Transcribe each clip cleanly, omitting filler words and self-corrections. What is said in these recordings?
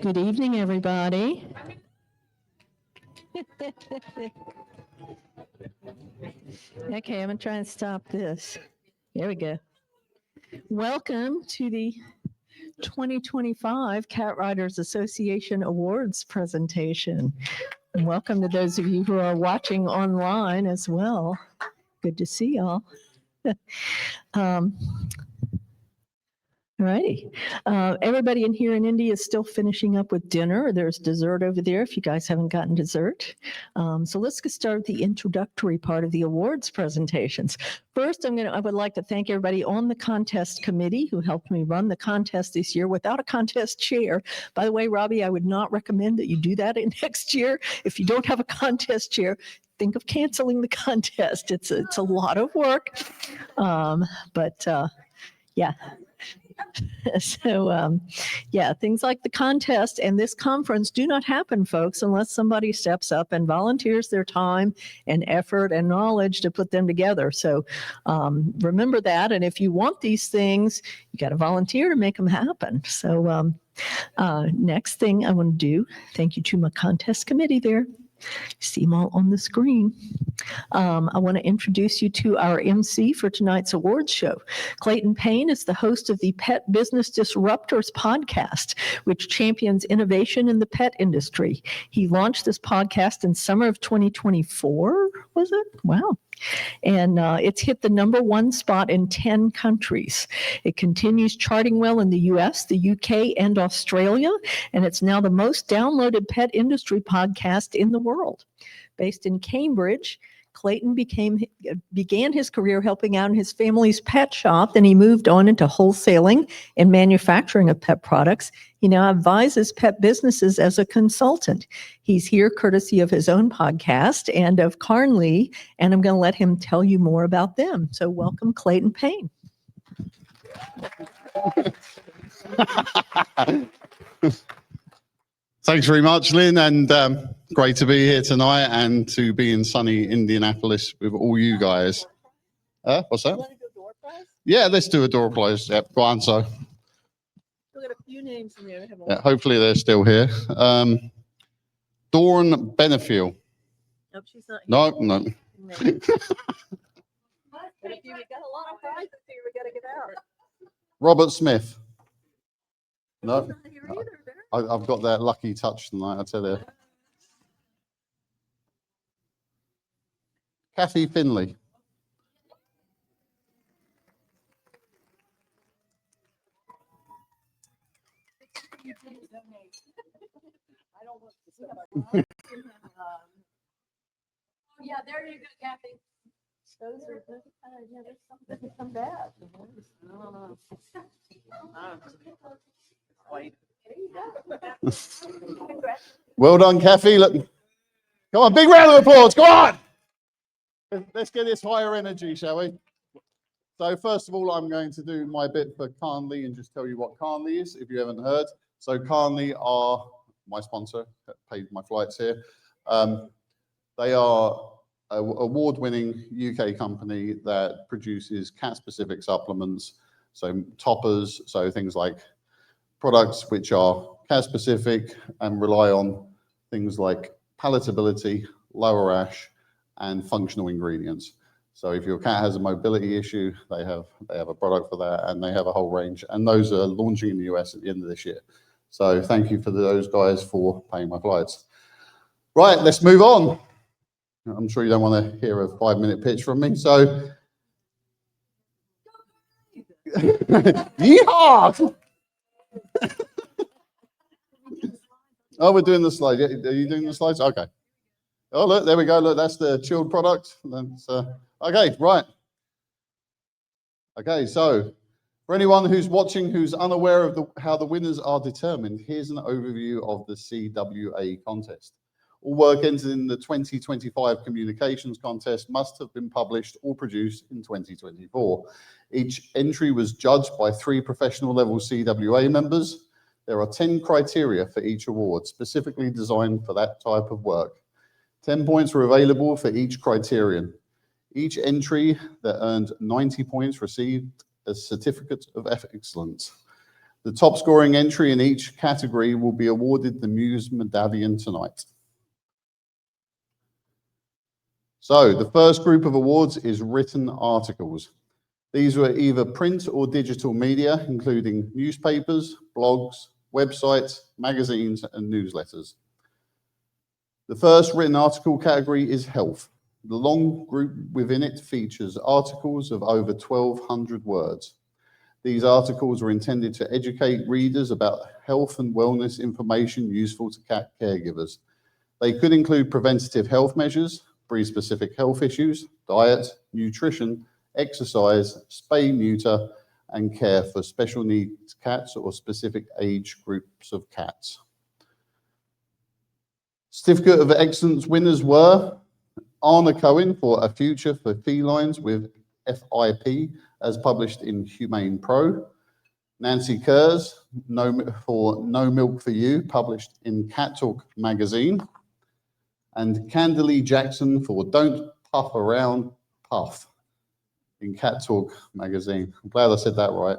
Good evening, everybody. Okay, I'm going to try and stop this. There we go. Welcome to the 2025 Cat Writers Association Awards presentation. And welcome to those of you who are watching online as well. Good to see y'all. All righty. Everybody in here in India is still finishing up with dinner. There's dessert over there if you guys haven't gotten dessert. So let's get started with the introductory part of the awards presentations. First, I would like to thank everybody on the contest committee who helped me run the contest this year without a contest chair. By the way, Robbie, I would not recommend that you do that next year. If you don't have a contest chair, think of canceling the contest. It's a lot of work, yeah. So, things like the contest and this conference do not happen, folks, unless somebody steps up and volunteers their time and effort and knowledge to put them together. So remember that. And if you want these things, you got to volunteer to make them happen. So next thing I want to do, thank you to my contest committee there. You see them all on the screen. I want to introduce you to our MC for tonight's awards show. Clayton Payne is the host of the Pet Business Disruptors podcast, which champions innovation in the pet industry. He launched this podcast in summer of 2024, was it? Wow. And it's hit the #1 spot in 10 countries. It continues charting well in the US, the UK, and Australia, and it's now the most downloaded pet industry podcast in the world. Based in Cambridge, Clayton began his career helping out in his family's pet shop. Then he moved on into wholesaling and manufacturing of pet products. He now advises pet businesses as a consultant. He's here courtesy of his own podcast and of Carnley, and I'm going to let him tell you more about them. So welcome, Clayton Payne. Thanks very much, Lynn, and great to be here tonight and to be in sunny Indianapolis with all you guys. What's that? You want to do a door prize? Yeah, let's do a door prize. Yep, go on, so. We've got a few names in there. Yeah, hopefully they're still here. Dawn Benefiel. Nope, she's not here. No. But if we got a lot of prizes here, we got to get out. Robert Smith. No, She's not here either. I've got that lucky touch tonight, I tell you. Kathy Finley. Yeah, there you go, Kathy. Those are good. Yeah, there's some bad. Well done, Kathy. Look. Come on, big round of applause. Go on. Let's get this higher energy, shall we? So first of all, I'm going to do my bit for Carnley and just tell you what Carnley is, if you haven't heard. So Carnley are my sponsor, that paid my flights here. They are an award-winning UK company that produces cat-specific supplements, so toppers, so things like products which are cat-specific and rely on things like palatability, lower rash, and functional ingredients. So if your cat has a mobility issue, they have a product for that, and they have a whole range. And those are launching in the US at the end of this year. So thank you for those guys for paying my flights. Right, let's move on. I'm sure you don't want to hear a 5-minute pitch from me. So, yeehaw! Oh, we're doing the slides. Are you doing the slides? Okay. Oh, look, there we go. Look, that's the chilled product. That's, okay, right. Okay, so for anyone who's watching who's unaware of how the winners are determined, here's an overview of the CWA contest. All work entered in the 2025 communications contest must have been published or produced in 2024. Each entry was judged by 3 professional level CWA members. There are 10 criteria for each award, specifically designed for that type of work. 10 points were available for each criterion. Each entry that earned 90 points received a certificate of excellence. The top scoring entry in each category will be awarded the Muse Medallion tonight. So the first group of awards is written articles. These were either print or digital media, including newspapers, blogs, websites, magazines, and newsletters. The first written article category is health. The long group within it features articles of over 1,200 words. These articles are intended to educate readers about health and wellness information useful to cat caregivers. They could include preventative health measures, breed-specific health issues, diet, nutrition, exercise, spay, neuter, and care for special needs cats or specific age groups of cats. Certificate of Excellence winners were Anna Cohen for A Future for Felines with FIP, as published in Humane Pro. Nancy Kurz for No Milk for You, published in Cat Talk magazine. And Candalee Jackson for Don't Puff Around, Puff, in Cat Talk magazine. I'm glad I said that right.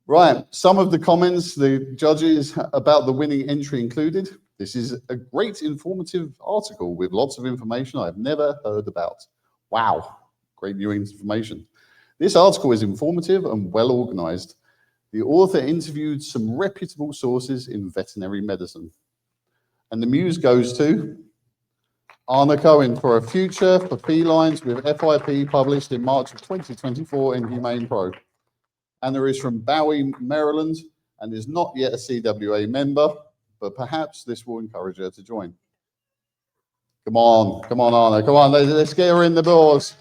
Right, some of the comments the judges about the winning entry included. This is a great informative article with lots of information I've never heard about. Wow, great new information. This article is informative and well organized. The author interviewed some reputable sources in veterinary medicine. And the muse goes to Anna Cohen for A Future for Felines with FIP, published in March of 2024 in Humane Pro. Anna is from Bowie, Maryland, and is not yet a CWA member, but perhaps this will encourage her to join. Come on, Anna, come on, let's get her in the doors.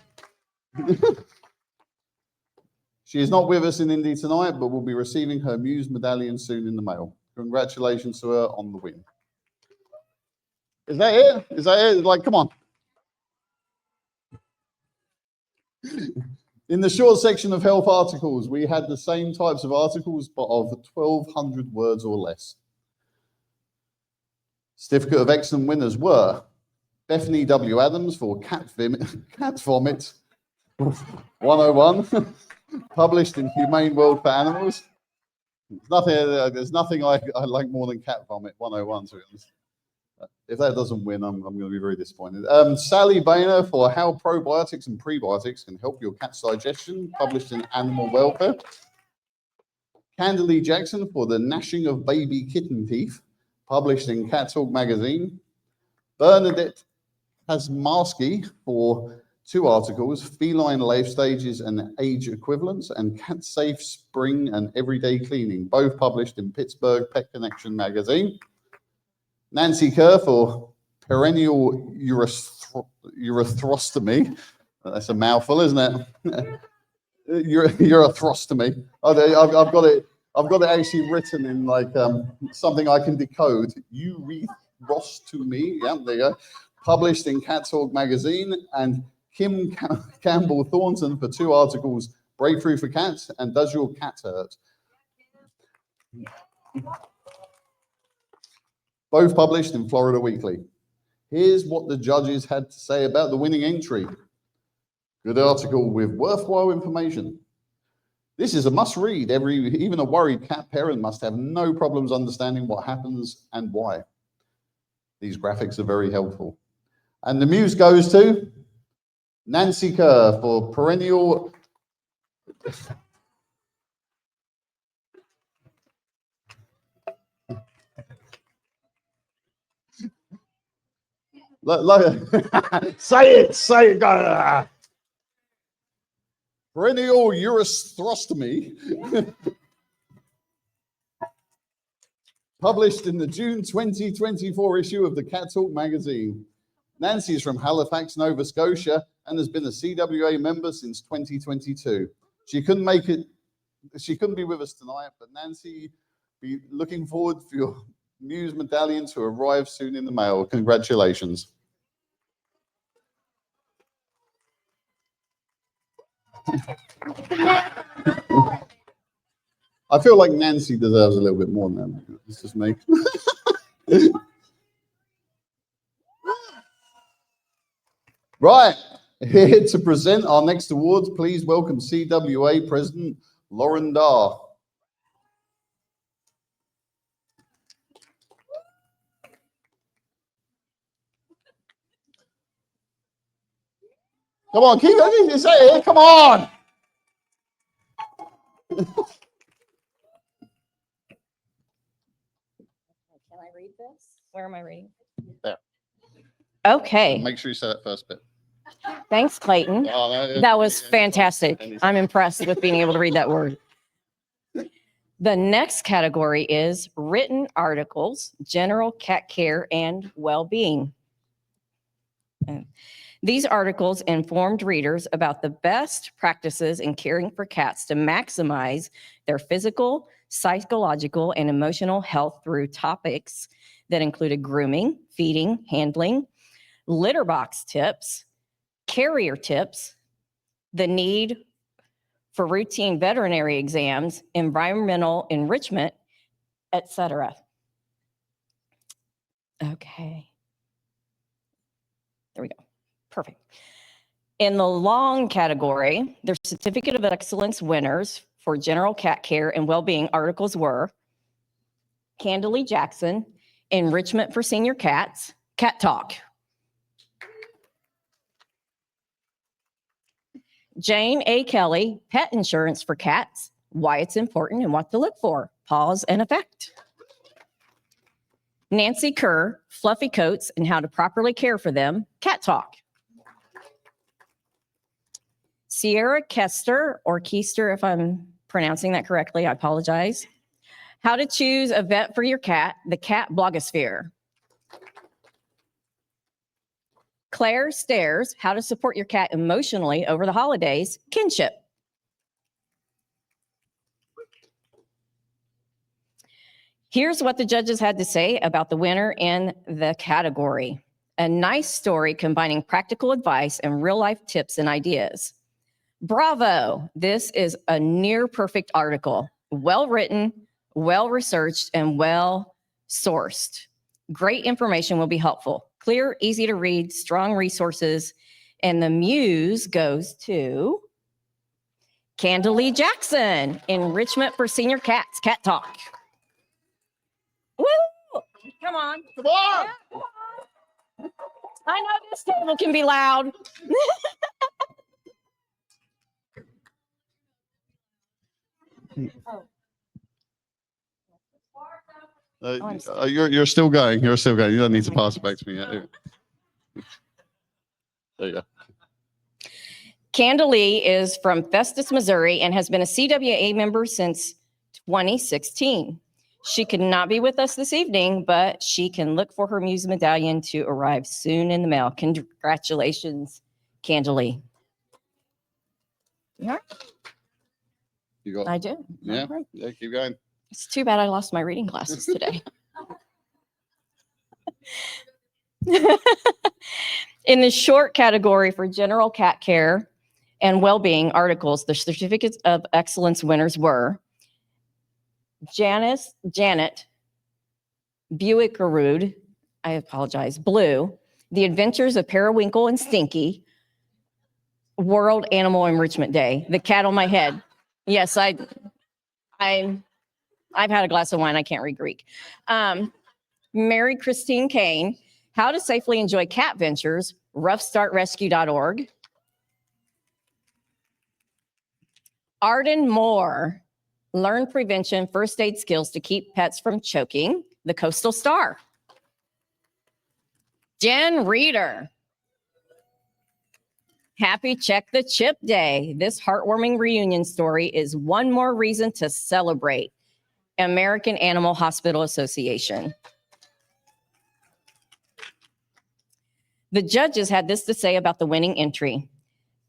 She is not with us in Indy tonight, but will be receiving her Muse medallion soon in the mail. Congratulations to her on the win. Is that it? Is that it? Like, come on. In the short section of health articles, we had the same types of articles, but of 1,200 words or less. Certificate of Excellent winners were Bethany W. Adams for Cat Vomit 101, published in Humane World for Animals. There's nothing I like more than Cat Vomit 101, to be honest. If that doesn't win, I'm going to be very disappointed. Sally Boehner for How Probiotics and Prebiotics Can Help Your Cat's Digestion, published in Animal Welfare. Candalee Jackson for The Gnashing of Baby Kitten Teeth, published in Cat Talk magazine. Bernadette Hasmarsky for 2 articles, Feline Life Stages and Age Equivalents, and Cat Safe Spring and Everyday Cleaning, both published in Pittsburgh Pet Connection magazine. Nancy Kerr for Perennial Urethrostomy. That's a mouthful, isn't it? Urethrostomy. I've got it actually written in like something I can decode. Urethrostomy. Yeah, there you go. Published in Cat Talk magazine. And Kim Campbell Thornton for 2 articles, Breakthrough for Cats and Does Your Cat Hurt? Both published in Florida Weekly. Here's what the judges had to say about the winning entry. Good article with worthwhile information. This is a must-read. Even a worried cat parent must have no problems understanding what happens and why. These graphics are very helpful. And the muse goes to Nancy Kerr for Perennial... Say it. Perennial Urethrostomy, published in the June 2024 issue of the Cat Talk magazine. Nancy is from Halifax, Nova Scotia, and has been a CWA member since 2022. She couldn't make it. She couldn't be with us tonight, but Nancy, be looking forward for your Muse medallion to arrive soon in the mail. Congratulations. I feel like Nancy deserves a little bit more than that. It's just me. Right, here to present our next awards, please welcome CWA President Lauren Dahr. Come on, keep it. Say it. Come on. Can I read this? Where am I reading? There. Okay. Make sure you say that first bit. Thanks, Clayton. Oh, no, That was fantastic. I'm impressed with being able to read that word. The next category is written articles, general cat care and well-being. These articles informed readers about the best practices in caring for cats to maximize their physical, psychological, and emotional health through topics that included grooming, feeding, handling, litter box tips, carrier tips, the need for routine veterinary exams, environmental enrichment, etc. Okay. There we go. Perfect. In the long category, their Certificate of Excellence winners for general cat care and well-being articles were Candalee Jackson, Enrichment for Senior Cats, Cat Talk. Jane A. Kelly, Pet Insurance for Cats, Why It's Important and What to Look For, Pause and Effect. Nancy Kerr, Fluffy Coats and How to Properly Care for Them, Cat Talk. Sierra Kester, or Keister, if I'm pronouncing that correctly, I apologize. How to Choose a Vet for Your Cat, the Cat Blogosphere. Claire Stairs, How to Support Your Cat Emotionally Over the Holidays, Kinship. Here's what the judges had to say about the winner in the category. A nice story combining practical advice and real-life tips and ideas. Bravo! This is a near-perfect article. Well-written, well-researched, and well-sourced. Great information will be helpful. Clear, easy to read, strong resources. And the muse goes to Candalee Jackson, Enrichment for Senior Cats, Cat Talk. Woo! Come on. Come on. Yeah, come on. I know this table can be loud. You're still going. You're still going. You don't need to pass it back to me yet. There you go. Candalee is from Festus, Missouri, and has been a CWA member since 2016. She could not be with us this evening, but she can look for her Muse medallion to arrive soon in the mail. Congratulations, Candalee. Yeah, You got. I do. Yeah. Right. Yeah. Keep going. It's too bad I lost my reading glasses today. In the short category for general cat care and well-being articles, the Certificates of Excellence winners were Janet Buickarud, I apologize, Blue, The Adventures of Periwinkle and Stinky, World Animal Enrichment Day, the cat on my head. Yes, I've had a glass of wine. I can't read Greek. Mary Christine Kane, How to Safely Enjoy Cat Ventures, roughstartrescue.org. Arden Moore, Learn Prevention First Aid Skills to Keep Pets from Choking, the Coastal Star. Jen Reeder, Happy Check the Chip Day. This heartwarming reunion story is one more reason to celebrate. American Animal Hospital Association. The judges had this to say about the winning entry.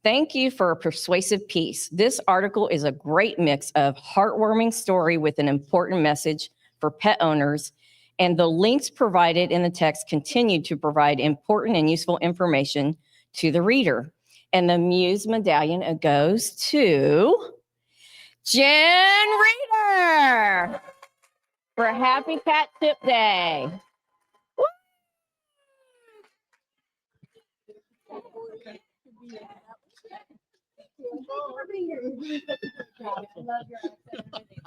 Thank you for a persuasive piece. This article is a great mix of heartwarming story with an important message for pet owners, and the links provided in the text continue to provide important and useful information to the reader. And the Muse medallion goes to Jen Reeder for Happy Cat Tip Day. Woo!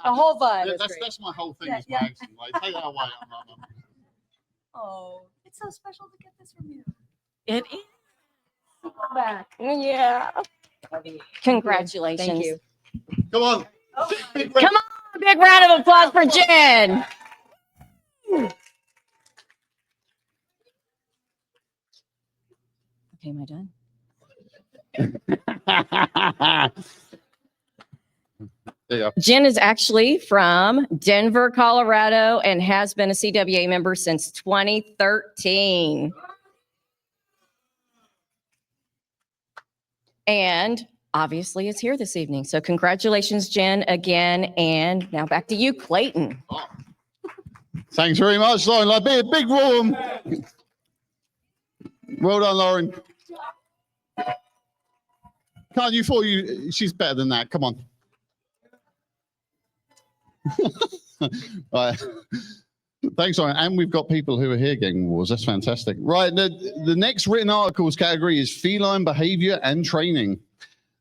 A whole vibe. Yeah, that's my whole thing. Is my accent. Like, take that away. Oh, it's so special to get this from you. It is. Yeah. Congratulations. Thank you. Come on. Big round. Come on, big round of applause for Jen. Okay, am I done? There you go. Jen is actually from Denver, Colorado, and has been a CWA member since 2013. And obviously is here this evening. So congratulations, Jen, again. And now back to you, Clayton. Thanks very much, Lauren. Like, be a big warm. Well done, Lauren. Can't you for you? She's better than that. Come on. Right. Thanks, Lauren. And we've got people who are here getting awards. That's fantastic. Right. The next written articles category is feline behavior and training.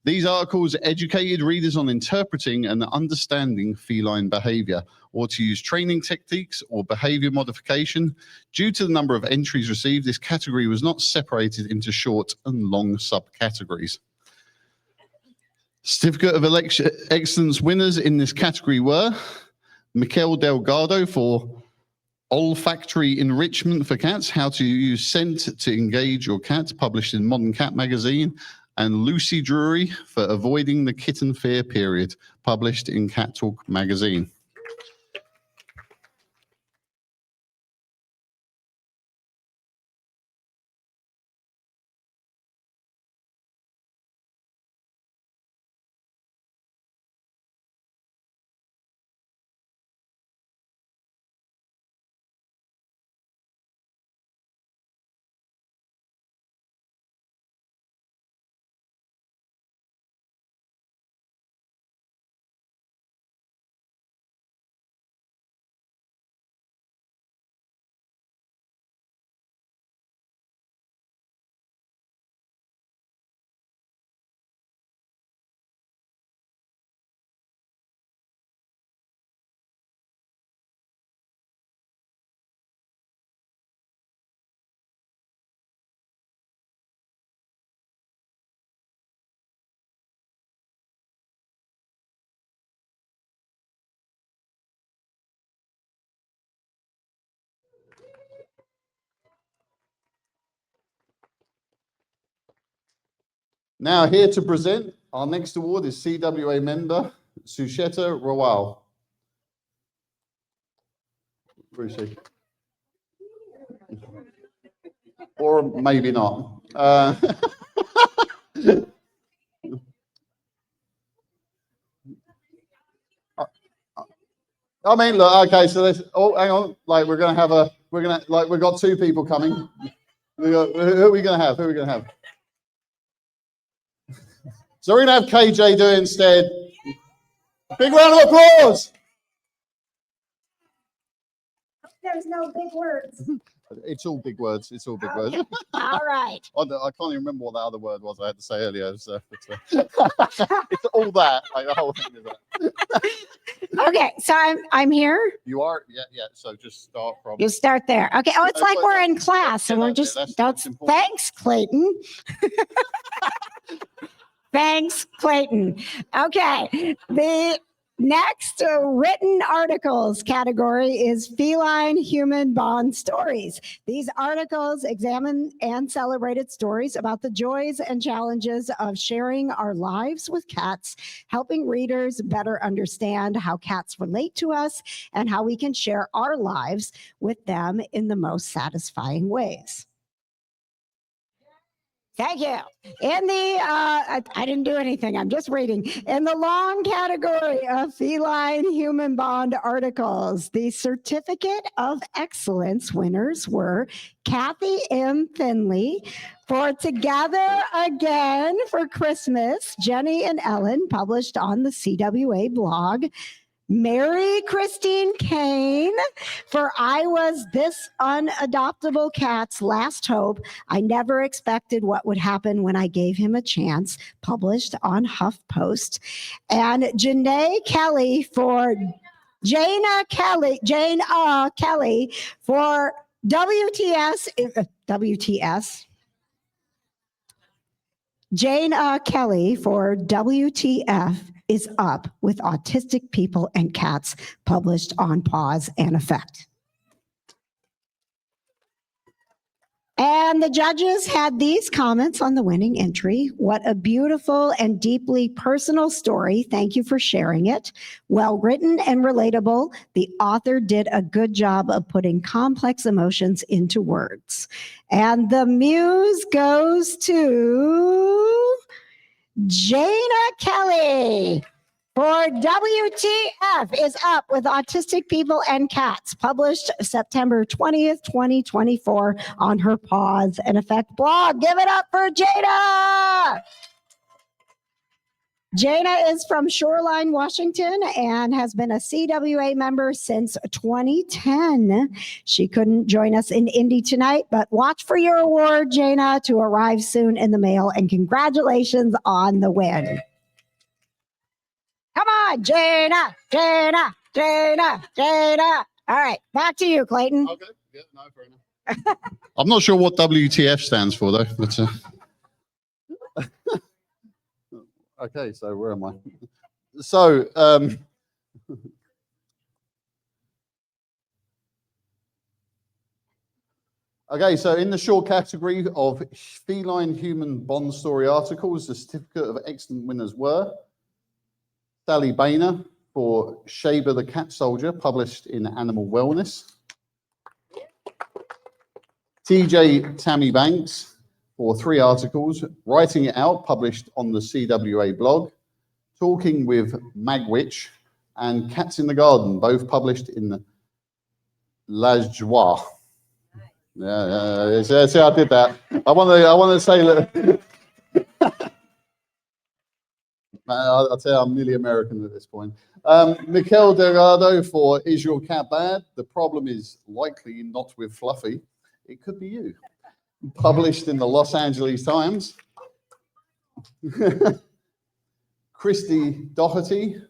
These articles educated readers on interpreting and understanding feline behavior, or to use training techniques or behavior modification. Due to the number of entries received, this category was not separated into short and long subcategories. Certificate of Excellence winners in this category were Mikel Delgado for Olfactory Enrichment for Cats, How to Use Scent to Engage Your Cat, published in Modern Cat Magazine, and Lucy Drury for Avoiding the Kitten Fear Period, published in Cat Talk Magazine. Now, here to present our next award is CWA member Susheta Rawal. Where is she? Or maybe not. I mean, look, okay, so there's, oh, hang on, like we've got two people coming. Who are we gonna have? Who are we gonna have? So we're gonna have KJ do it instead. Big round of applause. There's no big words. It's all big words. It's all big words. All right. I can't even remember what the other word was I had to say earlier. So it's all that. Like the whole thing is that. Okay, so I'm here. You are, yeah. So just start from. You start there. Okay. Oh, it's No, like but we're in class and yeah, we're that's- just that's important. thanks, Clayton. Thanks, Clayton. Okay. The next written articles category is feline human bond stories. These articles examine and celebrated stories about the joys and challenges of sharing our lives with cats, helping readers better understand how cats relate to us and how we can share our lives with them in the most satisfying ways. Thank you. In the, I didn't do anything. I'm just reading. In the long category of feline human bond articles, the Certificate of Excellence winners were Kathy M. Finley for Together Again for Christmas, Jenny and Ellen, published on the CWA blog. Mary Christine Kane for I Was This Unadoptable Cat's Last Hope. I never expected what would happen when I gave him a chance, published on HuffPost. And Janae Kelly for Jane Kelly for WTS. Jane Kelly for WTF is Up with Autistic People and Cats, published on Pause and Effect. And the judges had these comments on the winning entry. What a beautiful and deeply personal story. Thank you for sharing it. Well written and relatable. The author did a good job of putting complex emotions into words. And the muse goes to Jana Kelly for WTF is Up with Autistic People and Cats, published September 20th, 2024 on her Pause and Effect blog. Give it up for Jana! Jana is from Shoreline, Washington, and has been a CWA member since 2010. She couldn't join us in Indy tonight, but watch for your award, Jana, to arrive soon in the mail, and congratulations on the win. Come on, Jana, Jana, Jana, Jana. All right, back to you, Clayton. Okay. Yeah, no, fair enough. I'm not sure what WTF stands for, though. But, okay, so where am I? So, okay, so in the short category of feline human bond story articles, the certificate of excellent winners were Sally Boehner for Shaber the Cat Soldier, published in Animal Wellness. TJ Tammy Banks for 3 articles, Writing It Out, published on the CWA blog. Talking with Magwitch and Cats in the Garden, both published in La Joie. Yeah, see, I did that. I want to say that. I'll tell you, I'm nearly American at this point. Mikel Delgado for Is Your Cat Bad? The problem is likely not with Fluffy. It could be you. Published in the Los Angeles Times. Christy Doherty,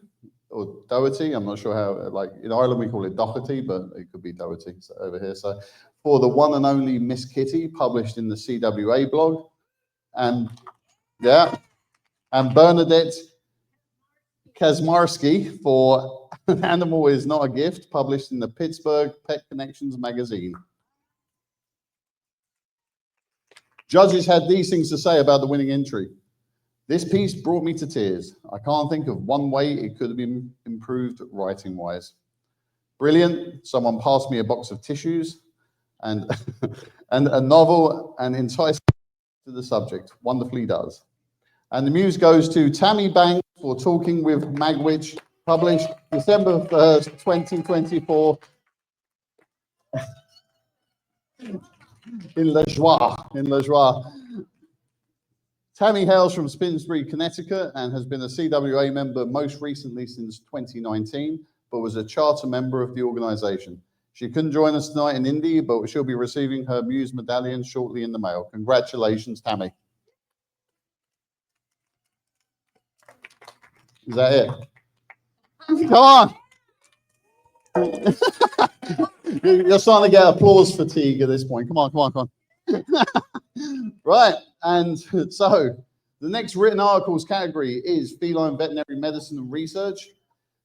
or Doherty, I'm not sure how, like in Ireland we call it Doherty, but it could be Doherty over here. So for The One and Only Miss Kitty, published in the CWA blog. And yeah. And Bernadette Kazmarski for An Animal Is Not a Gift, published in the Pittsburgh Pet Connections magazine. Judges had these things to say about the winning entry. This piece brought me to tears. I can't think of one way it could have been improved writing-wise. Brilliant. Someone passed me a box of tissues and, and a novel and enticed to the subject. Wonderfully does. And the muse goes to Tammy Banks for Talking with Magwitch, published December 1st, 2024 in La Joie. Tammy hails from Finsbury, Connecticut, and has been a CWA member most recently since 2019, but was a charter member of the organization. She couldn't join us tonight in Indy, but she'll be receiving her Muse medallion shortly in the mail. Congratulations, Tammy. Is that it? Come on. You're starting to get applause fatigue at this point. Come on. Right, and so the next written articles category is feline veterinary medicine and research.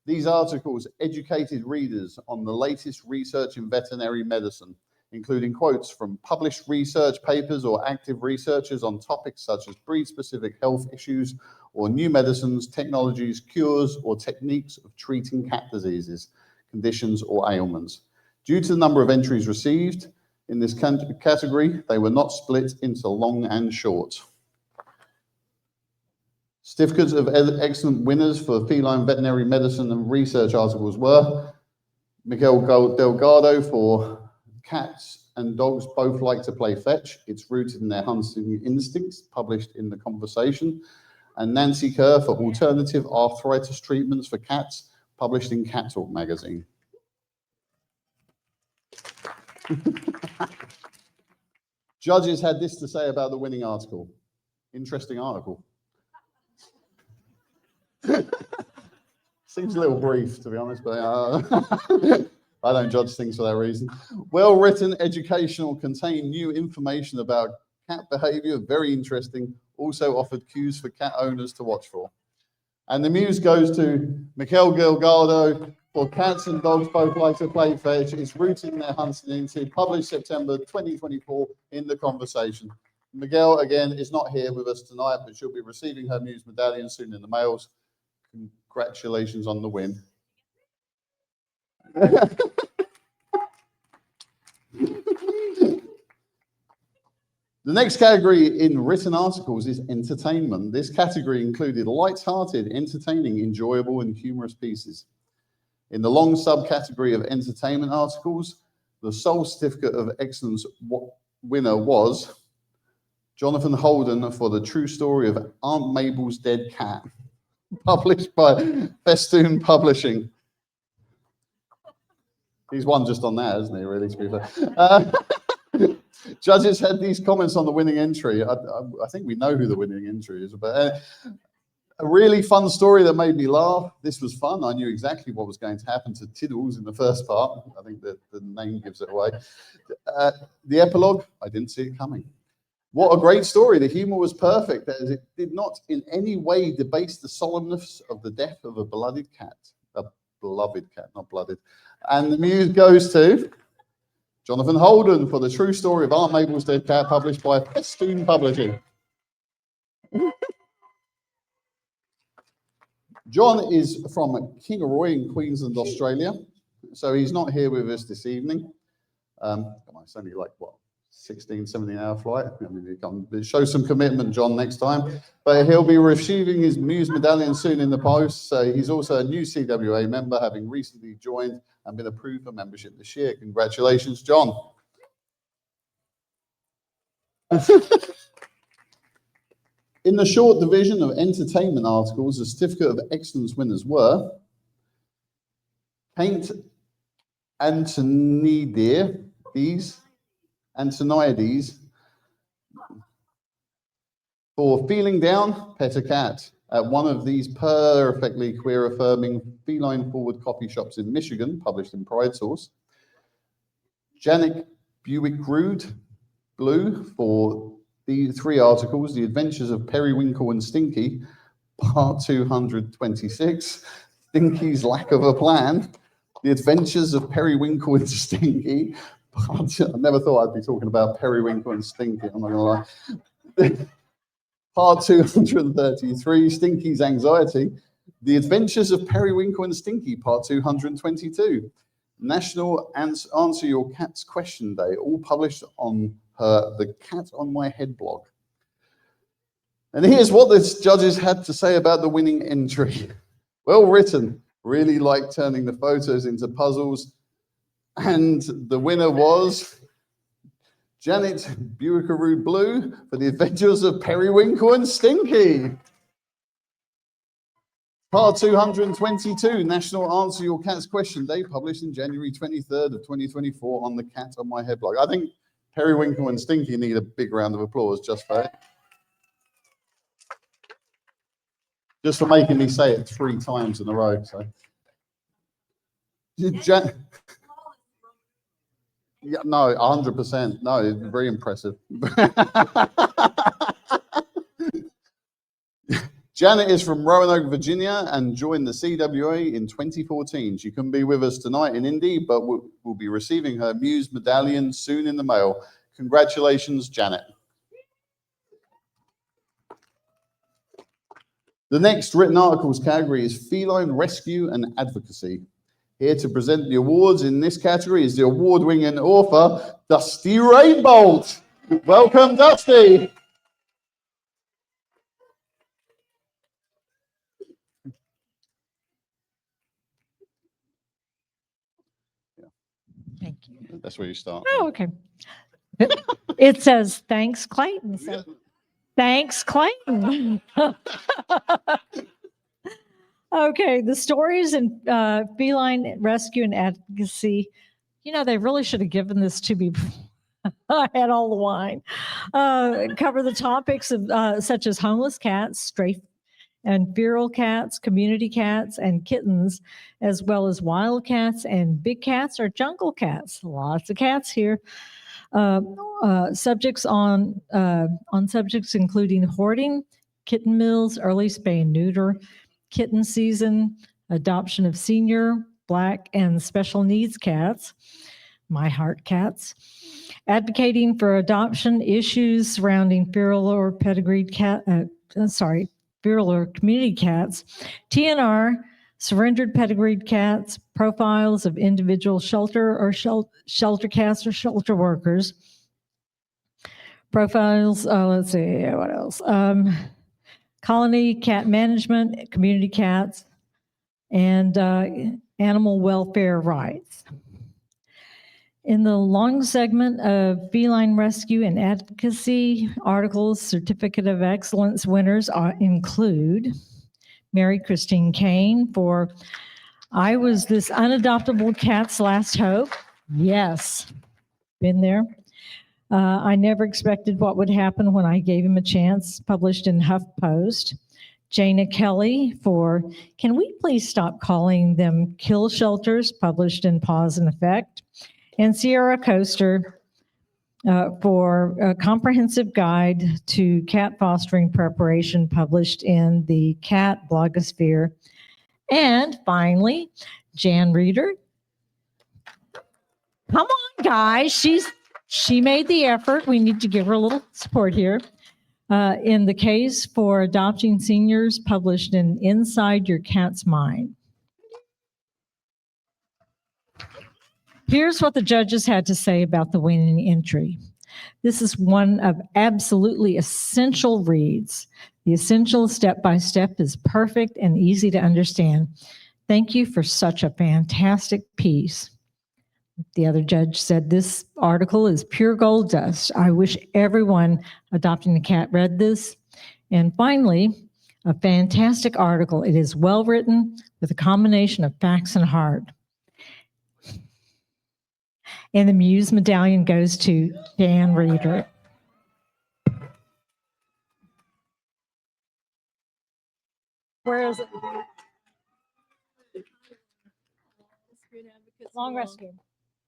These articles educated readers on the latest research in veterinary medicine, including quotes from published research papers or active researchers on topics such as breed-specific health issues or new medicines, technologies, cures, or techniques of treating cat diseases, conditions, or ailments. Due to the number of entries received in this category, they were not split into long and short. Certificates of excellent winners for feline veterinary medicine and research articles were Miguel Delgado for Cats and Dogs Both Like to Play Fetch. It's rooted in their hunting instincts, published in The Conversation. And Nancy Kerr for Alternative Arthritis Treatments for Cats, published in Cat Talk magazine. Judges had this to say about the winning article. Interesting article. Seems a little brief, to be honest, but I don't judge things for that reason. Well-written, educational, contain new information about cat behavior, very interesting, also offered cues for cat owners to watch for. And the muse goes to Mikel Delgado for Cats and Dogs Both Like to Play Fetch. It's rooted in their hunting into, published September 2024 in The Conversation. Miguel, again, is not here with us tonight, but she'll be receiving her Muse medallion soon in the mails. Congratulations on the win. The next category in written articles is entertainment. This category included light-hearted, entertaining, enjoyable, and humorous pieces. In the long subcategory of entertainment articles, the sole certificate of excellence winner was Jonathan Holden for The True Story of Aunt Mabel's Dead Cat, published by Festoon Publishing. He's won just on that, hasn't he, really, to be fair? Judges had these comments on the winning entry. I think we know who the winning entry is, but a really fun story that made me laugh. This was fun. I knew exactly what was going to happen to Tiddles in the first part. I think that the name gives it away. The epilogue, I didn't see it coming. What a great story. The humor was perfect, as it did not in any way debase the solemnness of the death of a beloved cat. A beloved cat, not blooded. And the muse goes to Jonathan Holden for The True Story of Aunt Mabel's Dead Cat, published by Festoon Publishing. John is from Kingaroy in Queensland, Australia, so he's not here with us this evening. It's only like, what, 16, 17-hour flight? I mean, you can show some commitment, John, next time. But he'll be receiving his Muse medallion soon in the post. So he's also a new CWA member, having recently joined and been approved for membership this year. Congratulations, John. In the short division of entertainment articles, the Certificate of Excellence winners were Paint Antonides for Feeling Down, Pet a Cat, at one of these perfectly queer-affirming feline-forward coffee shops in Michigan, published in Pride Source. Janet Buick-Rude Blue for the 3 articles, The Adventures of Periwinkle and Stinky, part 226, Stinky's Lack of a Plan, The Adventures of Periwinkle and Stinky, I never thought I'd be talking about Periwinkle and Stinky, I'm not gonna lie. Part 233, Stinky's Anxiety, The Adventures of Periwinkle and Stinky, part 222, National Answer Your Cat's Question Day, all published on the Cat on My Head blog. And here's what the judges had to say about the winning entry. Well written, really like turning the photos into puzzles. And the winner was Janet Buick-Rude Blue for The Adventures of Periwinkle and Stinky. Part 222, National Answer Your Cat's Question Day, published in January 23rd of 2024 on the Cat on My Head blog. I think Periwinkle and Stinky need a big round of applause just for it. Just for making me say it 3 times in a row. So. Yeah, no, 100%. No, very impressive. Janet is from Roanoke, Virginia, and joined the CWA in 2014. She couldn't be with us tonight in Indy, but will be receiving her Muse medallion soon in the mail. Congratulations, Janet. The next written articles category is Feline Rescue and Advocacy. Here to present the awards in this category is the award-winning author, Dusty Rainbolt. Welcome, Dusty. Thank you. That's where you start. Oh, okay. It says, thanks, Clayton. So, thanks, Clayton. Okay, the stories in feline rescue and advocacy, you know, they really should have given this to me before I had all the wine. Cover the topics of such as homeless cats, stray and feral cats, community cats, and kittens, as well as wild cats and big cats or jungle cats. Lots of cats here. Subjects on subjects including hoarding, kitten mills, early spay and neuter, kitten season, adoption of senior, Black, and special needs cats, my heart cats, advocating for adoption, issues surrounding feral or pedigreed feral or community cats, TNR, surrendered pedigreed cats, profiles of individual shelter or shelter cats or shelter workers, profiles, let's see, what else? Colony cat management, community cats, and animal welfare rights. In the long segment of feline rescue and advocacy articles, Certificate of Excellence winners include Mary Christine Kane for I Was This Unadoptable Cat's Last Hope. Yes, been there. I never expected what would happen when I gave him a chance, published in HuffPost. Jana Kelly for Can We Please Stop Calling Them Kill Shelters, published in Pause and Effect. And Sierra Coaster for a comprehensive guide to cat fostering preparation, published in the Cat blogosphere. And finally, Jan Reeder. Come on, guys. She made the effort. We need to give her a little support here. In the case for adopting seniors, published in Inside Your Cat's Mind. Here's what the judges had to say about the winning entry. This is one of absolutely essential reads. The essential step-by-step is perfect and easy to understand. Thank you for such a fantastic piece. The other judge said, this article is pure gold dust. I wish everyone adopting a cat read this. And finally, a fantastic article. It is well written with a combination of facts and heart. And the Muse medallion goes to Dan Reeder. Where is it? Long rescue.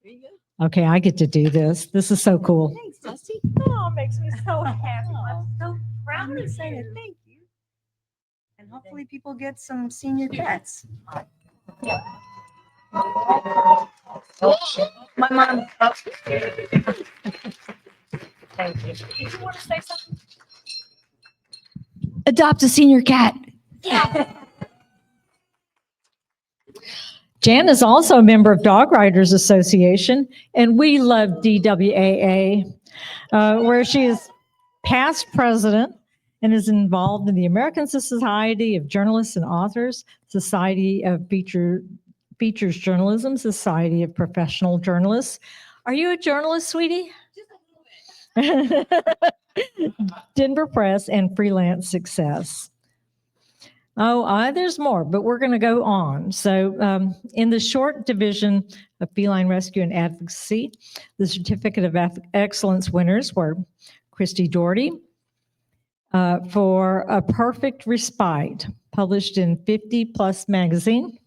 There you go. Okay, I get to do this. This is so cool. Thanks, Dusty. Oh, it makes me so happy. I'm so proud and excited. Thank you. And hopefully people get some senior cats. My mom. Oh. Thank you. Did you want to say something? Adopt a senior cat. Yeah. Jan is also a member of Dog Writers Association, and we love DWAA, where she is past president and is involved in the American Society of Journalists and Authors, Society of Features Journalism, Society of Professional Journalists. Are you a journalist, sweetie? Just a little bit. Denver Press and Freelance Success. Oh, there's more, but we're going to go on. So in the short division of feline rescue and advocacy, the Certificate of Excellence winners were Christy Doherty for A Perfect Respite, published in 50 Plus magazine.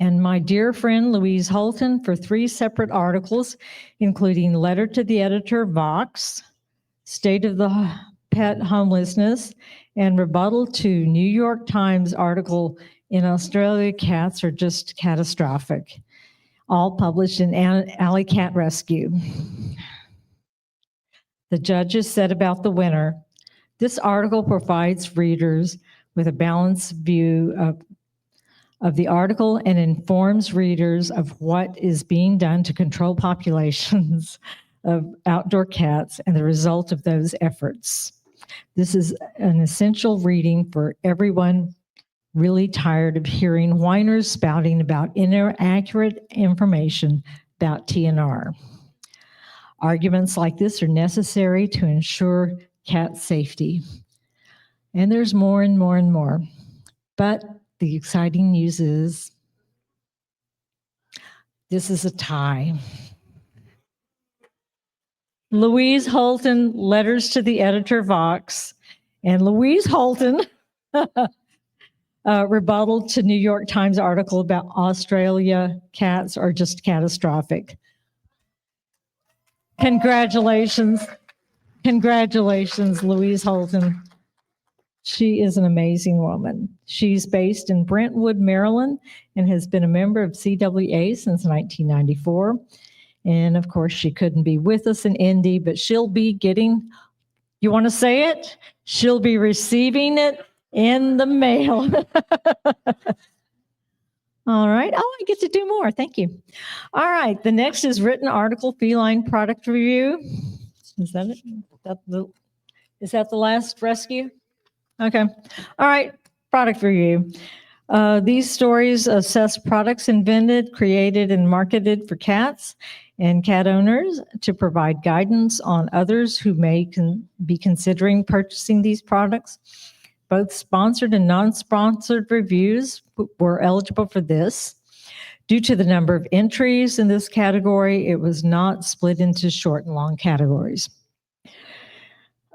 And my dear friend Louise Holton for 3 separate articles, including Letter to the Editor, Vox, State of the Pet Homelessness, and rebuttal to New York Times article, In Australia, Cats Are Just Catastrophic, all published in Alley Cat Rescue. The judges said about the winner, this article provides readers with a balanced view of the article and informs readers of what is being done to control populations of outdoor cats and the result of those efforts. This is an essential reading for everyone really tired of hearing whiners spouting about inaccurate information about TNR. Arguments like this are necessary to ensure cat safety. And there's more and more and more. But the exciting news is this is a tie. Louise Holton, Letters to the Editor, Vox, and Louise Holton, rebuttal to New York Times article about Australia cats are just catastrophic. Congratulations. Congratulations, Louise Holton. She is an amazing woman. She's based in Brentwood, Maryland, and has been a member of CWA since 1994. And of course, she couldn't be with us in Indy, but she'll be getting, you want to say it? She'll be receiving it in the mail. All right. Oh, I get to do more. Thank you. All right. The next is written article, feline product review. Is that it? Is that the last rescue? Okay. All right. Product review. These stories assess products invented, created, and marketed for cats and cat owners to provide guidance on others who may be considering purchasing these products. Both sponsored and non-sponsored reviews were eligible for this. Due to the number of entries in this category, it was not split into short and long categories.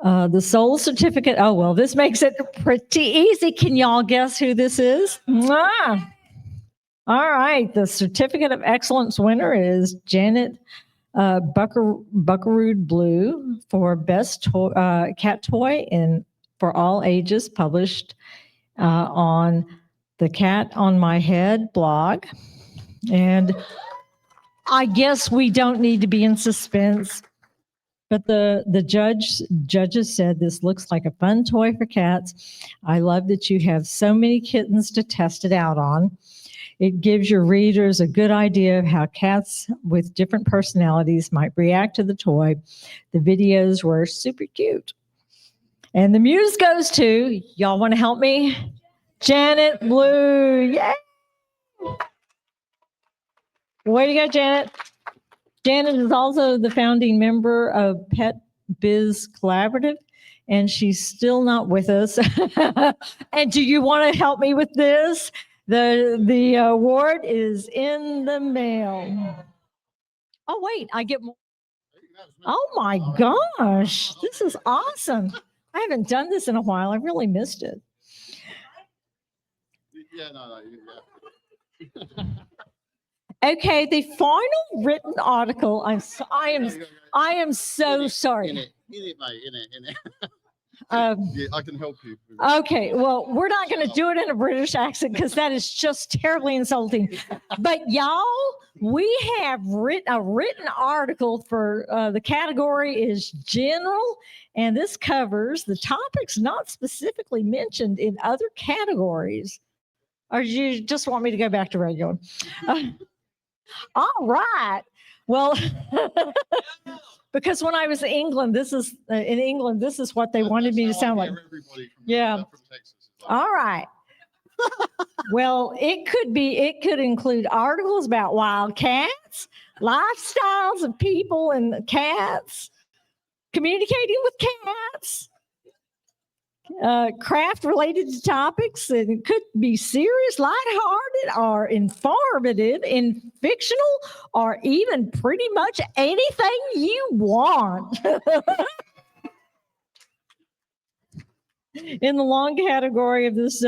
The sole certificate, oh, well, this makes it pretty easy. Can y'all guess who this is? Mwah! All right, the certificate of excellence winner is Janet Buckaroo Blue for best cat toy for all ages, published on the Cat on My Head blog. And I guess we don't need to be in suspense, but the judges said this looks like a fun toy for cats. I love that you have so many kittens to test it out on. It gives your readers a good idea of how cats with different personalities might react to the toy. The videos were super cute. And the muse goes to, y'all want to help me? Janet Blue. Yay! Way to go, Janet. Janet is also the founding member of Pet Biz Collaborative, and she's still not with us. And do you want to help me with this? The award is in the mail. Oh, wait, I get more. Oh, my gosh. This is awesome. I haven't done this in a while. I really missed it. Yeah, no, yeah. Okay, the final written article. I am so sorry. In it, mate. In it. Um, Yeah, I can help you. Okay, well, we're not going to do it in a British accent because that is just terribly insulting. But y'all, we have a written article for the category is general, and this covers the topics not specifically mentioned in other categories. Or do you just want me to go back to regular? All right. Well, because when I was in England, this is what they wanted me to sound like. Yeah. All right. Well, it could include articles about wild cats, lifestyles of people and cats, communicating with cats, craft related to topics, and it could be serious, lighthearted, or informative, in fictional, or even pretty much anything you want. In the long category of this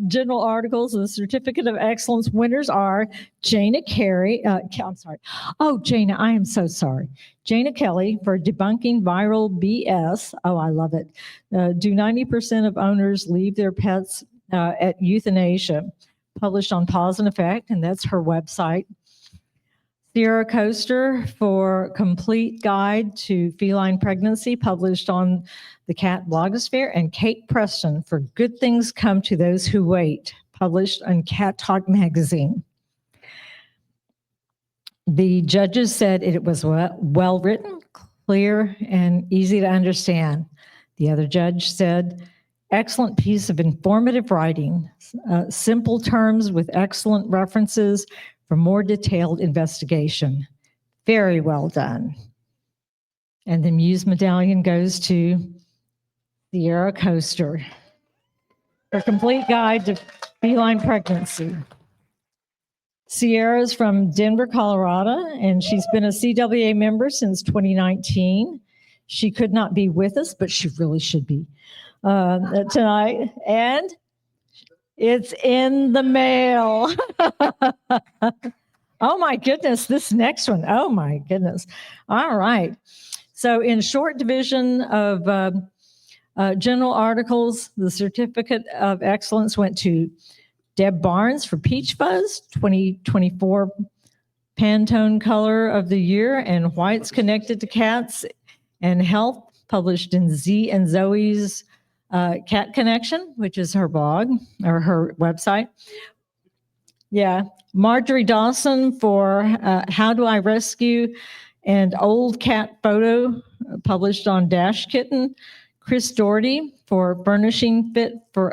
general articles, the certificate of excellence winners are Jana Carey. I'm sorry. Oh, Jana, I am so sorry. Jana Kelly for debunking viral BS. Oh, I love it. Do 90% of owners leave their pets at euthanasia? Published on Pause and Effect, and that's her website. Sierra Coaster for Complete Guide to Feline Pregnancy, published on the Cat Blogosphere, and Kate Preston for Good Things Come to Those Who Wait, published on Cat Talk Magazine. The judges said it was well written, clear, and easy to understand. The other judge said, excellent piece of informative writing, simple terms with excellent references for more detailed investigation. Very well done. And the Muse medallion goes to Sierra Coaster for Complete Guide to Feline Pregnancy. Sierra's from Denver, Colorado, and she's been a CWA member since 2019. She could not be with us, but she really should be tonight. And it's in the mail. Oh my goodness, this next one. Oh my goodness. All right. So in short division of general articles, the certificate of excellence went to Deb Barnes for Peach Fuzz, 2024 Pantone Color of the Year, and Whites Connected to Cats and Health, published in Z and Zoe's Cat Connection, which is her blog or her website. Yeah. Marjorie Dawson for How Do I Rescue and Old Cat Photo, published on Dash Kitten. Chris Doherty for Furnishing Fit for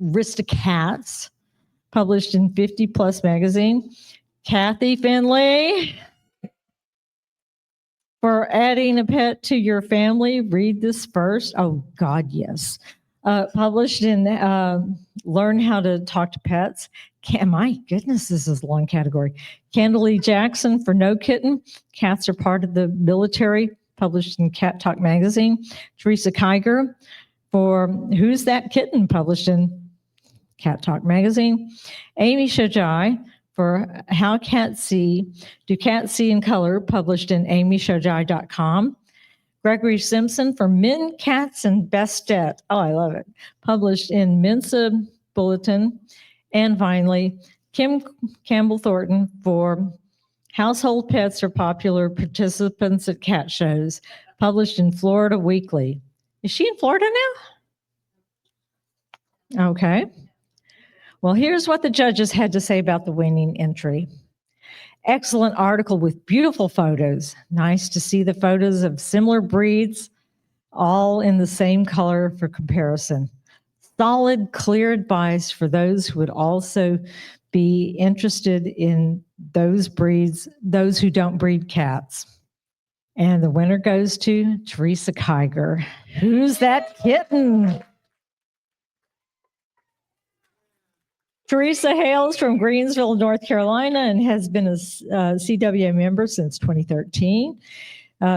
Aristocats, published in 50 Plus magazine. Kathy Finlay for Adding a Pet to Your Family. Read this first. Oh God, yes. Published in Learn How to Talk to Pets. My goodness, this is a long category. Candalee Jackson for No Kitten. Cats are part of the military, published in Cat Talk magazine. Teresa Kiger for Who's That Kitten, published in Cat Talk magazine. Amy Shojai for How Cats See, Do Cats See in Color, published in amyshojai.com. Gregory Simpson for Men, Cats, and Bestet. Oh, I love it. Published in Mensa Bulletin. And finally, Kim Campbell Thornton for Household Pets Are Popular Participants at Cat Shows, published in Florida Weekly. Is she in Florida now? Okay. Well, here's what the judges had to say about the winning entry. Excellent article with beautiful photos. Nice to see the photos of similar breeds, all in the same color for comparison. Solid, clear advice for those who would also be interested in those breeds, those who don't breed cats. And the winner goes to Teresa Kiger. Who's that kitten? Teresa hails from Greensville, North Carolina, and has been a CWA member since 2013.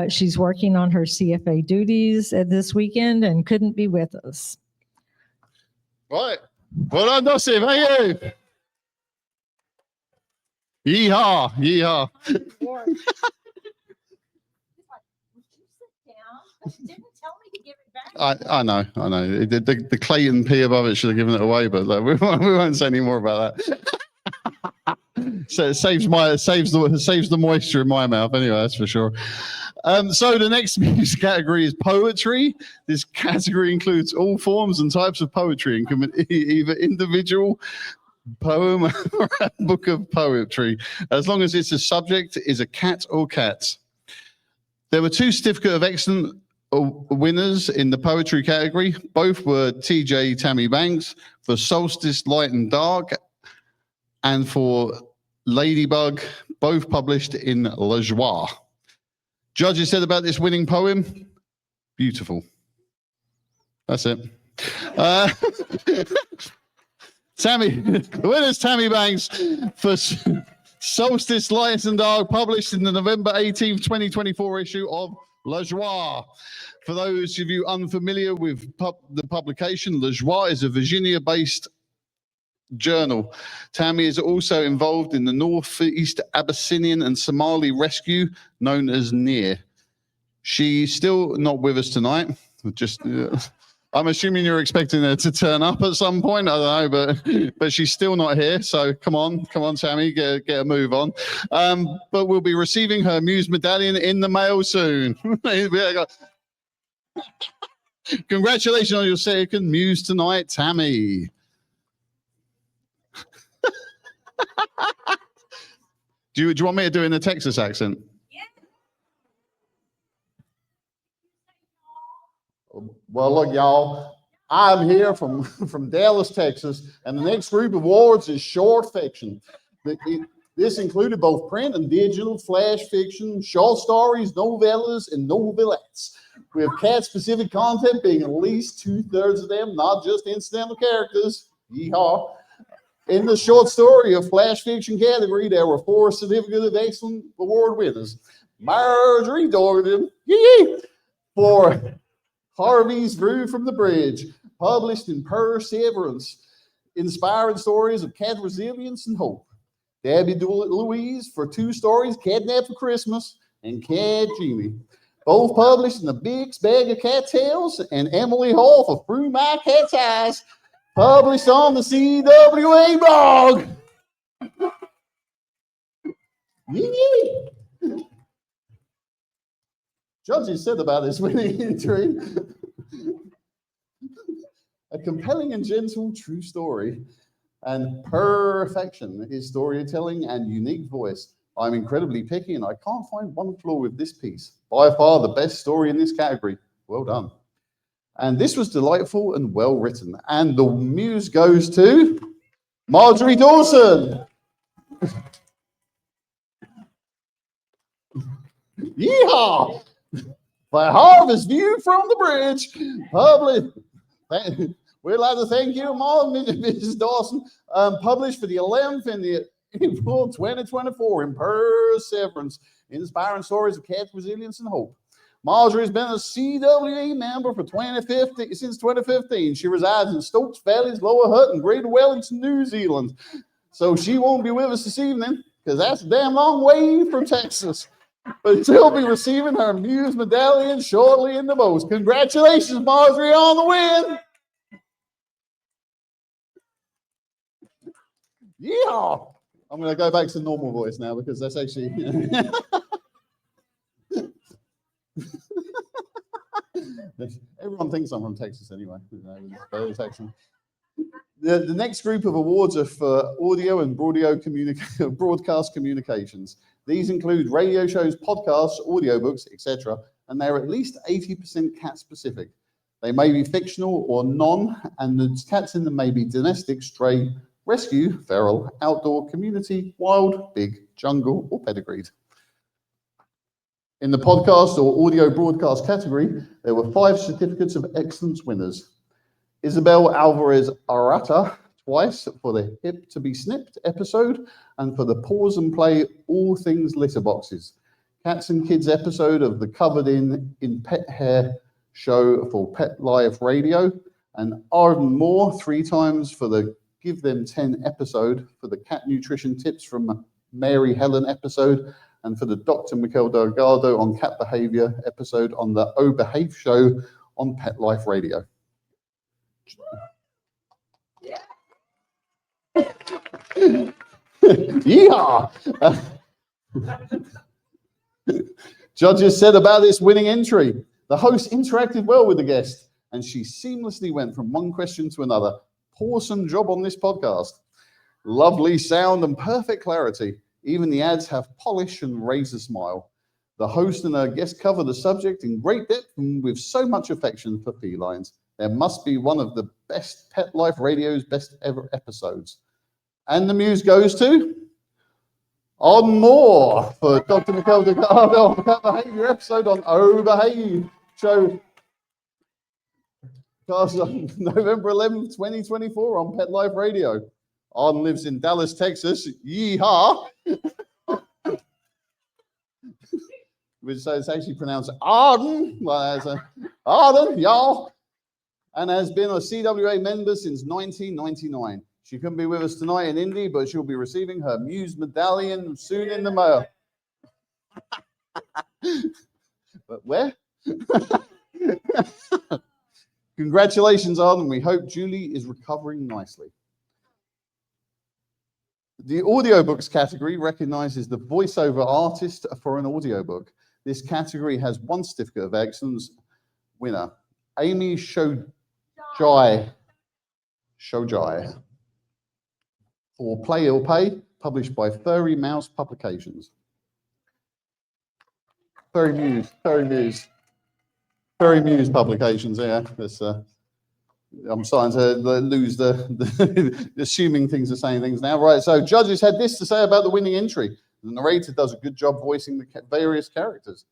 She's working on her CFA duties this weekend and couldn't be with us. Right. Well done, Dossie. Thank you. Yeehaw. Yeehaw. I know. The Clayton P above it should have given it away, but we won't say any more about that. So it saves the moisture in my mouth anyway, that's for sure. So the next music category is poetry. This category includes all forms and types of poetry, and can be either individual poem or a book of poetry, as long as its a subject is a cat or cats. There were 2 certificate of excellence winners in the poetry category. Both were TJ Tammy Banks for Solstice Light and Dark and for Ladybug, both published in La Joie. Judges said about this winning poem, beautiful. That's it. Tammy, the winner's Tammy Banks for Solstice Light and Dark, published in the November 18th, 2024 issue of La Joie. For those of you unfamiliar with the publication, La Joie is a Virginia-based journal. Tammy is also involved in the Northeast Abyssinian and Somali rescue known as NEAR. She's still not with us tonight. Just, I'm assuming you're expecting her to turn up at some point. I don't know, but she's still not here. So come on, Tammy, get a move on. But we'll be receiving her Muse medallion in the mail soon. Congratulations on your second Muse tonight, Tammy. Do you want me to do it in a Texas accent? Yeah. Well, look, y'all, I'm here from Dallas, Texas, and the next group of awards is short fiction. This included both print and digital, flash fiction, short stories, novellas, and novelettes. We have cat-specific content being at least 2/3 of them, not just incidental characters. Yeehaw. In the short story of flash fiction category, there were 4 Certificate of Excellence Award winners. Marjorie Doherty for Harvey's View from the Bridge, published in Perseverance, inspiring stories of cat resilience and hope. Debbie Louise for 2 stories, Catnap for Christmas and Cat Jimmy. Both published in the Big Bag of Cattails, and Emily Hall for Through My Cat's Eyes, published on the CWA blog. Yee. Judges said about this winning entry. A compelling and gentle true story and perfection is storytelling and unique voice. I'm incredibly picky and I can't find one flaw with this piece. By far the best story in this category. Well done. And this was delightful and well written. And the muse goes to Marjorie Dawson. Yeehaw! By Harvest View from the Bridge. We'd like to thank you, Mrs. Dawson. Published for the 11th in the April 2024 in Perseverance, inspiring stories of cat resilience and hope. Marjorie has been a CWA member since 2015. She resides in Stokes Valleys, Lower Hutt, and Greater Wellington, New Zealand. So she won't be with us this evening because that's a damn long way from Texas. But she'll be receiving her Muse medallion shortly in the post. Congratulations, Marjorie, on the win. Yeah. I'm going to go back to normal voice now because that's actually. Everyone thinks I'm from Texas anyway. The next group of awards are for audio and broadcast communications. These include radio shows, podcasts, audiobooks, etc., and they're at least 80% cat specific. They may be fictional or non, and the cats in them may be domestic, stray, rescue, feral, outdoor, community, wild, big, jungle, or pedigreed. In the podcast or audio broadcast category, there were 5 certificates of excellence winners. Isabel Alvarez Arata, twice for the Hip to be Snipped episode and for the Pause and Play All Things Litter Boxes. Cats and Kids episode of the Covered in Pet Hair show for Pet Life Radio. And Arden Moore, 3 times for the Give Them 10 episode for the Cat Nutrition Tips from Mary Helen episode, and for the Dr. Mikel Delgado on cat behavior episode on the Oh Behave show on Pet Life Radio. Yeehaw! Judges said about this winning entry, the host interacted well with the guest and she seamlessly went from one question to another. Awesome job on this podcast. Lovely sound and perfect clarity. Even the ads have polish and raise a smile. The host and her guest cover the subject in great depth and with so much affection for felines. There must be one of the best Pet Life Radio's best ever episodes. And the muse goes to On Moore for Dr. Mikel Delgado on the Cat Behavior episode on Oh Behave show. Cast on November 11th, 2024 on Pet Life Radio. Arden lives in Dallas, Texas. Yeehaw! So it's actually pronounced Arden. Arden, y'all. And has been a CWA member since 1999. She couldn't be with us tonight in Indy, but she'll be receiving her Muse medallion soon in the mail. But where? Congratulations, Arden. We hope Julie is recovering nicely. The audiobooks category recognizes the voiceover artist for an audiobook. This category has 1 certificate of excellence winner, Amy Shojai for Play or Pay, published by Furry Mouse Publications. Furry Muse Publications, yeah. I'm starting to lose the assuming things are saying things now. Right, so judges had this to say about the winning entry. The narrator does a good job voicing the various characters.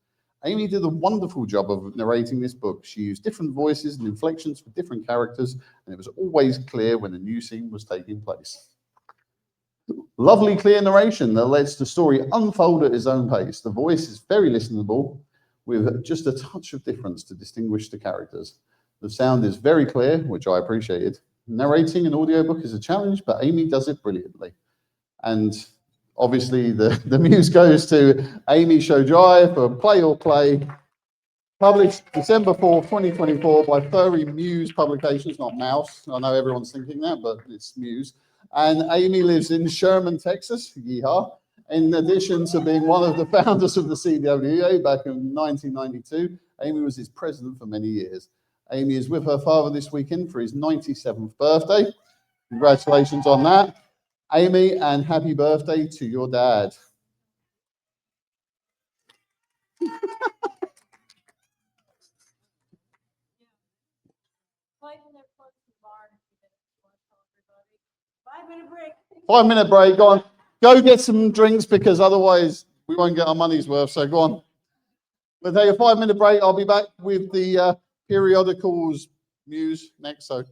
Amy did a wonderful job of narrating this book. She used different voices and inflections for different characters, and it was always clear when a new scene was taking place. Lovely, clear narration that lets the story unfold at its own pace. The voice is very listenable, with just a touch of difference to distinguish the characters. The sound is very clear, which I appreciated. Narrating an audiobook is a challenge, but Amy does it brilliantly. And obviously, the muse goes to Amy Shojai for Play or Play, published December 4th, 2024 by Furry Muse Publications, not Mouse. I know everyone's thinking that, but it's Muse. And Amy lives in Sherman, Texas, yeehaw. In addition to being one of the founders of the CWA back in 1992, Amy was his president for many years. Amy is with her father this weekend for his 97th birthday. Congratulations on that, Amy, and happy birthday to your dad. Five-minute break. Go on. Go get some drinks because otherwise we won't get our money's worth. So go on. We'll take a 5-minute break. I'll be back with the periodicals muse next. So.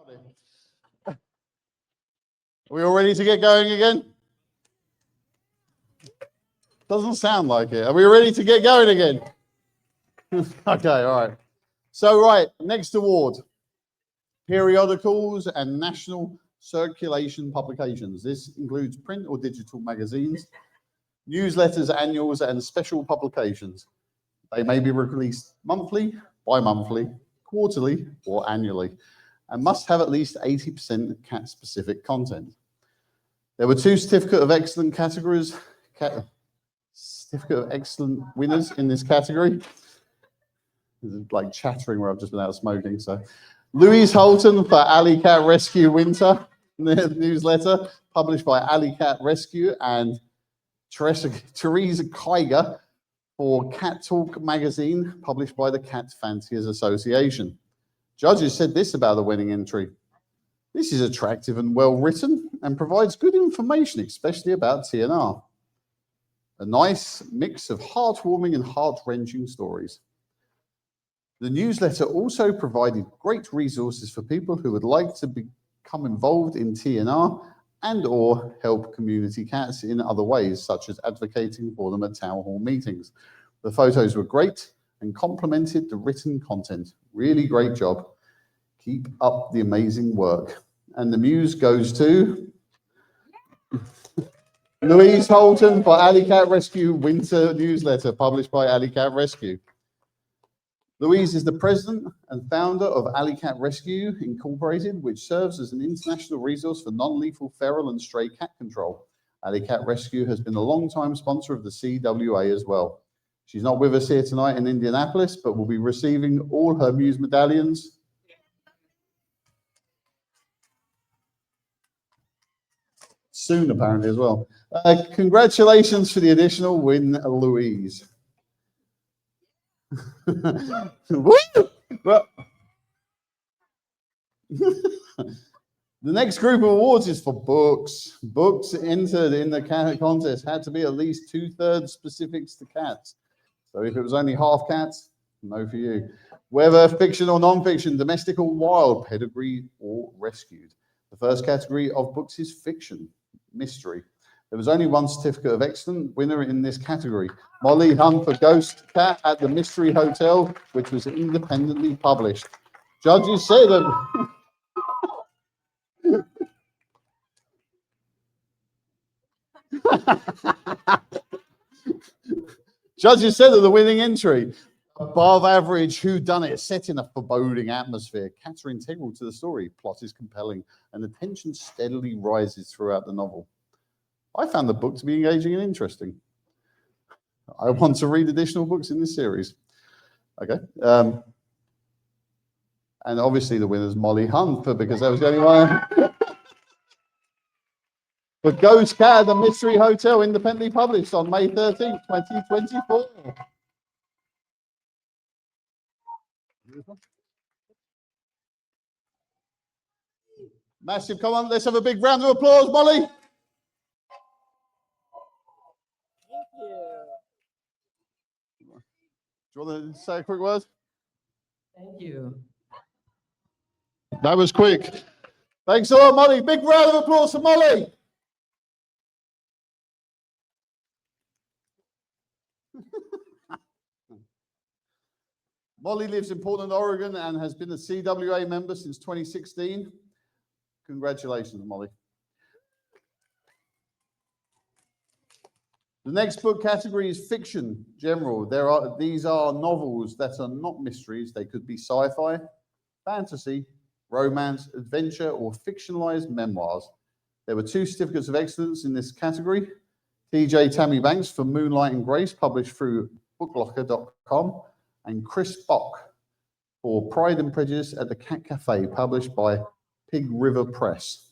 Are we all ready to get going again? Doesn't sound like it. Are we ready to get going again? Okay, all right. So, right, next award. Periodicals and national circulation publications. This includes print or digital magazines, newsletters, annuals, and special publications. They may be released monthly, bi-monthly, quarterly, or annually, and must have at least 80% cat-specific content. There were 2 Certificate of Excellent categories, Certificate of Excellent winners in this category. This is like chattering where I've just been out smoking. So, Louise Holton for Alley Cat Rescue Winter newsletter, published by Alley Cat Rescue, and Teresa Kiger for Cat Talk magazine, published by the Cat Fanciers Association. Judges said this about the winning entry. This is attractive and well written and provides good information, especially about TNR. A nice mix of heartwarming and heart-wrenching stories. The newsletter also provided great resources for people who would like to become involved in TNR and or help community cats in other ways, such as advocating for them at town hall meetings. The photos were great and complemented the written content. Really great job. Keep up the amazing work. And the muse goes to Louise Holton for Alley Cat Rescue Winter Newsletter, published by Alley Cat Rescue. Louise is the president and founder of Alley Cat Rescue Incorporated, which serves as an international resource for non-lethal feral and stray cat control. Alley Cat Rescue has been a long-time sponsor of the CWA as well. She's not with us here tonight in Indianapolis, but will be receiving all her Muse medallions soon, apparently, as well. Congratulations for the additional win, Louise. Woo! Well, the next group of awards is for books. Books entered in the cat contest had to be at least 2/3 specifics to cats. So if it was only half cats, no for you. Whether fiction or non-fiction, domestic or wild, pedigree or rescued. The first category of books is fiction, mystery. There was only 1 Certificate of Excellent winner in this category. Molly Hunt for Ghost Cat at the Mystery Hotel, which was independently published. Judges say that Judges said that the winning entry, above average whodunit set in a foreboding atmosphere. Cats are integral to the story. Plot is compelling, and the tension steadily rises throughout the novel. I found the book to be engaging and interesting. I want to read additional books in this series. Okay. And obviously the winner's Molly Hunt, because that was the only one. The Ghost Cat at the Mystery Hotel, independently published on May 13th, 2024. Massive, come on, let's have a big round of applause, Molly. Do you want to say a quick word? Thank you. That was quick. Thanks a lot, Molly. Big round of applause for Molly. Molly lives in Portland, Oregon, and has been a CWA member since 2016. Congratulations, Molly. The next book category is fiction, general. These are novels that are not mysteries. They could be sci-fi, fantasy, romance, adventure, or fictionalized memoirs. There were 2 Certificates of Excellence in this category. TJ Tammy Banks for Moonlight and Grace, published through booklocker.com, and Chris Bock for Pride and Prejudice at the Cat Cafe, published by Pig River Press.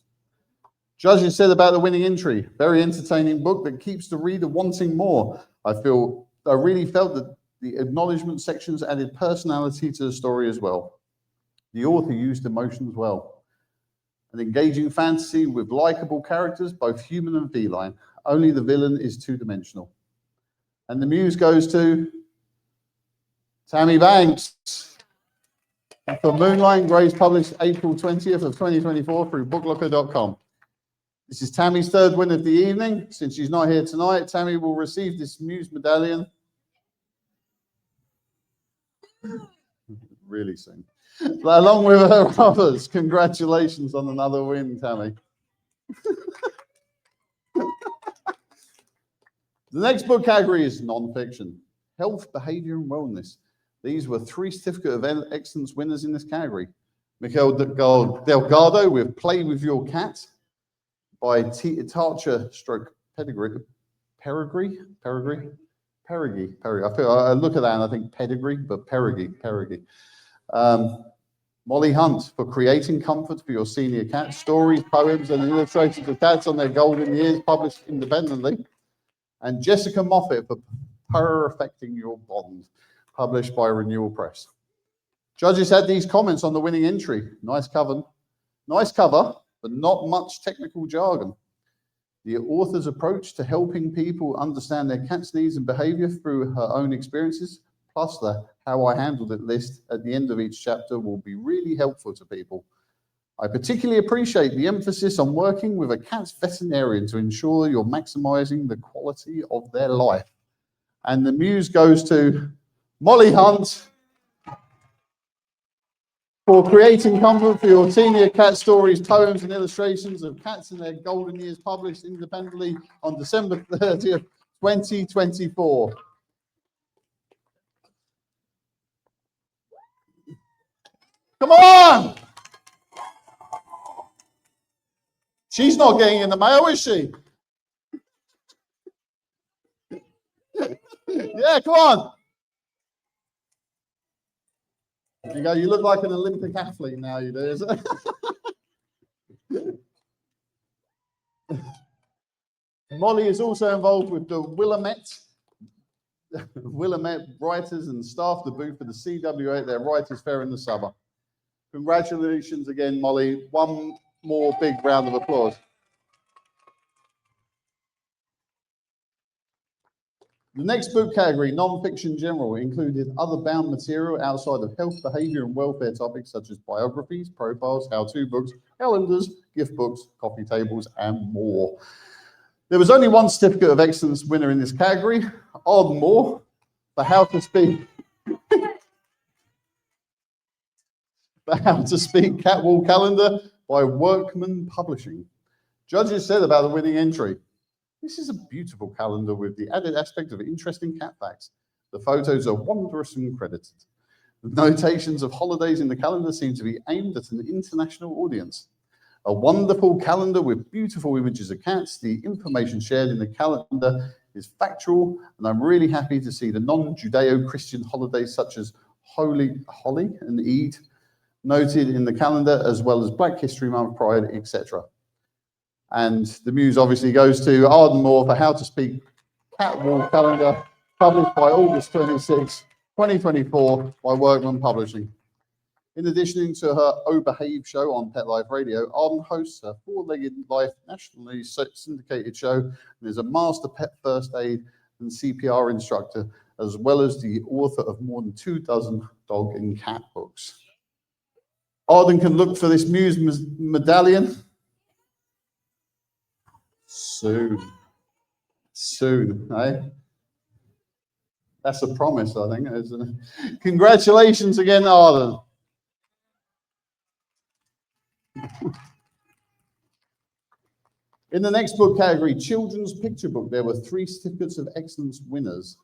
Judges said about the winning entry, very entertaining book that keeps the reader wanting more. I really felt that the acknowledgement sections added personality to the story as well. The author used emotions well. An engaging fantasy with likable characters, both human and feline. Only the villain is 2-dimensional. And the muse goes to Tammy Banks. For Moonlight Grace, published April 20th of 2024 through booklocker.com. This is Tammy's third win of the evening. Since she's not here tonight, Tammy will receive this Muse medallion really soon. Along with her others. Congratulations on another win, Tammy. The next book category is non-fiction. Health, behavior, and wellness. These were 3 Certificate of Excellence winners in this category. Michael Delgado with Play With Your Cat by Tarcher Stroke Pedigree. Perigee. I look at that and I think pedigree, but Perigee. Molly Hunt for Creating Comfort for Your Senior Cat. Stories, poems, and illustrations of cats on their golden years, published independently. And Jessica Moffat for Perfecting Your Bond, published by Renewal Press. Judges had these comments on the winning entry. Nice cover, but not much technical jargon. The author's approach to helping people understand their cat's needs and behavior through her own experiences, plus the how I handled it list at the end of each chapter, will be really helpful to people. I particularly appreciate the emphasis on working with a cat's veterinarian to ensure you're maximizing the quality of their life. And the muse goes to Molly Hunt for Creating Comfort for Your Senior Cat. Stories, poems, and illustrations of cats in their golden years, published independently on December 30th, 2024. Come on! She's not getting in the mail, is she? Yeah, come on. You go, you look like an Olympic athlete now, you do. Molly is also involved with the Willamette writers and staff the booth for the CWA at their Writers' Fair in the summer. Congratulations again, Molly. One more big round of applause. The next book category, non-fiction general, included other bound material outside of health, behavior, and welfare topics such as biographies, profiles, how-to books, calendars, gift books, coffee tables, and more. There was only one Certificate of Excellence winner in this category, Ardmore, for How to Speak Catwall Calendar by Workman Publishing. Judges said about the winning entry, "This is a beautiful calendar with the added aspect of interesting cat facts. The photos are wondrous and credited. The notations of holidays in the calendar seem to be aimed at an international audience. A wonderful calendar with beautiful images of cats. The information shared in the calendar is factual, and I'm really happy to see the non-Judeo-Christian holidays such as Holly and Eid noted in the calendar, as well as Black History Month, Pride, etc." And the muse obviously goes to Ardmore for How to Speak Catwall Calendar, published by August 26, 2024 by Workman Publishing. In addition to her Oh Behave show on Pet Life Radio, Arden hosts a 4-legged life nationally syndicated show and is a master pet first aid and CPR instructor, as well as the author of more than 24 dog and cat books. Arden can look for this muse medallion soon, eh? That's a promise, I think, isn't it? Congratulations again, Arden. In the next book category, children's picture book, there were 3 Certificates of Excellence winners.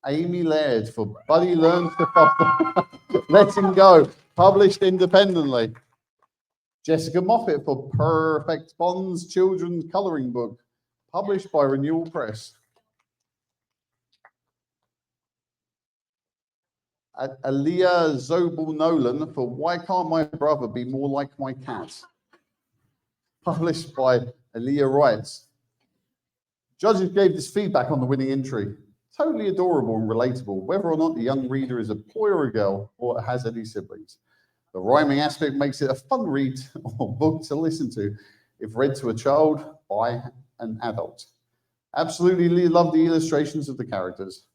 Amy Laird for Buddy Learns to Follow, Let Him Go, published independently. Jessica Moffat for Perfect Bonds children's colouring book, published by Renewal Press. Aaliyah Zobel Nolan for Why Can't My Brother Be More Like My Cat, published by Aaliyah Writes. Judges gave this feedback on the winning entry. Totally adorable and relatable, whether or not the young reader is a boy or a girl or has any siblings. The rhyming aspect makes it a fun read or book to listen to if read to a child by an adult. Absolutely love the illustrations of the characters.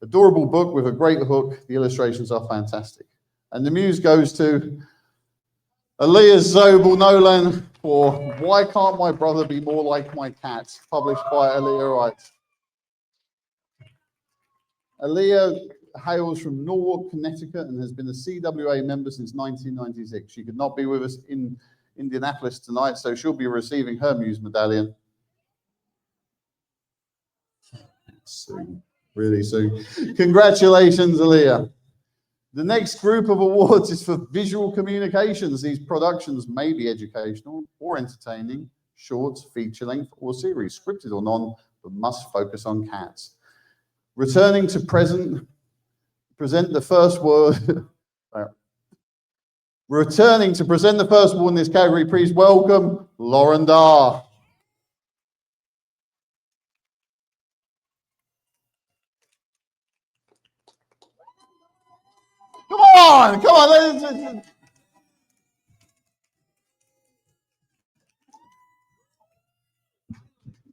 Adorable book with a great hook. The illustrations are fantastic. And the muse goes to Aaliyah Zobel Nolan for Why Can't My Brother Be More Like My Cat, published by Aaliyah Wright. Aaliyah hails from Norwalk, Connecticut, and has been a CWA member since 1996. She could not be with us in Indianapolis tonight, so she'll be receiving her Muse medallion soon, really soon. Congratulations, Aaliyah. The next group of awards is for visual communications. These productions may be educational or entertaining, shorts, feature length, or series, scripted or non, but must focus on cats. Returning to present the first award. Returning to present the first award in this category, please welcome Lauren Darr. Come on, let's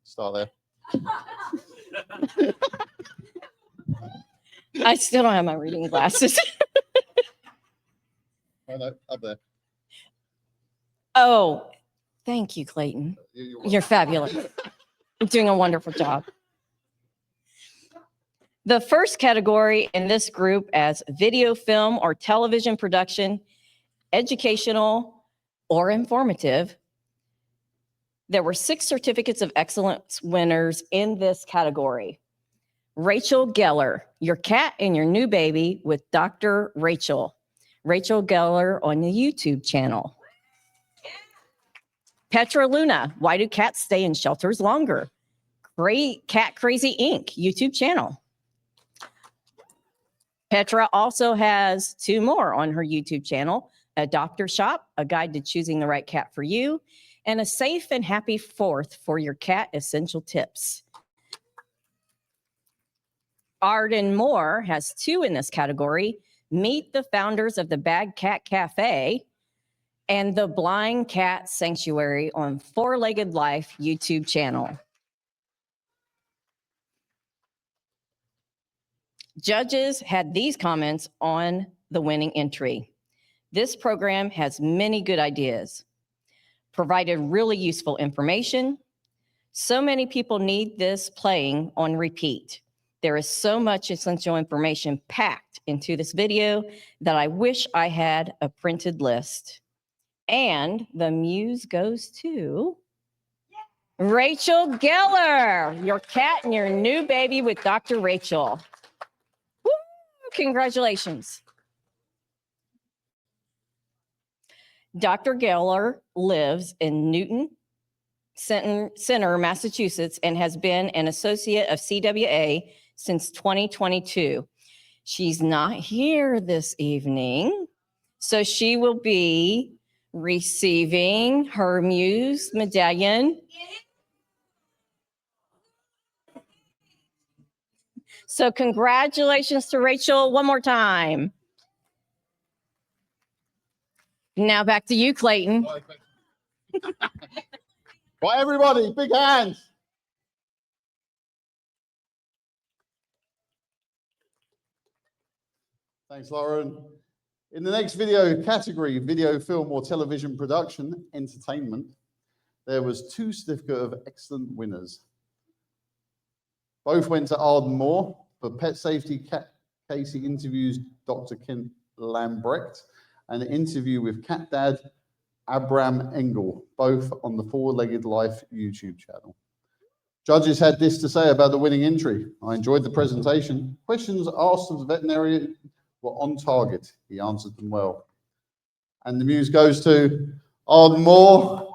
start there. I still don't have my reading glasses. Oh, no, up there. Oh, thank you, Clayton. You're fabulous. You're doing a wonderful job. The first category in this group as video, film, or television production, educational or informative. There were 6 certificates of excellence winners in this category. Rachel Geller, Your Cat and Your New Baby with Dr. Rachel. Rachel Geller on the YouTube channel. Petra Luna, Why Do Cats Stay in Shelters Longer? Great Cat Crazy Inc. YouTube channel. Petra also has 2 more on her YouTube channel, Adopter Shop, A Guide to Choosing the Right Cat for You, and A Safe and Happy Fourth for Your Cat Essential Tips. Arden Moore has 2 in this category, Meet the Founders of the Bad Cat Cafe and The Blind Cat Sanctuary on Four-Legged Life YouTube channel. Judges had these comments on the winning entry. This program has many good ideas, provided really useful information. So many people need this playing on repeat. There is so much essential information packed into this video that I wish I had a printed list. And the muse goes to Rachel Geller, Your Cat and Your New Baby with Dr. Rachel. Woo, congratulations. Dr. Geller lives in Newton Center, Massachusetts, and has been an associate of CWA since 2022. She's not here this evening, so she will be receiving her Muse medallion. So congratulations to Rachel one more time. Now back to you, Clayton. Right, everybody, big hands. Thanks, Lauren. In the next video category, video, film, or television production, entertainment, there was 2 certificate of excellent winners. Both went to Arden Moore for Pet Safety Casey interviews Dr. Kent Lambrecht, and an interview with Cat Dad Abram Engel, both on the Four-Legged Life YouTube channel. Judges had this to say about the winning entry. I enjoyed the presentation. Questions asked of the veterinarian were on target. He answered them well. And the muse goes to Arden Moore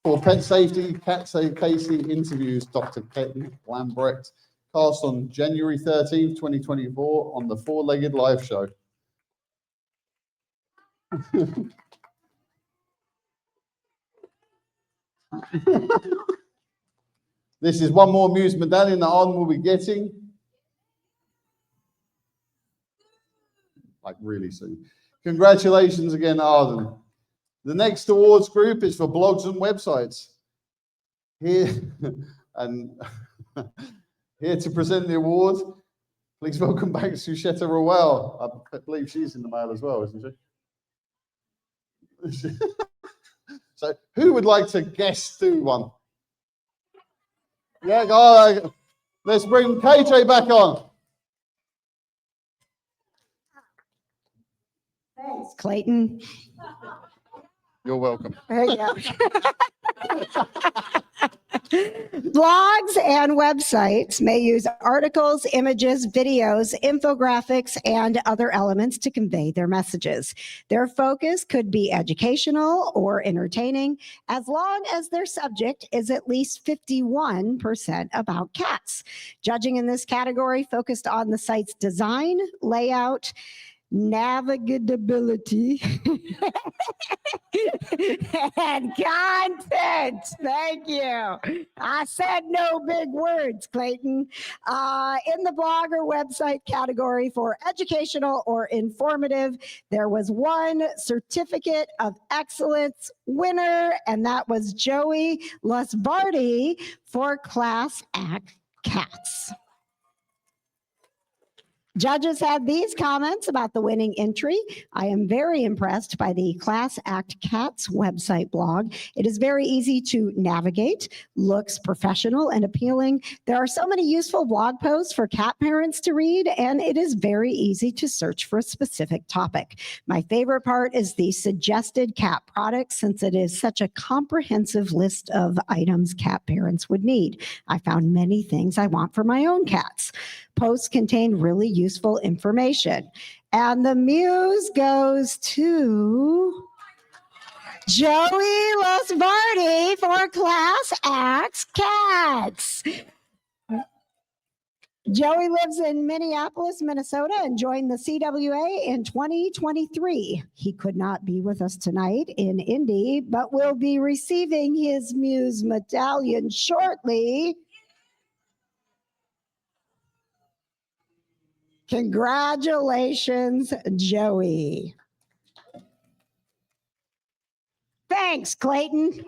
for Pet Safety Casey interviews Dr. Clayton Lambrecht, cast on January 13th, 2024 on the Four-Legged Life Show. This is one more Muse medallion that Arden will be getting. Like really soon. Congratulations again, Arden. The next awards group is for blogs and websites. Here and here to present the award Please welcome back Susheta Rawal. I believe she's in the mail as well, isn't she? So who would like to guest do one? Yeah, go. Let's bring KJ back on. Thanks, Clayton. You're welcome. There you go. Blogs and websites may use articles, images, videos, infographics, and other elements to convey their messages. Their focus could be educational or entertaining, as long as their subject is at least 51% about cats. Judging in this category focused on the site's design, layout, navigability, and content. Thank you. I said no big words, Clayton. In the blog or website category for educational or informative, there was one certificate of excellence winner, and that was Joey Lusbardi for Class Act Cats. Judges had these comments about the winning entry. I am very impressed by the Class Act Cats website blog. It is very easy to navigate, looks professional and appealing. There are so many useful blog posts for cat parents to read, and it is very easy to search for a specific topic. My favorite part is the suggested cat products, since it is such a comprehensive list of items cat parents would need. I found many things I want for my own cats. Posts contain really useful information. And the muse goes to Joey Lusbardi for Class Act Cats. Joey lives in Minneapolis, Minnesota, and joined the CWA in 2023. He could not be with us tonight in Indy, but will be receiving his Muse medallion shortly. Congratulations, Joey. Thanks, Clayton.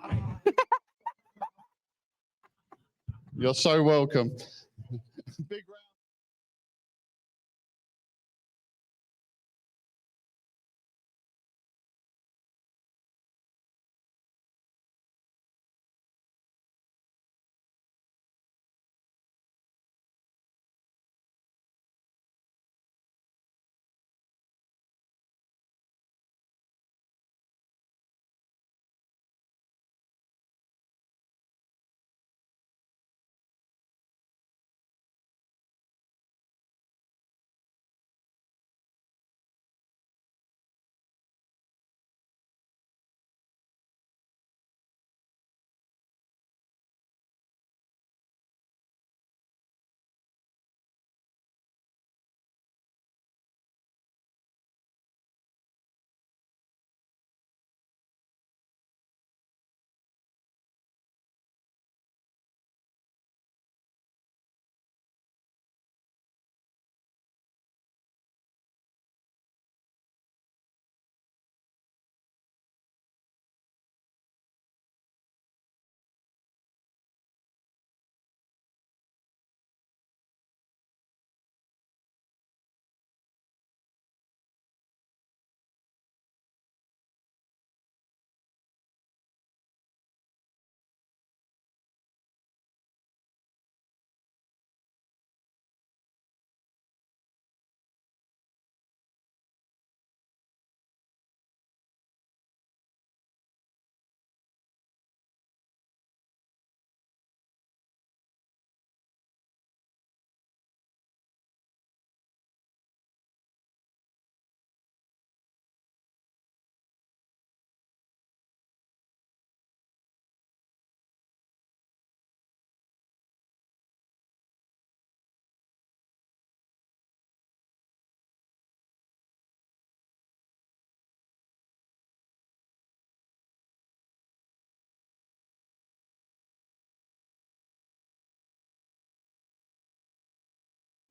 You're so welcome. Big round.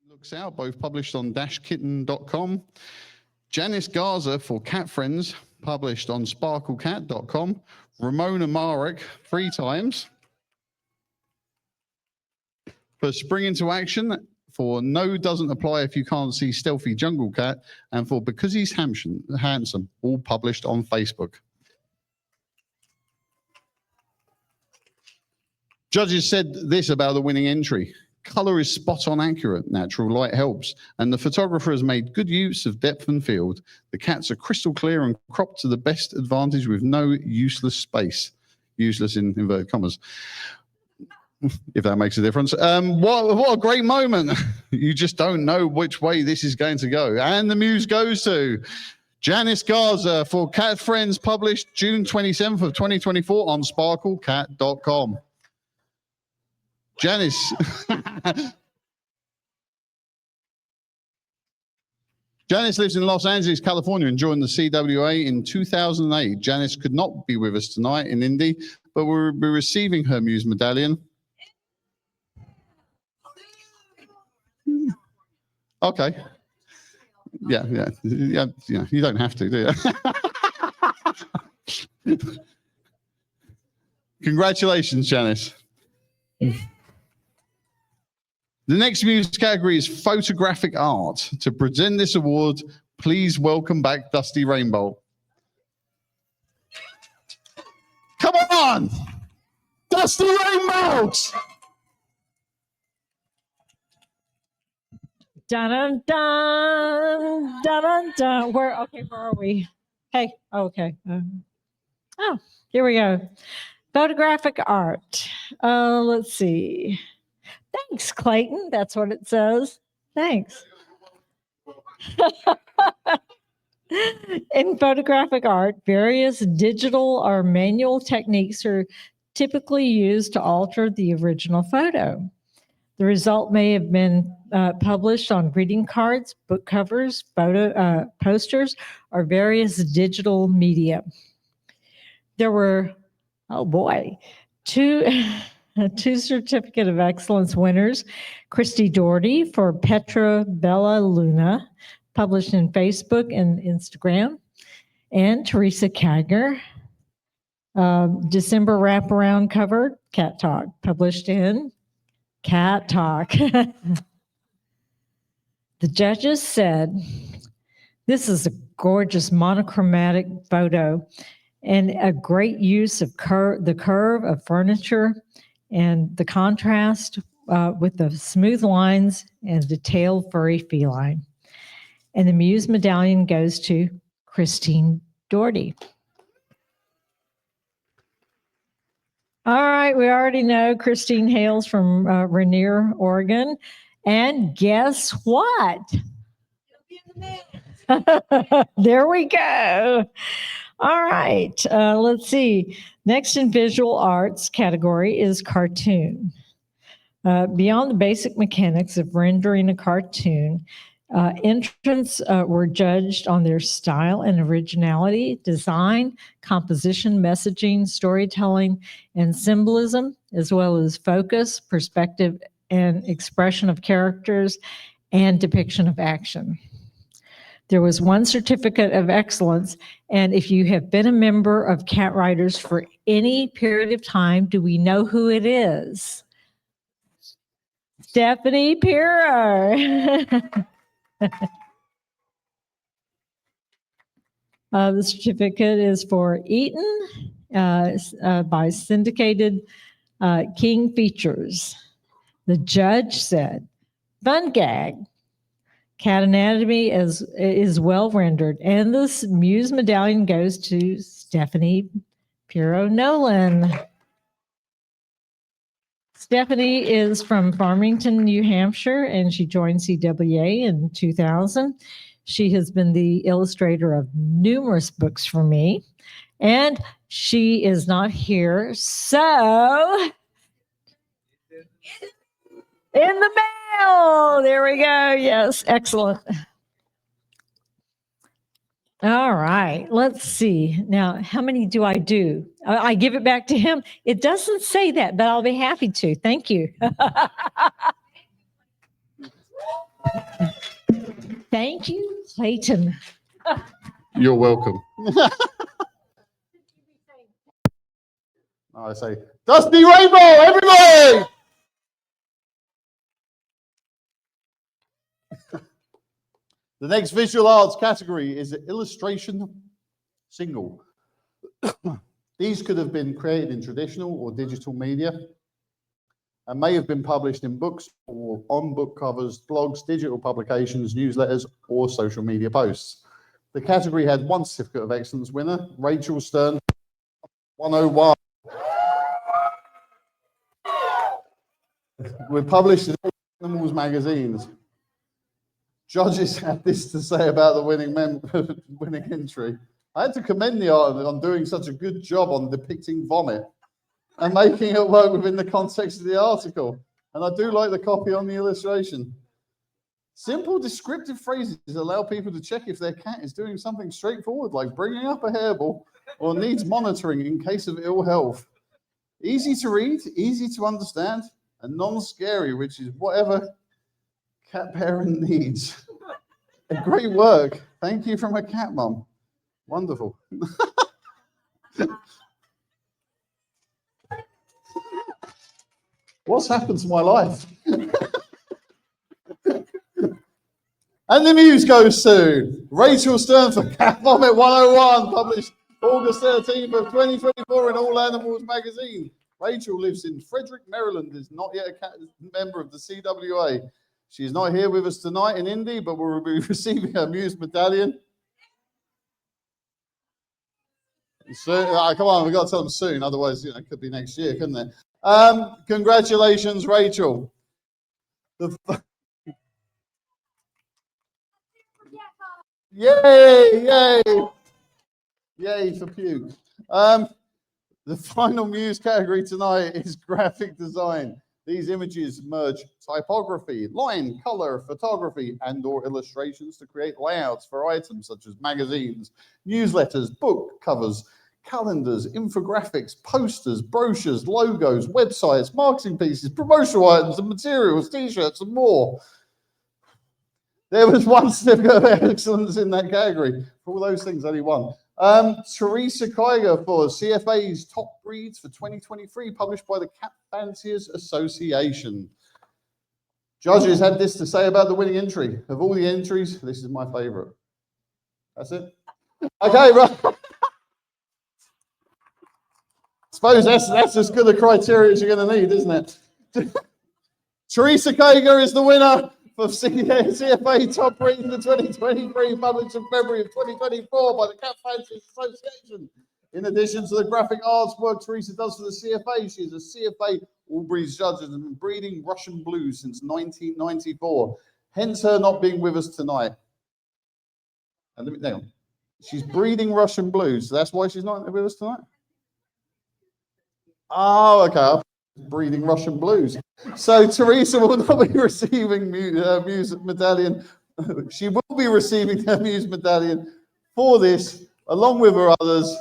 Looks Out, both published on dashkitten.com. Janice Garza for Cat Friends, published on sparklecat.com. Ramona Marek, 3 times. For Spring Into Action for no doesn't apply if you can't see stealthy jungle cat, and for because he's handsome, all published on Facebook. Judges said this about the winning entry. Color is spot on accurate, natural light helps, and the photographer has made good use of depth and field. The cats are crystal clear and cropped to the best advantage with no useless space. Useless in inverted commas, if that makes a difference. What a great moment. You just don't know which way this is going to go. And the muse goes to Janice Garza for Cat Friends, published June 27th of 2024 on sparklecat.com. Janice. Janice lives in Los Angeles, California, and joined the CWA in 2008. Janice could not be with us tonight in Indy, but we'll be receiving her Muse medallion. Okay. Yeah. You don't have to, do you? Congratulations, Janice. The next Muse category is photographic art. To present this award, please welcome back Dusty Rainbow. Come on! Dusty Rainbow! Dun dun dun dun dun dun. Where are we? Hey, okay. Oh, here we go. Photographic art. Let's see. Thanks, Clayton. That's what it says. Thanks. In photographic art, various digital or manual techniques are typically used to alter the original photo. The result may have been published on greeting cards, book covers, posters, or various digital media. There were, two Certificate of Excellence winners, Christy Doherty for Petra Bella Luna, published in Facebook and Instagram, and Teresa Kager, December wraparound cover, Cat Talk, published in Cat Talk. The judges said, this is a gorgeous monochromatic photo and a great use of the curve of furniture and the contrast with the smooth lines and detailed furry feline. And the Muse medallion goes to Christine Doherty. All right, we already know Christine hails from Rainier, Oregon. And guess what? There we go. All right, let's see. Next in visual arts category is cartoon. Beyond the basic mechanics of rendering a cartoon, entrants were judged on their style and originality, design, composition, messaging, storytelling, and symbolism, as well as focus, perspective, and expression of characters and depiction of action. There was one certificate of excellence, and if you have been a member of Cat Writers for any period of time, do we know who it is? Stephanie Pirro. The certificate is for Eaton by Syndicated King Features. The judge said, fun gag. Cat anatomy is well rendered, and this Muse medallion goes to Stephanie Pirro Nolan. Stephanie is from Farmington, New Hampshire, and she joined CWA in 2000. She has been the illustrator of numerous books for me, and she is not here, so in the mail. There we go. Yes, excellent. All right, let's see. Now, how many do? I give it back to him. It doesn't say that, but I'll be happy to. Thank you. Thank you, Clayton. You're welcome. I say, Dusty Rainbow, everybody! The next visual arts category is illustration single. These could have been created in traditional or digital media and may have been published in books or on book covers, blogs, digital publications, newsletters, or social media posts. The category had one Certificate of Excellence winner, Rachel Stern, 101. We're published in all Animals magazines. Judges had this to say about the winning entry. I had to commend the artist on doing such a good job on depicting vomit and making it work within the context of the article. And I do like the copy on the illustration. Simple descriptive phrases allow people to check if their cat is doing something straightforward, like bringing up a hairball or needs monitoring in case of ill health. Easy to read, easy to understand, and non-scary, which is whatever cat parent needs. A great work. Thank you from a cat mum. Wonderful. What's happened to my life? And the muse goes soon. Rachel Stern for Cat Vomit 101, published August 13th of 2024 in All Animals magazine. Rachel lives in Frederick, Maryland, is not yet a member of the CWA. She is not here with us tonight in Indy, but will be receiving her Muse medallion. So, come on, we've got to tell them soon, otherwise it could be next year, couldn't it? Congratulations, Rachel. Yay, yay. Yay for puke. The final Muse category tonight is graphic design. These images merge typography, line, color, photography, and/or illustrations to create layouts for items such as magazines, newsletters, book covers, calendars, infographics, posters, brochures, logos, websites, marketing pieces, promotional items and materials, t-shirts, and more. There was one Certificate of Excellence in that category. For all those things, only one. Teresa Kiger for CFA's Top Breeds for 2023, published by the Cat Fanciers Association. Judges had this to say about the winning entry. Of all the entries, this is my favorite. That's it? Okay, right. Suppose that's as good a criteria as you're going to need, isn't it? Teresa Kiger is the winner for CFA Top Breed for 2023, published in February of 2024 by the Cat Fanciers Association. In addition to the graphic arts work Teresa does for the CFA, she is a CFA All Breeds judge and has been breeding Russian blues since 1994, hence her not being with us tonight. And let me hang on. She's breeding Russian blues, so that's why she's not with us tonight? Oh, okay. Breeding Russian blues. So Teresa will not be receiving Muse medallion. She will be receiving her Muse medallion for this, along with her others,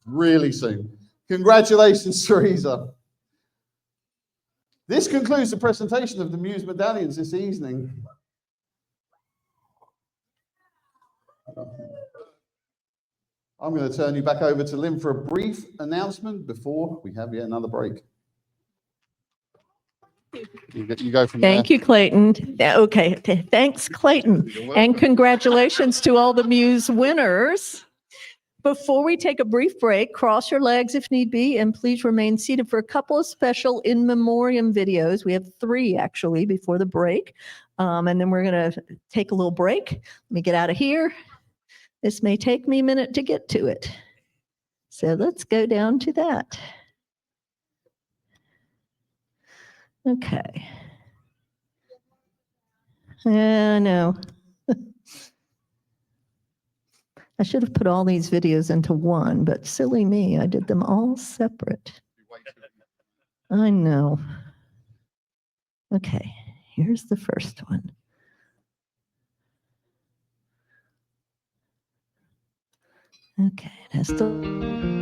really soon. Congratulations, Teresa. This concludes the presentation of the Muse medallions this evening. I'm going to turn you back over to Lynn for a brief announcement before we have yet another break. You go from there. Thank you, Clayton. Okay, thanks, Clayton. And congratulations to all the Muse winners. Before we take a brief break, cross your legs if need be, and please remain seated for a couple of special in memoriam videos. We have 3 actually before the break. And then we're going to take a little break. Let me get out of here. This may take me a minute to get to it. So let's go down to that. Okay. I know. I should have put all these videos into one, but silly me, I did them all separate. I know. Okay, here's the first one. Okay, it has to.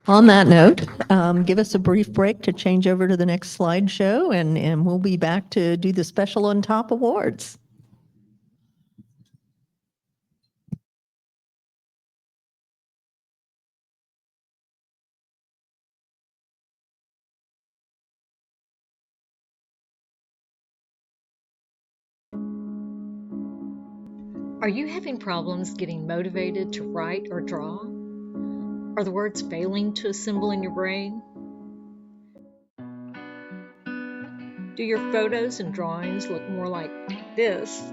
On that note, give us a brief break to change over to the next slideshow, and we'll be back to do the special on top awards. Are you having problems getting motivated to write or draw? Are the words failing to assemble in your brain? Do your photos and drawings look more like this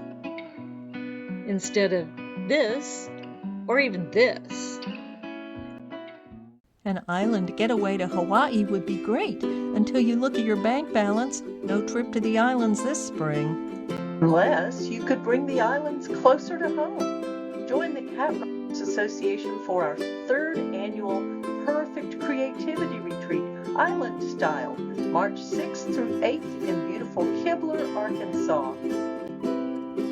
instead of this or even this? An island getaway to Hawaii would be great until you look at your bank balance. No trip to the islands this spring. Unless you could bring the islands closer to home. Join the Cat Writers Association for our 3rd annual Perfect Creativity Retreat, Island Style, March 6th through 8th in beautiful Kibler, Arkansas.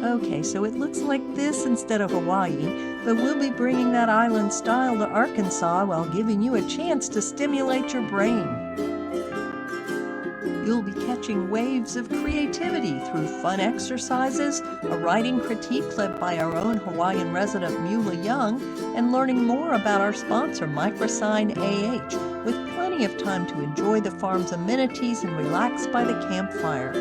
Okay, so it looks like this instead of Hawaii, but we'll be bringing that island style to Arkansas while giving you a chance to stimulate your brain. You'll be catching waves of creativity through fun exercises, a writing critique led by our own Hawaiian resident Mula Young, and learning more about our sponsor Microsign AH, with plenty of time to enjoy the farm's amenities and relax by the campfire.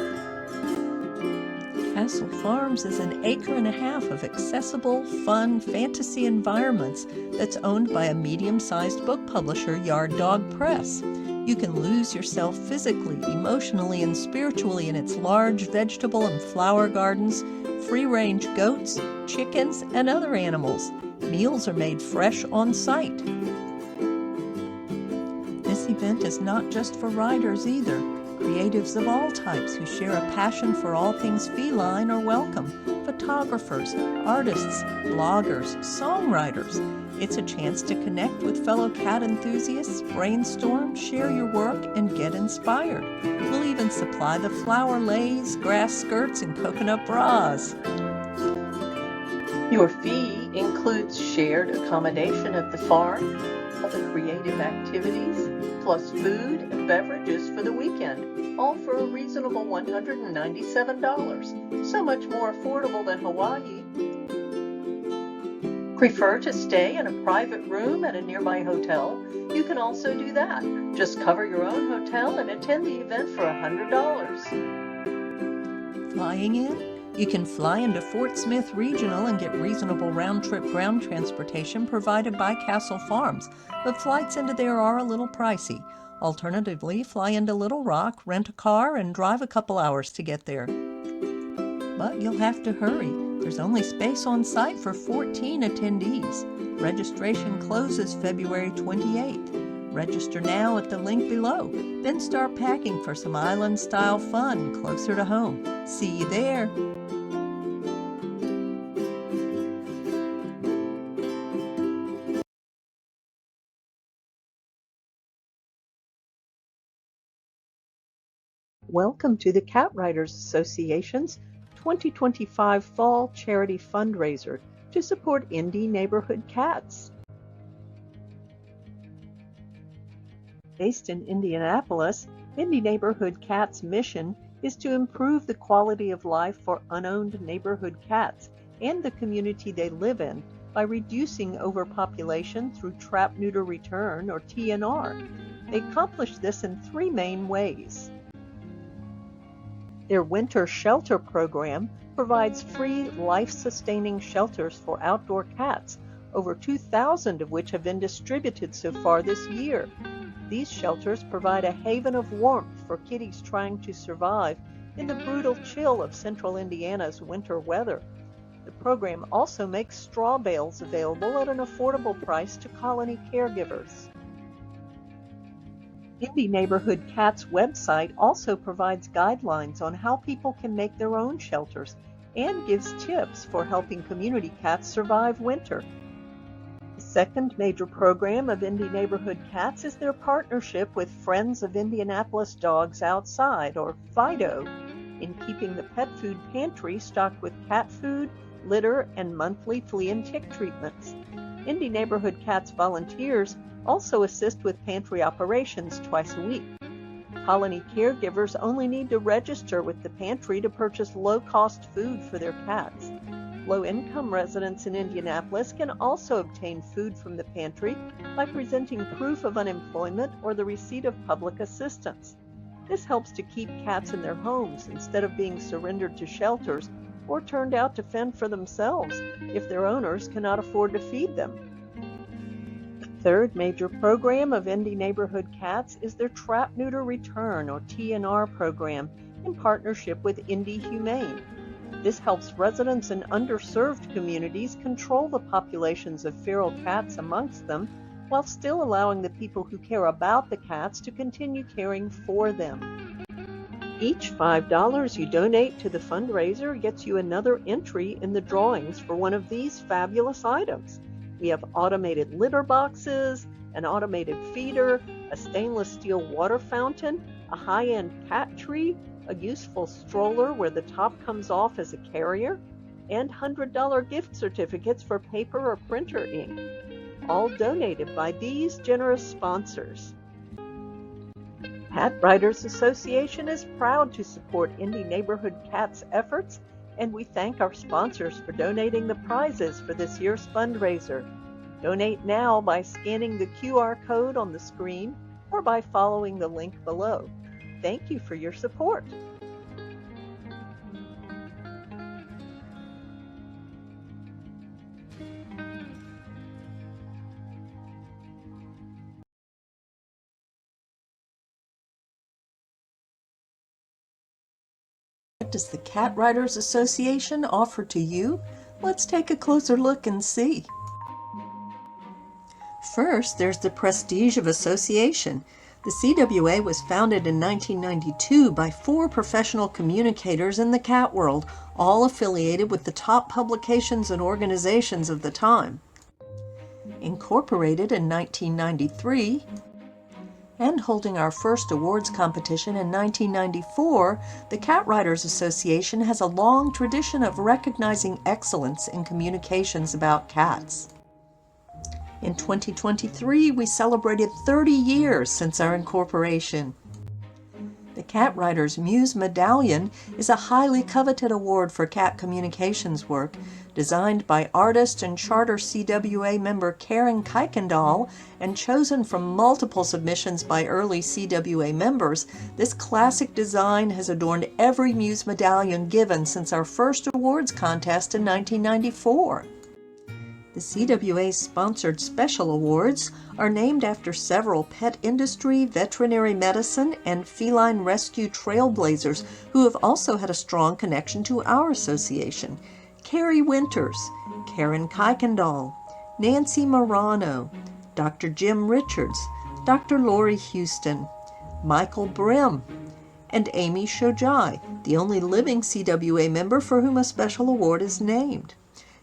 Castle Farms is an 1.5 acres of accessible, fun, fantasy environments that's owned by a medium-sized book publisher, Yard Dog Press. You can lose yourself physically, emotionally, and spiritually in its large vegetable and flower gardens, free-range goats, chickens, and other animals. Meals are made fresh on site. This event is not just for riders either. Creatives of all types who share a passion for all things feline are welcome. Photographers, artists, bloggers, songwriters. It's a chance to connect with fellow cat enthusiasts, brainstorm, share your work, and get inspired. We'll even supply the flower leis, grass skirts, and coconut bras. Your fee includes shared accommodation at the farm, other creative activities, plus food and beverages for the weekend, all for a reasonable $197. So much more affordable than Hawaii. Prefer to stay in a private room at a nearby hotel? You can also do that. Just cover your own hotel and attend the event for $100. Flying in? You can fly into Fort Smith Regional and get reasonable round-trip ground transportation provided by Castle Farms, but flights into there are a little pricey. Alternatively, fly into Little Rock, rent a car, and drive a couple hours to get there. But you'll have to hurry. There's only space on site for 14 attendees. Registration closes February 28th. Register now at the link below. Then start packing for some island-style fun closer to home. See you there. Welcome to the Cat Writers Association's 2025 Fall Charity Fundraiser to support indie neighborhood cats. Based in Indianapolis, Indie Neighborhood Cats' mission is to improve the quality of life for unowned neighborhood cats and the community they live in by reducing overpopulation through trap, neuter, return, or TNR. They accomplish this in 3 main ways. Their winter shelter program provides free, life-sustaining shelters for outdoor cats, over 2,000 of which have been distributed so far this year. These shelters provide a haven of warmth for kitties trying to survive in the brutal chill of central Indiana's winter weather. The program also makes straw bales available at an affordable price to colony caregivers. Indie Neighborhood Cats' website also provides guidelines on how people can make their own shelters and gives tips for helping community cats survive winter. The second major program of Indie Neighborhood Cats is their partnership with Friends of Indianapolis Dogs Outside, or FIDO, in keeping the pet food pantry stocked with cat food, litter, and monthly flea and tick treatments. Indie Neighborhood Cats volunteers also assist with pantry operations twice a week. Colony caregivers only need to register with the pantry to purchase low-cost food for their cats. Low-income residents in Indianapolis can also obtain food from the pantry by presenting proof of unemployment or the receipt of public assistance. This helps to keep cats in their homes instead of being surrendered to shelters or turned out to fend for themselves if their owners cannot afford to feed them. The third major program of Indie Neighborhood Cats is their Trap Neuter Return, or TNR program, in partnership with Indie Humane. This helps residents in underserved communities control the populations of feral cats amongst them, while still allowing the people who care about the cats to continue caring for them. Each $5 you donate to the fundraiser gets you another entry in the drawings for one of these fabulous items. We have automated litter boxes, an automated feeder, a stainless steel water fountain, a high-end cat tree, a useful stroller where the top comes off as a carrier, and $100 gift certificates for paper or printer ink, all donated by these generous sponsors. Cat Writers Association is proud to support Indie Neighborhood Cats' efforts, and we thank our sponsors for donating the prizes for this year's fundraiser. Donate now by scanning the QR code on the screen or by following the link below. Thank you for your support. What does the Cat Writers Association offer to you? Let's take a closer look and see. First, there's the prestige of association. The CWA was founded in 1992 by 4 professional communicators in the cat world, all affiliated with the top publications and organizations of the time. Incorporated in 1993, and holding our first awards competition in 1994, the Cat Writers Association has a long tradition of recognizing excellence in communications about cats. In 2023, we celebrated 30 years since our incorporation. The Cat Writers Muse Medallion is a highly coveted award for cat communications work. Designed by artist and charter CWA member Karen Kuykendall and chosen from multiple submissions by early CWA members, this classic design has adorned every Muse medallion given since our first awards contest in 1994. The CWA's sponsored special awards are named after several pet industry, veterinary medicine, and feline rescue trailblazers who have also had a strong connection to our association. Carrie Winters, Karen Kuykendall, Nancy Morano, Dr. Jim Richards, Dr. Lori Houston, Michael Brim, and Amy Shojai, the only living CWA member for whom a special award is named.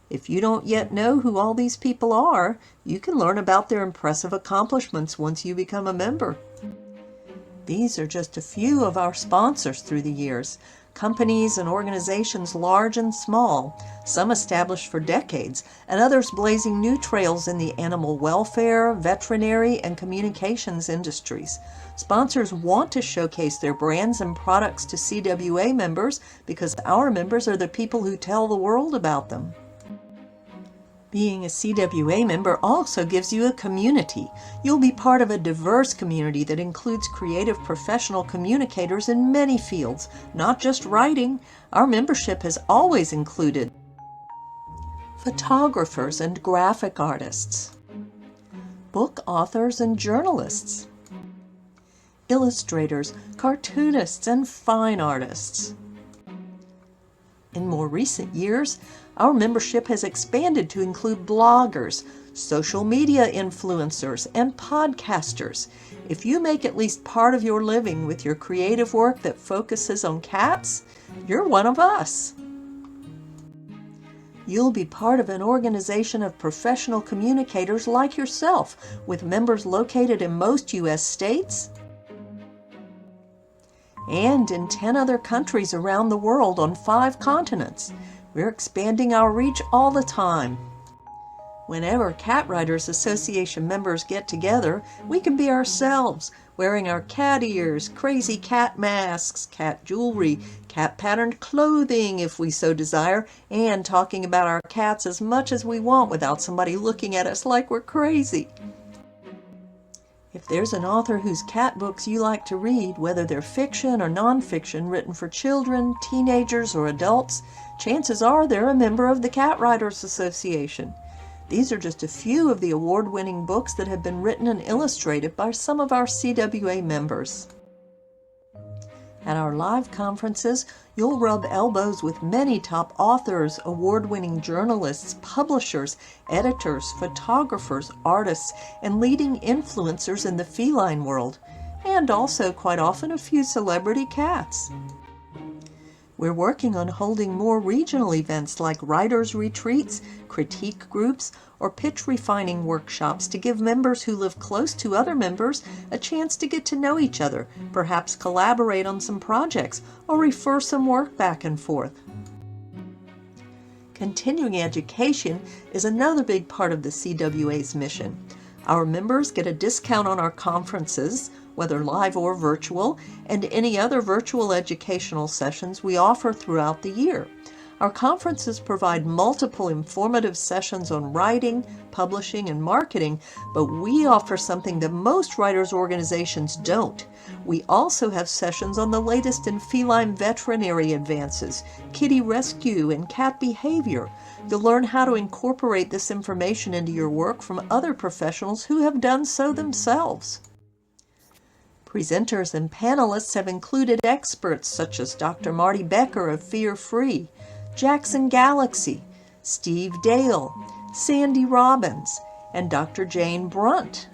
If you don't yet know who all these people are, you can learn about their impressive accomplishments once you become a member. These are just a few of our sponsors through the years. Companies and organizations large and small, some established for decades, and others blazing new trails in the animal welfare, veterinary, and communications industries. Sponsors want to showcase their brands and products to CWA members because our members are the people who tell the world about them. Being a CWA member also gives you a community. You'll be part of a diverse community that includes creative professional communicators in many fields, not just writing. Our membership has always included photographers and graphic artists, book authors and journalists, illustrators, cartoonists, and fine artists. In more recent years, our membership has expanded to include bloggers, social media influencers, and podcasters. If you make at least part of your living with your creative work that focuses on cats, you're one of us. You'll be part of an organization of professional communicators like yourself, with members located in most U.S. states and in 10 other countries around the world on 5 continents. We're expanding our reach all the time. Whenever Cat Writers Association members get together, we can be ourselves, wearing our cat ears, crazy cat masks, cat jewelry, cat-patterned clothing if we so desire, and talking about our cats as much as we want without somebody looking at us like we're crazy. If there's an author whose cat books you like to read, whether they're fiction or nonfiction written for children, teenagers, or adults, chances are they're a member of the Cat Writers Association. These are just a few of the award-winning books that have been written and illustrated by some of our CWA members. At our live conferences, you'll rub elbows with many top authors, award-winning journalists, publishers, editors, photographers, artists, and leading influencers in the feline world, and also quite often a few celebrity cats. We're working on holding more regional events like writers' retreats, critique groups, or pitch refining workshops to give members who live close to other members a chance to get to know each other, perhaps collaborate on some projects, or refer some work back and forth. Continuing education is another big part of the CWA's mission. Our members get a discount on our conferences, whether live or virtual, and any other virtual educational sessions we offer throughout the year. Our conferences provide multiple informative sessions on writing, publishing, and marketing, but we offer something that most writers' organizations don't. We also have sessions on the latest in feline veterinary advances, kitty rescue, and cat behavior. You'll learn how to incorporate this information into your work from other professionals who have done so themselves. Presenters and panelists have included experts such as Dr. Marty Becker of Fear Free, Jackson Galaxy, Steve Dale, Sandy Robbins, and Dr. Jane Brunt.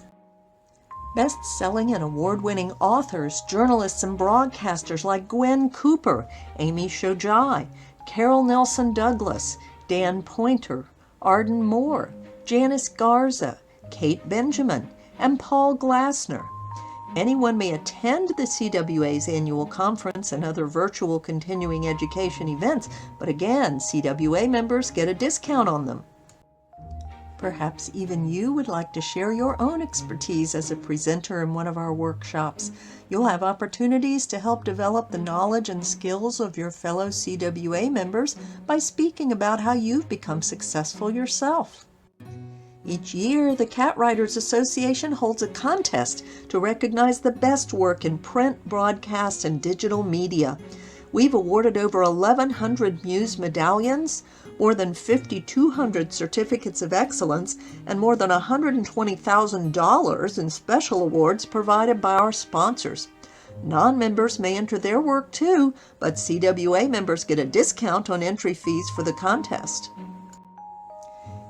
Best-selling and award-winning authors, journalists, and broadcasters like Gwen Cooper, Amy Shojai, Carol Nelson Douglas, Dan Pointer, Arden Moore, Janice Garza, Kate Benjamin, and Paul Glassner. Anyone may attend the CWA's annual conference and other virtual continuing education events, but again, CWA members get a discount on them. Perhaps even you would like to share your own expertise as a presenter in one of our workshops. You'll have opportunities to help develop the knowledge and skills of your fellow CWA members by speaking about how you've become successful yourself. Each year, the Cat Writers Association holds a contest to recognize the best work in print, broadcast, and digital media. We've awarded over 1,100 Muse medallions, more than 5,200 certificates of excellence, and more than $120,000 in special awards provided by our sponsors. Non-members may enter their work too, but CWA members get a discount on entry fees for the contest.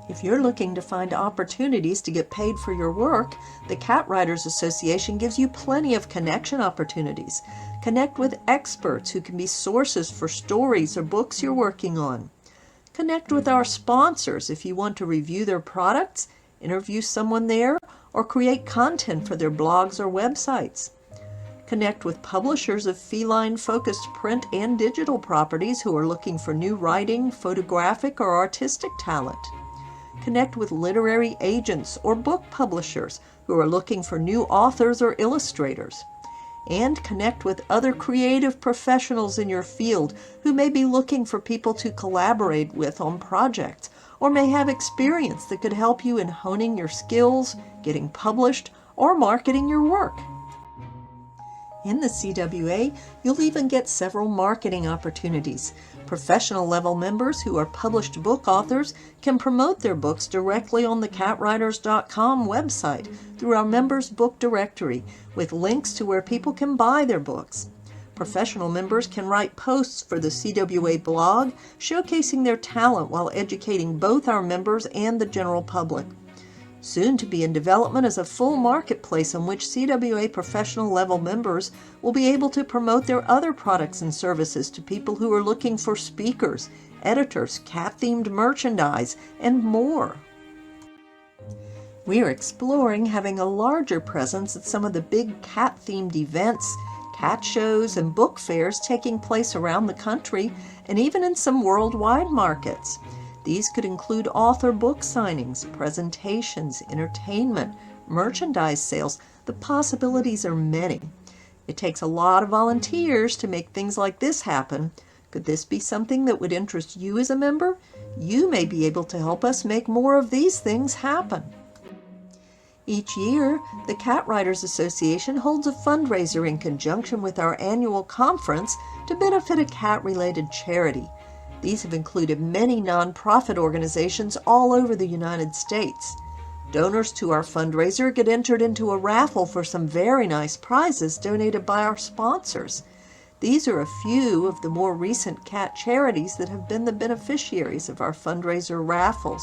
If you're looking to find opportunities to get paid for your work, the Cat Writers Association gives you plenty of connection opportunities. Connect with experts who can be sources for stories or books you're working on. Connect with our sponsors if you want to review their products, interview someone there, or create content for their blogs or websites. Connect with publishers of feline-focused print and digital properties who are looking for new writing, photographic, or artistic talent. Connect with literary agents or book publishers who are looking for new authors or illustrators. And connect with other creative professionals in your field who may be looking for people to collaborate with on projects, or may have experience that could help you in honing your skills, getting published, or marketing your work. In the CWA, you'll even get several marketing opportunities. Professional level members who are published book authors can promote their books directly on the catwriters.com website through our members' book directory with links to where people can buy their books. Professional members can write posts for the CWA blog showcasing their talent while educating both our members and the general public. Soon to be in development is a full marketplace on which CWA professional level members will be able to promote their other products and services to people who are looking for speakers, editors, cat-themed merchandise, and more. We are exploring having a larger presence at some of the big cat-themed events, cat shows, and book fairs taking place around the country, and even in some worldwide markets. These could include author book signings, presentations, entertainment, merchandise sales. The possibilities are many. It takes a lot of volunteers to make things like this happen. Could this be something that would interest you as a member? You may be able to help us make more of these things happen. Each year, the Cat Writers Association holds a fundraiser in conjunction with our annual conference to benefit a cat-related charity. These have included many nonprofit organizations all over the United States. Donors to our fundraiser get entered into a raffle for some very nice prizes donated by our sponsors. These are a few of the more recent cat charities that have been the beneficiaries of our fundraiser raffles.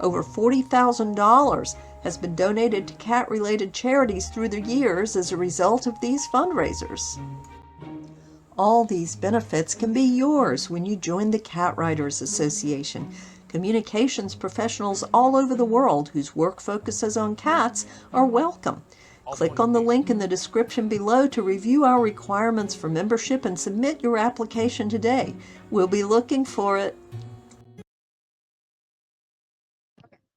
Over $40,000 has been donated to cat-related charities through the years as a result of these fundraisers. All these benefits can be yours when you join the Cat Writers Association. Communications professionals all over the world whose work focuses on cats are welcome. Click on the link in the description below to review our requirements for membership and submit your application today. We'll be looking for it.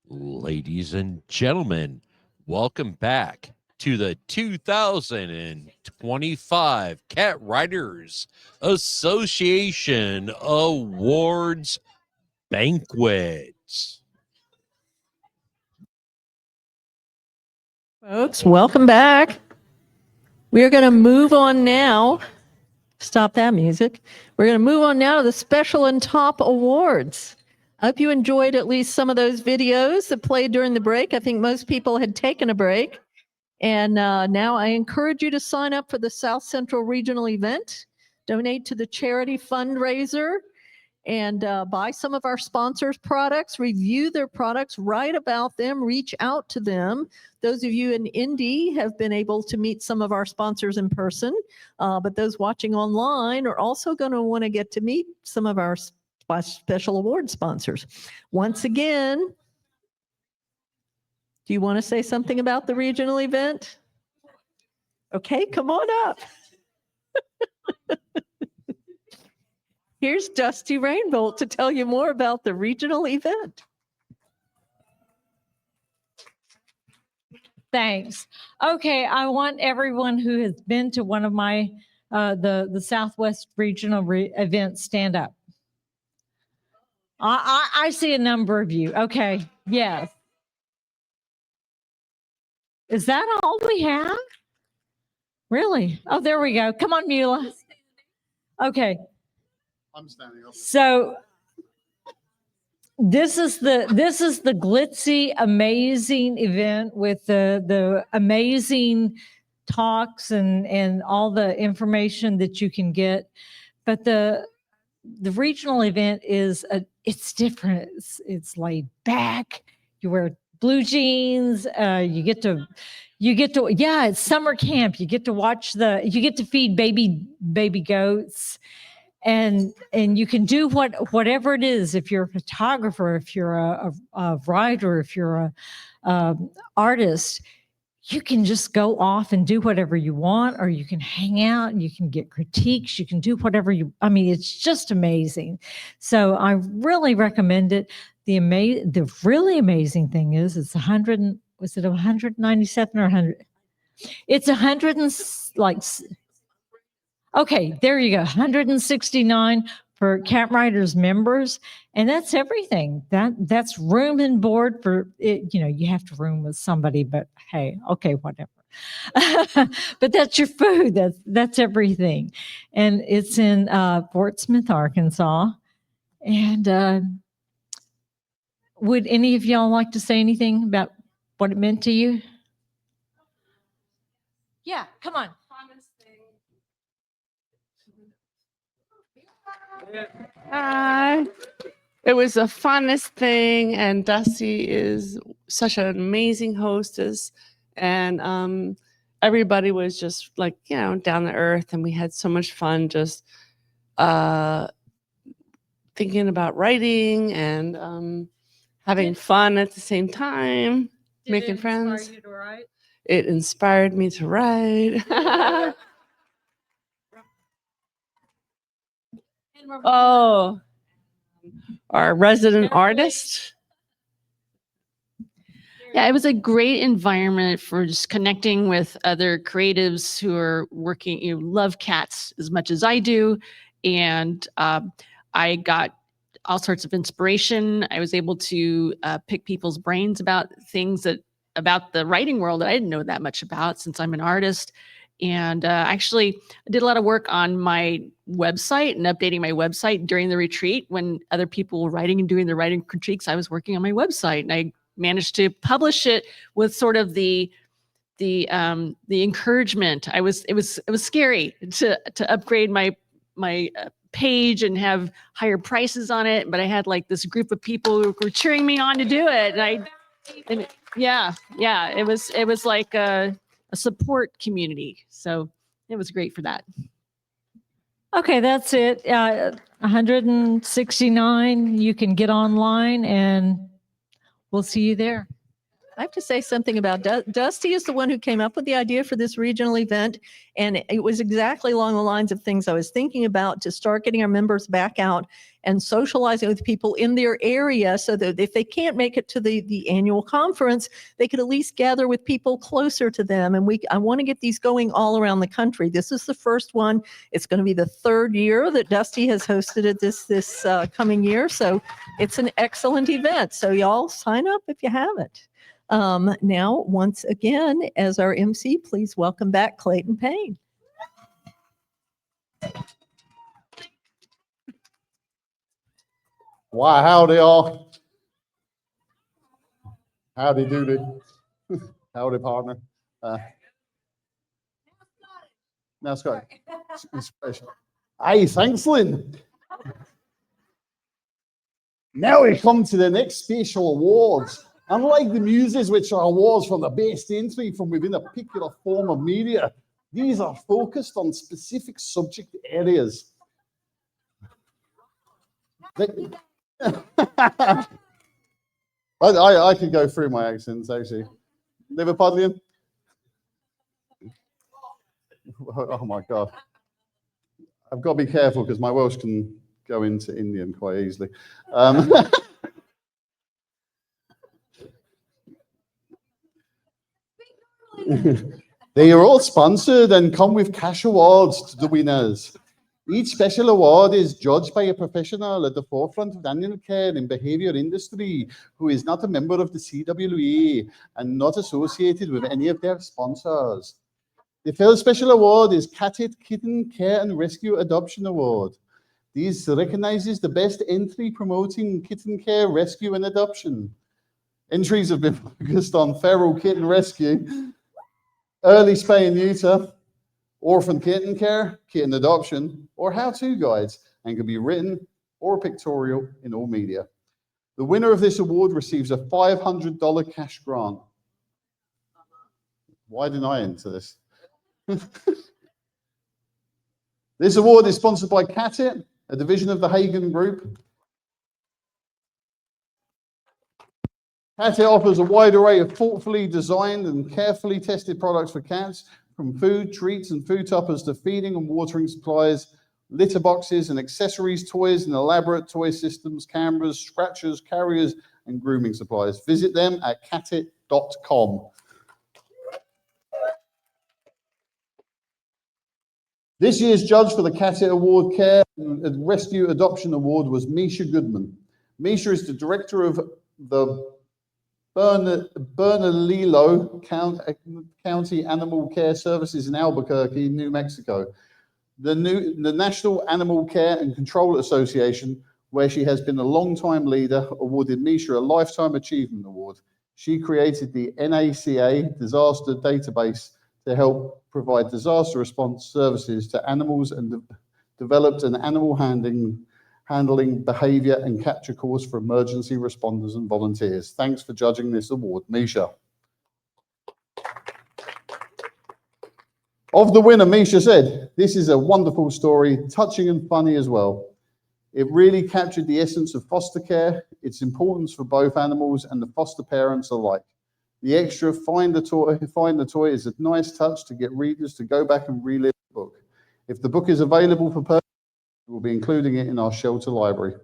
Ladies and gentlemen, welcome back to the 2025 Cat Writers Association Awards Banquet. Folks, welcome back. We're going to move on now. Stop that music. We're going to move on now to the special and top awards. I hope you enjoyed at least some of those videos that played during the break. I think most people had taken a break. And now I encourage you to sign up for the South Central Regional event, donate to the charity fundraiser, and buy some of our sponsors' products, review their products, write about them, reach out to them. Those of you in Indy have been able to meet some of our sponsors in person, but those watching online are also going to want to get to meet some of our special award sponsors. Once again, do you want to say something about the regional event? Okay, come on up. Here's Dusty Rainbolt to tell you more about the regional event. Thanks. Okay, I want everyone who has been to one of my the Southwest Regional events stand up. I see a number of you. Okay, yes. Is that all we have? Really? Oh, there we go. Come on, Mula. Okay. I'm standing up. So this is the glitzy, amazing event with the amazing talks and all the information that you can get. But the regional event is it's different. It's laid back. You wear blue jeans. You get to yeah, it's summer camp. You get to feed baby goats. And you can do whatever it is. If you're a photographer, if you're a writer, if you're a artist, you can just go off and do whatever you want, or you can hang out and you can get critiques. You can do whatever it's just amazing. So I really recommend it. The really amazing thing is it's 100. Was it 197 or 100? It's 100 and like. Okay, there you go. 169 for Cat Writers members, and that's everything. That's room and board for it. You have to room with somebody, but hey, okay, whatever. But that's your food. That's everything, and it's in Fort Smith, Arkansas. And would any of y'all like to say anything about what it meant to you? Yeah, come on. It was the funnest thing, and Dusty is such an amazing hostess, and everybody was just down to earth, and we had so much fun just thinking about writing and having fun at the same time, making friends. It inspired me to write. Oh, our resident artist. Yeah, it was a great environment for just connecting with other creatives who are working, love cats as much as I do. And I got all sorts of inspiration. I was able to pick people's brains about things about the writing world that I didn't know that much about, since I'm an artist. And actually, I did a lot of work on my website and updating my website during the retreat. When other people were writing and doing their writing critiques, I was working on my website, and I managed to publish it with sort of the encouragement. It was scary to upgrade my page and have higher prices on it, but I had like this group of people who were cheering me on to do it, and yeah, it was like a support community. So it was great for that. Okay, that's it. 169. You can get online, and we'll see you there. I have to say something about Dusty is the one who came up with the idea for this regional event. And it was exactly along the lines of things I was thinking about, to start getting our members back out and socializing with people in their area, so that if they can't make it to the annual conference, they could at least gather with people closer to them. And I want to get these going all around the country. This is the first one. It's going to be the third year that Dusty has hosted it this coming year. So it's an excellent event. So y'all sign up if you haven't. Now, once again, as our MC, please welcome back Clayton Payne. Why, howdy all. Howdy doody. Howdy, partner. Now, Scott. Hey, thanks, Lynn. Now we come to the next special awards. Unlike the muses, which are awards for the best entry from within a particular form of media, these are focused on specific subject areas. I could go through my accents, actually. Liverpudlian? Oh my God. I've got to be careful because my Welsh can go into Indian quite easily. They are all sponsored and come with cash awards to the winners. Each special award is judged by a professional at the forefront of animal care and behavior industry who is not a member of the CWA and not associated with any of their sponsors. The first special award is CATIT Kitten Care and Rescue Adoption Award. This recognizes the best entry promoting kitten care, rescue, and adoption. Entries have been focused on feral kitten rescue, early spay and neuter, orphan kitten care, kitten adoption, or how-to guides, and can be written or pictorial in all media. The winner of this award receives a $500 cash grant. Why didn't I enter this? This award is sponsored by CATIT, a division of the Hagen Group. CATIT offers a wide array of thoughtfully designed and carefully tested products for cats, from food, treats, and food toppers to feeding and watering supplies, litter boxes and accessories, toys and elaborate toy systems, cameras, scratchers, carriers, and grooming supplies. Visit them at catit.com. This year's judge for the CATIT Award Care and Rescue Adoption Award was Misha Goodman. Misha is the director of the Bernalillo County Animal Care Services in Albuquerque, New Mexico. The National Animal Care and Control Association, where she has been a long-time leader, awarded Misha a Lifetime Achievement Award. She created the NACA Disaster Database to help provide disaster response services to animals and developed an animal handling behavior and capture course for emergency responders and volunteers. Thanks for judging this award, Misha. Of the winner, Misha said, "This is a wonderful story, touching and funny as well. It really captured the essence of foster care, its importance for both animals and the foster parents alike. The extra find the toy is a nice touch to get readers to go back and relive the book. If the book is available for purchase, we'll be including it in our shelter library."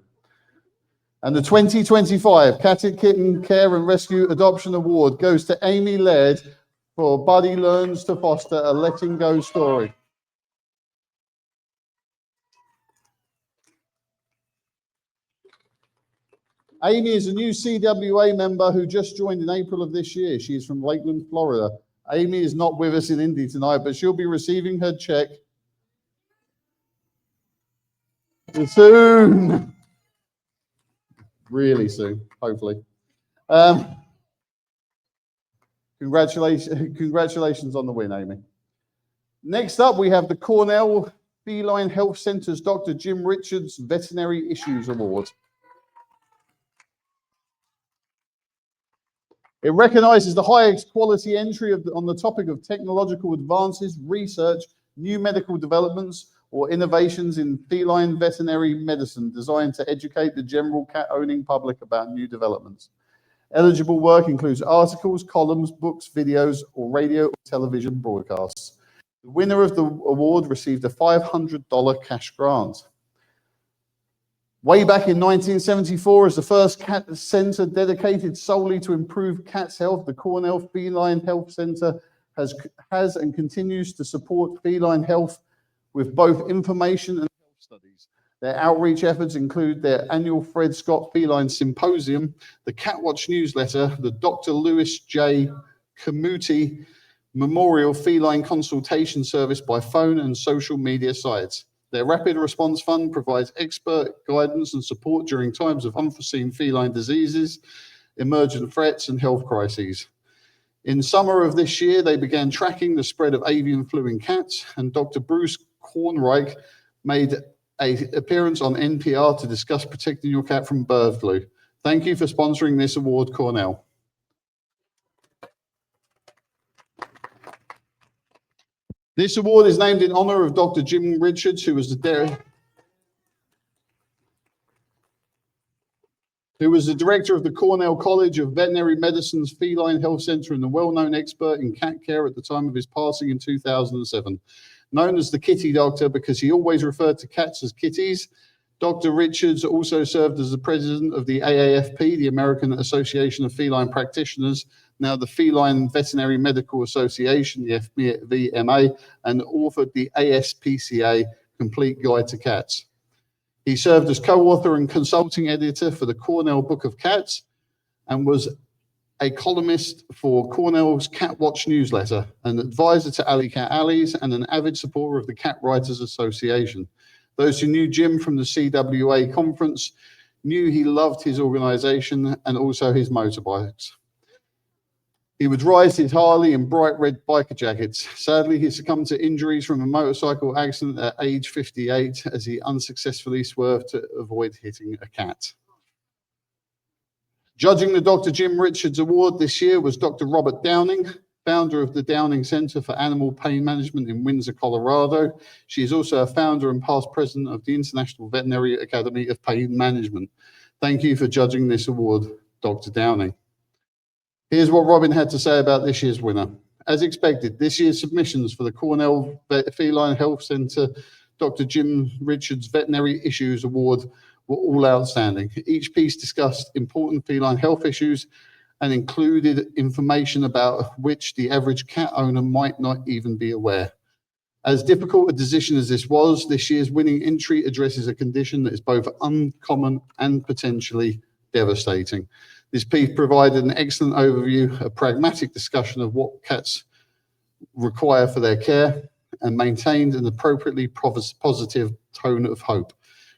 And the 2025 Cat and Kitten Care and Rescue Adoption Award goes to Amy Laird for Buddy Learns to Foster a Letting Go Story. Amy is a new CWA member who just joined in April of this year. She is from Lakeland, Florida. Amy is not with us in Indy tonight, but she'll be receiving her check soon. Really soon, hopefully. Congratulations on the win, Amy. Next up, we have the Cornell Feline Health Center's Dr. Jim Richards Veterinary Issues Award. It recognizes the highest quality entry on the topic of technological advances, research, new medical developments, or innovations in feline veterinary medicine designed to educate the general cat-owning public about new developments. Eligible work includes articles, columns, books, videos, or radio or television broadcasts. The winner of the award received a $500 cash grant. Way back in 1974, as the first cat center dedicated solely to improve cats' health, the Cornell Feline Health Center has and continues to support feline health with both information and health studies. Their outreach efforts include their annual Fred Scott Feline Symposium, the Cat Watch newsletter, the Dr. Louis J. Camuti Memorial Feline Consultation Service by phone and social media sites. Their Rapid Response Fund provides expert guidance and support during times of unforeseen feline diseases, emergent threats, and health crises. In summer of this year, they began tracking the spread of avian flu in cats, and Dr. Bruce Kornreich made an appearance on NPR to discuss protecting your cat from bird flu. Thank you for sponsoring this award, Cornell. This award is named in honor of Dr. Jim Richards, who was the director of the Cornell College of Veterinary Medicine's Feline Health Center and a well-known expert in cat care at the time of his passing in 2007. Known as the kitty doctor because he always referred to cats as kitties, Dr. Richards also served as the president of the AAFP, the American Association of Feline Practitioners, now the Feline Veterinary Medical Association, the FVMA, and authored the ASPCA Complete Guide to Cats. He served as co-author and consulting editor for the Cornell Book of Cats and was a columnist for Cornell's Cat Watch newsletter, an advisor to Alley Cat Alleys, and an avid supporter of the Cat Writers Association. Those who knew Jim from the CWA conference knew he loved his organization and also his motorbikes. He would ride his Harley in bright red biker jackets. Sadly, he succumbed to injuries from a motorcycle accident at age 58 as he unsuccessfully swerved to avoid hitting a cat. Judging the Dr. Jim Richards Award this year was Dr. Robert Downing, founder of the Downing Center for Animal Pain Management in Windsor, Colorado. She is also a founder and past president of the International Veterinary Academy of Pain Management. Thank you for judging this award, Dr. Downing. Here's what Robin had to say about this year's winner. As expected, this year's submissions for the Cornell Feline Health Center Dr. Jim Richards Veterinary Issues Award were all outstanding. Each piece discussed important feline health issues and included information about which the average cat owner might not even be aware. As difficult a decision as this was, this year's winning entry addresses a condition that is both uncommon and potentially devastating. This piece provided an excellent overview, a pragmatic discussion of what cats require for their care, and maintained an appropriately positive tone of hope.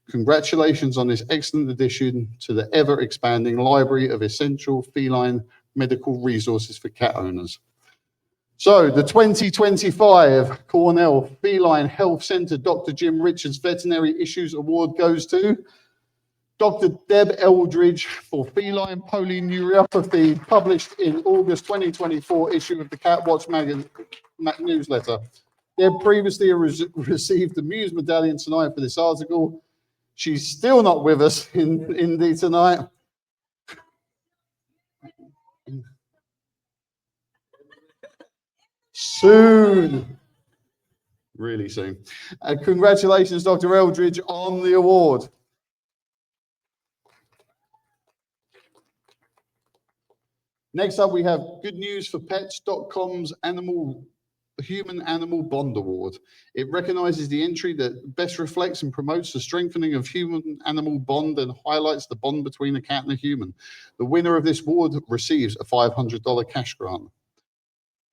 Congratulations on this excellent addition to the ever-expanding library of essential feline medical resources for cat owners. So the 2025 Cornell Feline Health Center Dr. Jim Richards Veterinary Issues Award goes to Dr. Deb Eldridge for feline polyneuropathy, published in August 2024 issue of the Cat Watch newsletter. Deb previously received the Muse Medallion tonight for this article. She's still not with us in Indy tonight. Soon. Really soon. Congratulations, Dr. Eldridge, on the award. Next up, we have Good News for Pets.com's Human Animal Bond Award. It recognizes the entry that best reflects and promotes the strengthening of human animal bond and highlights the bond between a cat and a human. The winner of this award receives a $500 cash grant.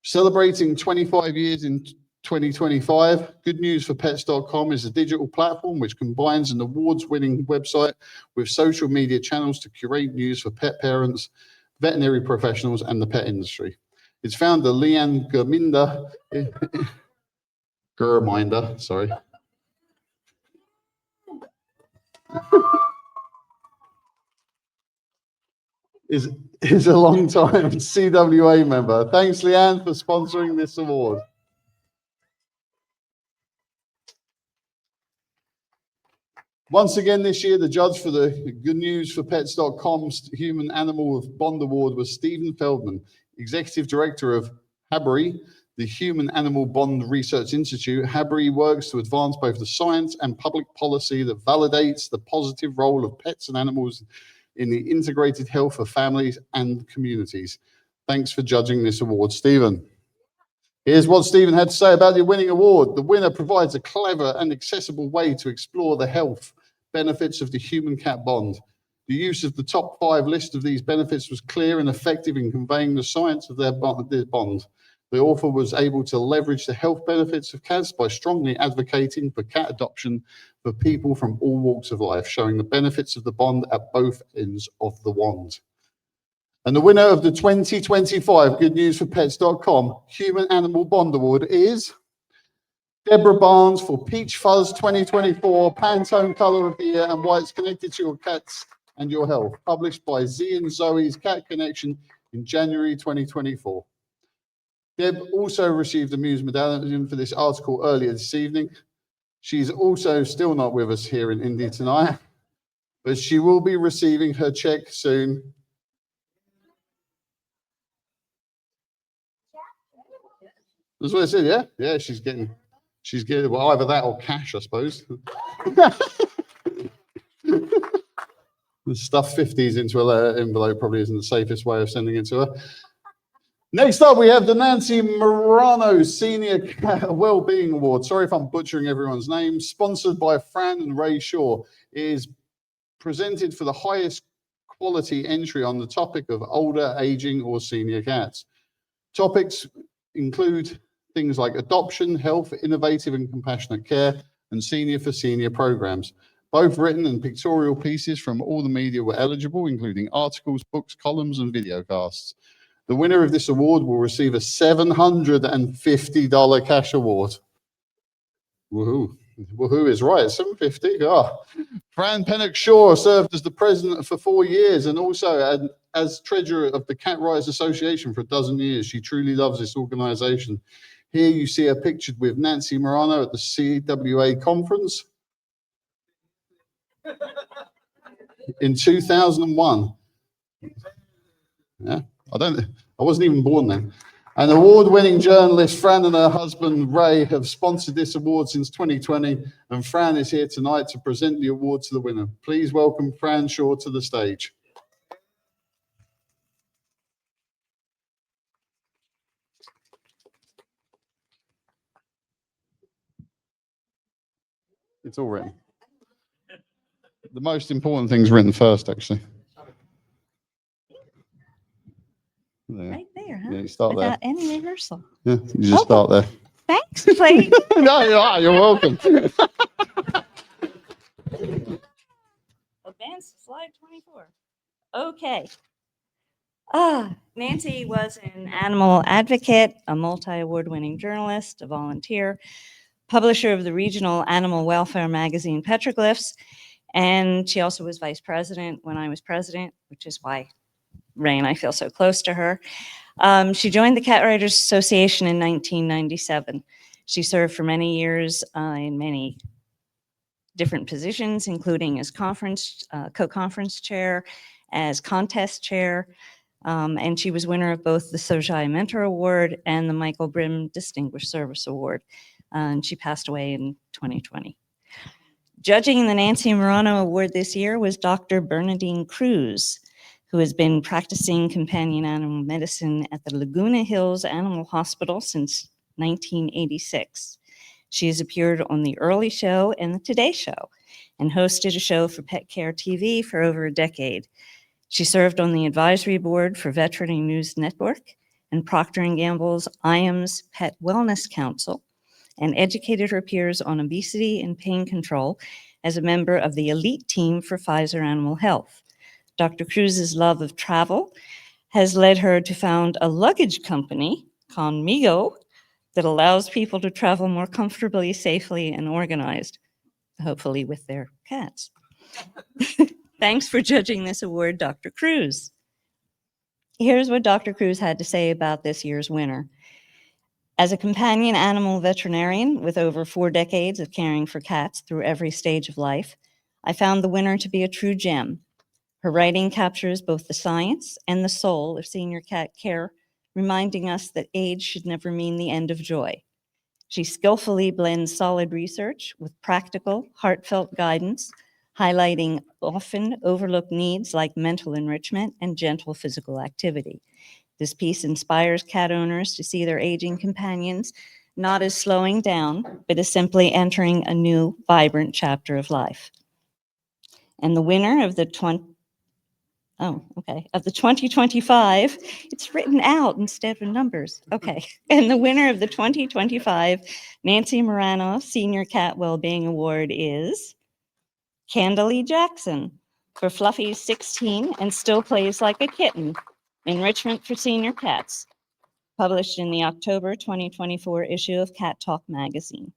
Celebrating 25 years in 2025, Good News for Pets.com is a digital platform which combines an awards-winning website with social media channels to curate news for pet parents, veterinary professionals, and the pet industry. Its founder, Leanne Germinder, sorry. is a long-time CWA member. Thanks, Leanne, for sponsoring this award. Once again this year, the judge for the Good News for Pets.com's Human Animal Bond Award was Stephen Feldman, Executive Director of HABRI, the Human Animal Bond Research Institute. HABRI works to advance both the science and public policy that validates the positive role of pets and animals in the integrated health of families and communities. Thanks for judging this award, Stephen. Here's what Stephen had to say about the winning award. The winner provides a clever and accessible way to explore the health benefits of the human-cat bond. The use of the top 5 list of these benefits was clear and effective in conveying the science of their bond. The author was able to leverage the health benefits of cats by strongly advocating for cat adoption for people from all walks of life, showing the benefits of the bond at both ends of the wand. And the winner of the 2025 Good News for Pets.com Human Animal Bond Award is Deborah Barnes for Peach Fuzz 2024 Pantone Color of the Year and Why It's Connected to Your Cats and Your Health, published by Z and Zoe's Cat Connection in January 2024. Deb also received a Muse medallion for this article earlier this evening. She's also still not with us here in Indy tonight, but she will be receiving her check soon. That's what I said, yeah? Yeah, she's getting, well, either that or cash, I suppose. The stuff 50s into an envelope probably isn't the safest way of sending it to her. Next up, we have the Nancy Morano Senior Wellbeing Award. Sorry if I'm butchering everyone's name. Sponsored by Fran and Ray Shaw. It is presented for the highest quality entry on the topic of older, aging, or senior cats. Topics include things like adoption, health, innovative and compassionate care, and senior for senior programs. Both written and pictorial pieces from all the media were eligible, including articles, books, columns, and videocasts. The winner of this award will receive a $750 cash award. Woohoo. Woohoo is right, $750. Oh. Fran Pennock Shaw served as the president for 4 years and also as treasurer of the Cat Rights Association for a dozen years. She truly loves this organization. Here you see her pictured with Nancy Morano at the CWA conference in 2001. Yeah, I wasn't even born then. An award-winning journalist, Fran and her husband, Ray, have sponsored this award since 2020, and Fran is here tonight to present the award to the winner. Please welcome Fran Shaw to the stage. It's all written. The most important thing's written first, actually. There. Right there, huh? Yeah, you start Without there. any rehearsal. Yeah, you just start there. Thanks, Clayton. No, you're welcome. Advance to slide 24. Okay. Nancy was an animal advocate, a multi-award winning journalist, a volunteer, publisher of the regional animal welfare magazine Petroglyphs, and she also was vice president when I was president, which is why Ray and I feel so close to her. She joined the Cat Writers Association in 1997. She served for many years in many different positions, including as co-conference chair, as contest chair, and she was winner of both the Sojai Mentor Award and the Michael Brim Distinguished Service Award. And she passed away in 2020. Judging the Nancy Morano Award this year was Dr. Bernadine Cruz, who has been practicing companion animal medicine at the Laguna Hills Animal Hospital since 1986. She has appeared on The Early Show and The Today Show and hosted a show for Pet Care TV for over a decade. She served on the advisory board for Veterinary News Network and Procter & Gamble's IAMS Pet Wellness Council, and educated her peers on obesity and pain control as a member of the elite team for Pfizer Animal Health. Dr. Cruz's love of travel has led her to found a luggage company, Conmigo, that allows people to travel more comfortably, safely, and organized, hopefully with their cats. Thanks for judging this award, Dr. Cruz. Here's what Dr. Cruz had to say about this year's winner. As a companion animal veterinarian with over 4 decades of caring for cats through every stage of life, I found the winner to be a true gem. Her writing captures both the science and the soul of senior cat care, reminding us that age should never mean the end of joy. She skillfully blends solid research with practical, heartfelt guidance, highlighting often overlooked needs like mental enrichment and gentle physical activity. This piece inspires cat owners to see their aging companions not as slowing down, but as simply entering a new, vibrant chapter of life. And the winner of the 2025, it's written out instead of numbers. Okay. And the winner of the 2025 Nancy Morano Senior Cat Wellbeing Award is Candalee Jackson for Fluffy's 16 and Still Plays Like a Kitten, Enrichment for Senior Cats, published in the October 2024 issue of Cat Talk magazine.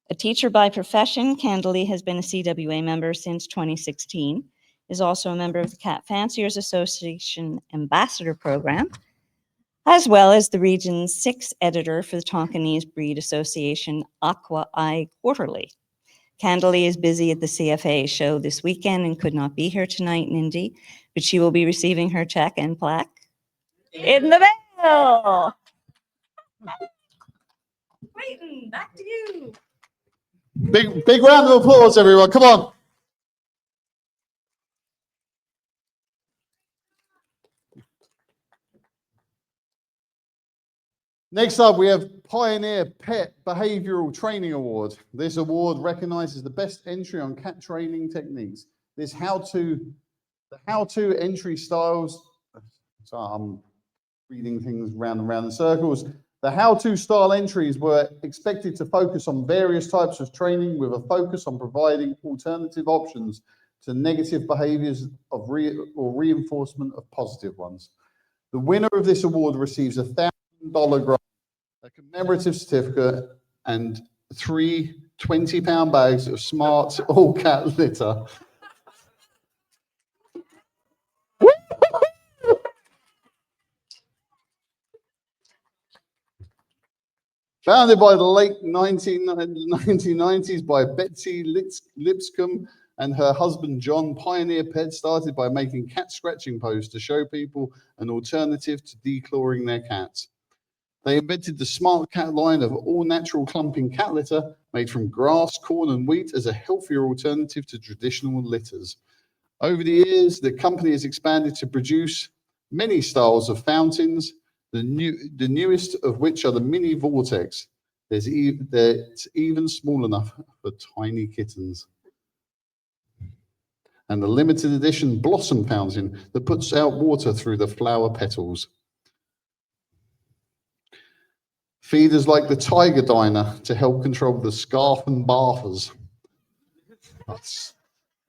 A teacher by profession, Candalee has been a CWA member since 2016, is also a member of the Cat Fanciers Association Ambassador Program, as well as the region's 6th editor for the Tonkinese Breed Association Aqua Eye Quarterly. Candalee is busy at the CFA show this weekend and could not be here tonight in Indy, but she will be receiving her check and plaque in the mail. Clayton, back to you. Big round of applause, everyone. Come on. Next up, we have Pioneer Pet Behavioral Training Award. This award recognizes the best entry on cat training techniques. The how-to entry styles. So I'm reading things round and round in circles. The how-to style entries were expected to focus on various types of training with a focus on providing alternative options to negative behaviors or reinforcement of positive ones. The winner of this award receives a $1,000 grant, a commemorative certificate, and 3 20-pound bags of smart all-cat litter. Founded by the late 1990s by Betsy Lipscomb and her husband John, Pioneer Pet started by making cat scratching posts to show people an alternative to declawing their cats. They invented the Smart Cat line of all-natural clumping cat litter made from grass, corn, and wheat as a healthier alternative to traditional litters. Over the years, the company has expanded to produce many styles of fountains, the newest of which are the Mini Vortex. That's even small enough for tiny kittens. And the limited edition Blossom Fountain that puts out water through the flower petals. Feeders like the Tiger Diner to help control the scarf and barfers. It's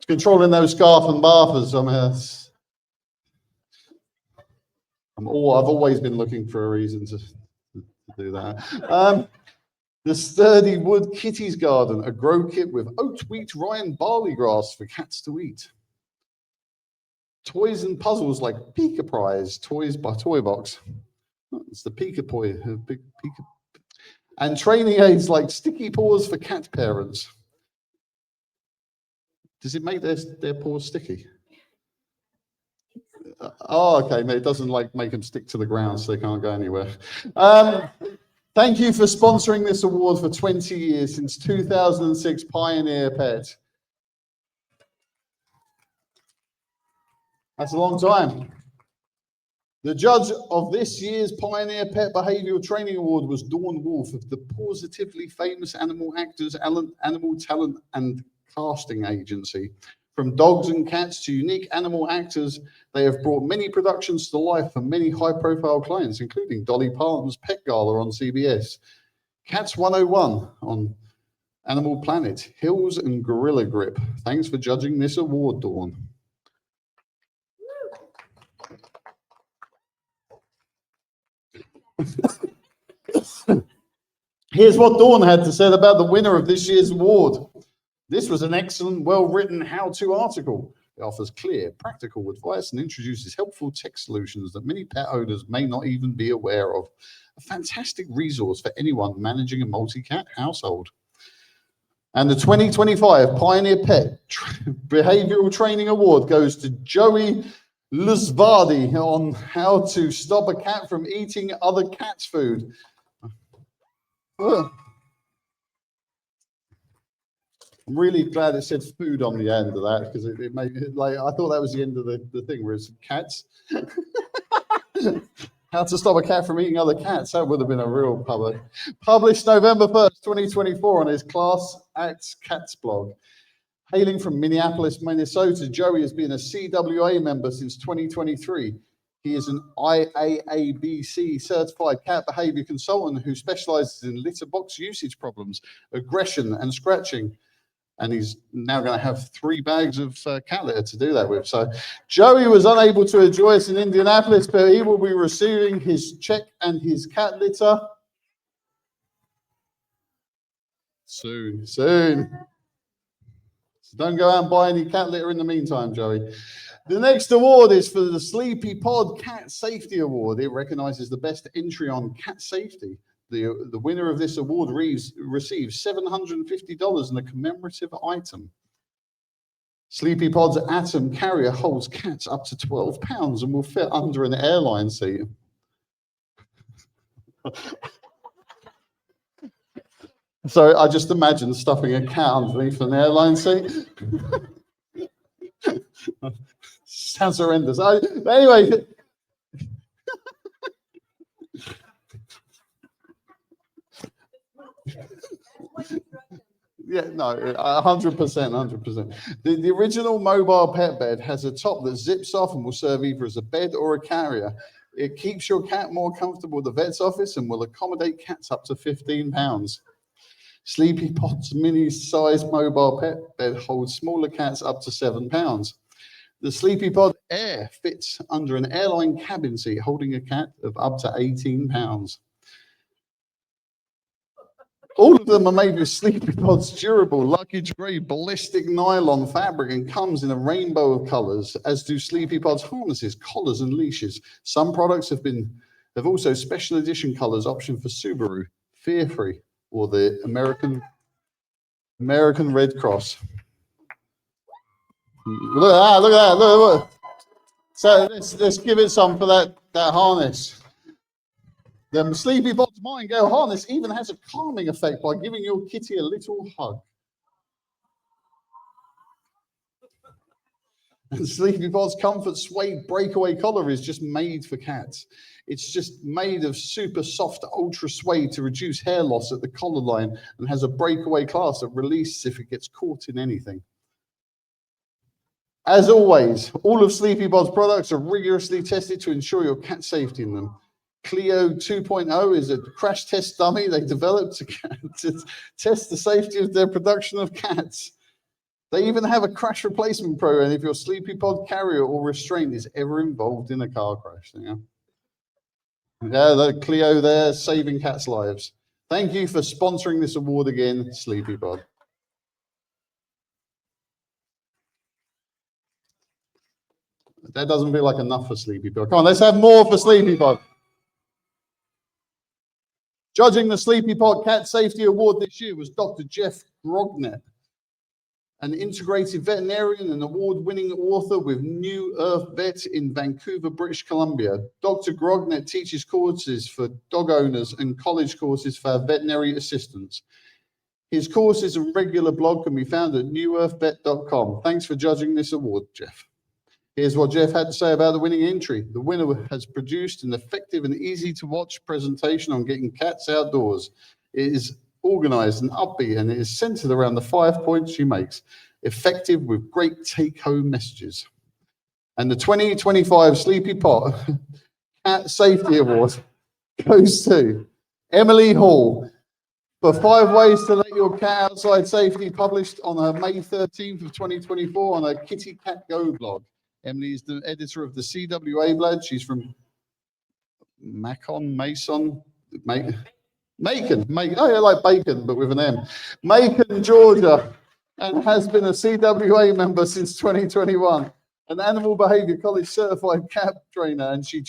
controlling those scarf and barfers. I've always been looking for a reason to do that. The Sturdy Wood Kitties Garden, a grow kit with oat, wheat, rye, and barley grass for cats to eat. Toys and puzzles like Pika Prize, toys by Toy Box. It's the Pika Toy, big Pika. And training aids like Sticky Paws for cat parents. Does it make their paws sticky? Oh, okay. It doesn't make them stick to the ground so they can't go anywhere. Thank you for sponsoring this award for 20 years, since 2006, Pioneer Pet. That's a long time. The judge of this year's Pioneer Pet Behavioral Training Award was Dawn Wolf of the Positively Famous Animal Actors Animal Talent and Casting Agency. From dogs and cats to unique animal actors, they have brought many productions to life for many high-profile clients, including Dolly Parton's Pet Gala on CBS, Cats 101 on Animal Planet, Hills and Gorilla Grip. Thanks for judging this award, Dawn. Here's what Dawn had to say about the winner of this year's award. This was an excellent, well-written how-to article. It offers clear, practical advice and introduces helpful tech solutions that many pet owners may not even be aware of. A fantastic resource for anyone managing a multi-cat household. And the 2025 Pioneer Pet Behavioral Training Award goes to Joey Luzvardi on how to stop a cat from eating other cats' food. I'm really glad it said food on the end of that, because it made it like, I thought that was the end of the thing where it's cats. How to stop a cat from eating other cats. That would have been a real public. Published November 1st, 2024 on his Class Acts Cats blog. Hailing from Minneapolis, Minnesota, Joey has been a CWA member since 2023. He is an IAABC certified cat behavior consultant who specializes in litter box usage problems, aggression, and scratching. And he's now going to have 3 bags of cat litter to do that with. So Joey was unable to enjoy us in Indianapolis, but he will be receiving his check and his cat litter soon. So don't go out and buy any cat litter in the meantime, Joey. The next award is for the Sleepy Pod Cat Safety Award. It recognizes the best entry on cat safety. The winner of this award receives $750 in a commemorative item. Sleepy Pod's Atom carrier holds cats up to 12 pounds and will fit under an airline seat. So I just imagine stuffing a cat underneath an airline seat. Sounds horrendous. Anyway. Yeah, no, 100%, 100%. The original mobile pet bed has a top that zips off and will serve either as a bed or a carrier. It keeps your cat more comfortable at the vet's office and will accommodate cats up to 15 pounds. Sleepy Pod's mini-sized mobile pet bed holds smaller cats up to 7 pounds. The Sleepy Pod Air fits under an airline cabin seat, holding a cat of up to 18 pounds. All of them are made with Sleepy Pod's durable, luggage-grade ballistic nylon fabric and comes in a rainbow of colors, as do Sleepy Pod's harnesses, collars, and leashes. Some products have also special edition colors option for Subaru, Fear Free, or the American Red Cross. Look at that, look at that, look. So let's give it some for that harness. The Sleepy Pod's Mind Go harness even has a calming effect by giving your kitty a little hug. And Sleepy Pod's Comfort Suede Breakaway Collar is just made for cats. It's just made of super soft ultra suede to reduce hair loss at the collar line and has a breakaway clasp that releases if it gets caught in anything. As always, all of Sleepy Pod's products are rigorously tested to ensure your cat safety in them. Clio 2.0 is a crash test dummy they developed to test the safety of their production of cats. They even have a crash replacement program if your Sleepy Pod carrier or restraint is ever involved in a car crash. Yeah, the Clio there, saving cats' lives. Thank you for sponsoring this award again, Sleepy Pod. That doesn't feel like enough for Sleepy Pod. Come on, let's have more for Sleepy Pod. Judging the Sleepy Pod Cat Safety Award this year was Dr. Jeff Grognet, an integrated veterinarian and award-winning author with New Earth Vet in Vancouver, British Columbia. Dr. Grognet teaches courses for dog owners and college courses for veterinary assistants. His courses and regular blog can be found at newearthvet.com. Thanks for judging this award, Jeff. Here's what Jeff had to say about the winning entry. The winner has produced an effective and easy to watch presentation on getting cats outdoors. It is organized and upbeat, and it is centered around the 5 points she makes, effective with great take-home messages. And the 2025 Sleepy Pot Cat Safety Award goes to Emily Hall for 5 ways to let your cat outside safely, published on her May 13th of 2024 on her Kitty Cat Go blog. Emily is the editor of the CWA blog. She's from Macon. Oh, yeah, like bacon, but with an M. Macon, Georgia, and has been a CWA member since 2021. An animal behavior college certified cat trainer, and she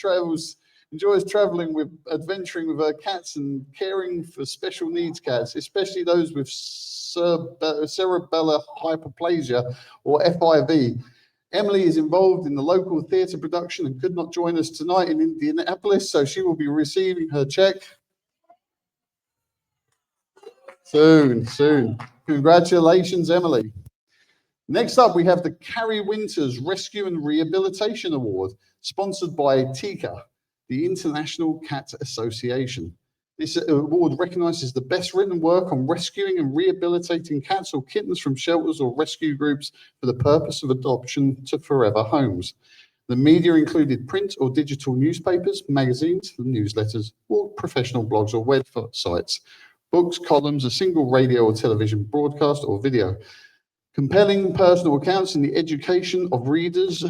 enjoys traveling adventuring with her cats and caring for special needs cats, especially those with cerebellar hyperplasia or FIV. Emily is involved in the local theatre production and could not join us tonight in Indianapolis, so she will be receiving her check soon. Congratulations, Emily. Next up, we have the Carrie Winters Rescue and Rehabilitation Award, sponsored by TICA, the International Cat Association. This award recognizes the best written work on rescuing and rehabilitating cats or kittens from shelters or rescue groups for the purpose of adoption to forever homes. The media included print or digital newspapers, magazines, newsletters, or professional blogs or websites, books, columns, a single radio or television broadcast or video. Compelling personal accounts in the education of readers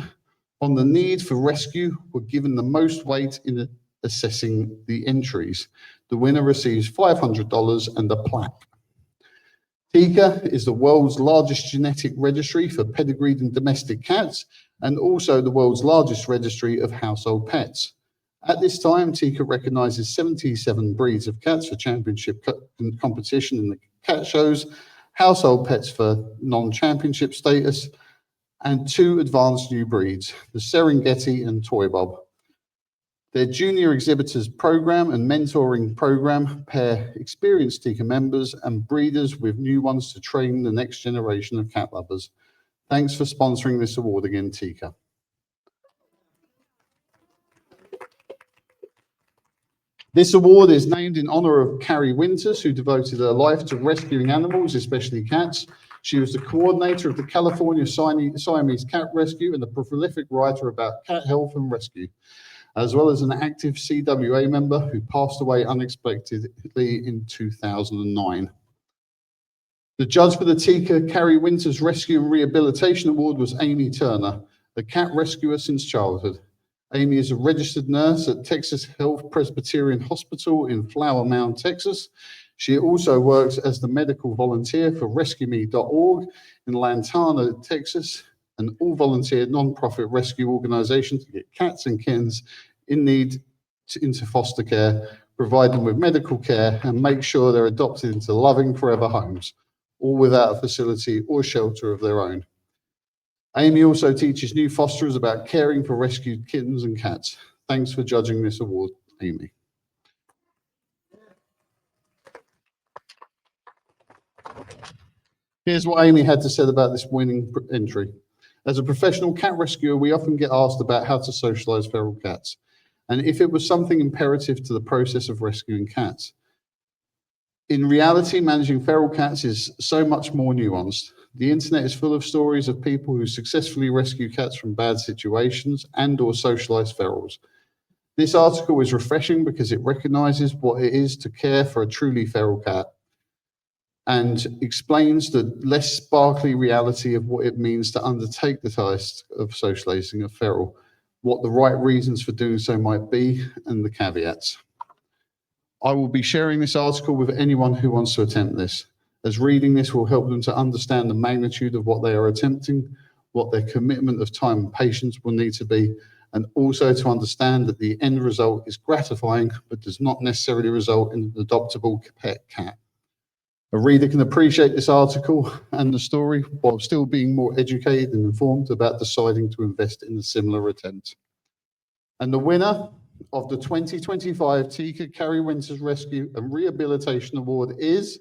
on the need for rescue were given the most weight in assessing the entries. The winner receives $500 and a plaque. TICA is the world's largest genetic registry for pedigreed and domestic cats, and also the world's largest registry of household pets. At this time, TICA recognizes 77 breeds of cats for championship competition in the cat shows, household pets for non-championship status, and 2 advanced new breeds, the Serengeti and Toy Bob. Their junior exhibitors program and mentoring program pair experienced TICA members and breeders with new ones to train the next generation of cat lovers. Thanks for sponsoring this award again, TICA. This award is named in honor of Carrie Winters, who devoted her life to rescuing animals, especially cats. She was the coordinator of the California Siamese Cat Rescue and a prolific writer about cat health and rescue, as well as an active CWA member who passed away unexpectedly in 2009. The judge for the TICA Carrie Winters Rescue and Rehabilitation Award was Amy Turner, a cat rescuer since childhood. Amy is a registered nurse at Texas Health Presbyterian Hospital in Flower Mound, Texas. She also works as the medical volunteer for RescueMe.org in Lantana, Texas, an all-volunteer non-profit rescue organization to get cats and kittens in need into foster care, provide them with medical care, and make sure they're adopted into loving forever homes, all without a facility or shelter of their own. Amy also teaches new fosterers about caring for rescued kittens and cats. Thanks for judging this award, Amy. Here's what Amy had to say about this winning entry. As a professional cat rescuer, we often get asked about how to socialize feral cats, and if it was something imperative to the process of rescuing cats. In reality, managing feral cats is so much more nuanced. The internet is full of stories of people who successfully rescue cats from bad situations and/or socialize ferals. This article is refreshing because it recognizes what it is to care for a truly feral cat and explains the less sparkly reality of what it means to undertake the task of socializing a feral, what the right reasons for doing so might be, and the caveats. I will be sharing this article with anyone who wants to attempt this, as reading this will help them to understand the magnitude of what they are attempting, what their commitment of time and patience will need to be, and also to understand that the end result is gratifying, but does not necessarily result in an adoptable pet cat. A reader can appreciate this article and the story while still being more educated and informed about deciding to invest in a similar attempt. And the winner of the 2025 TICA Carrie Winters Rescue and Rehabilitation Award is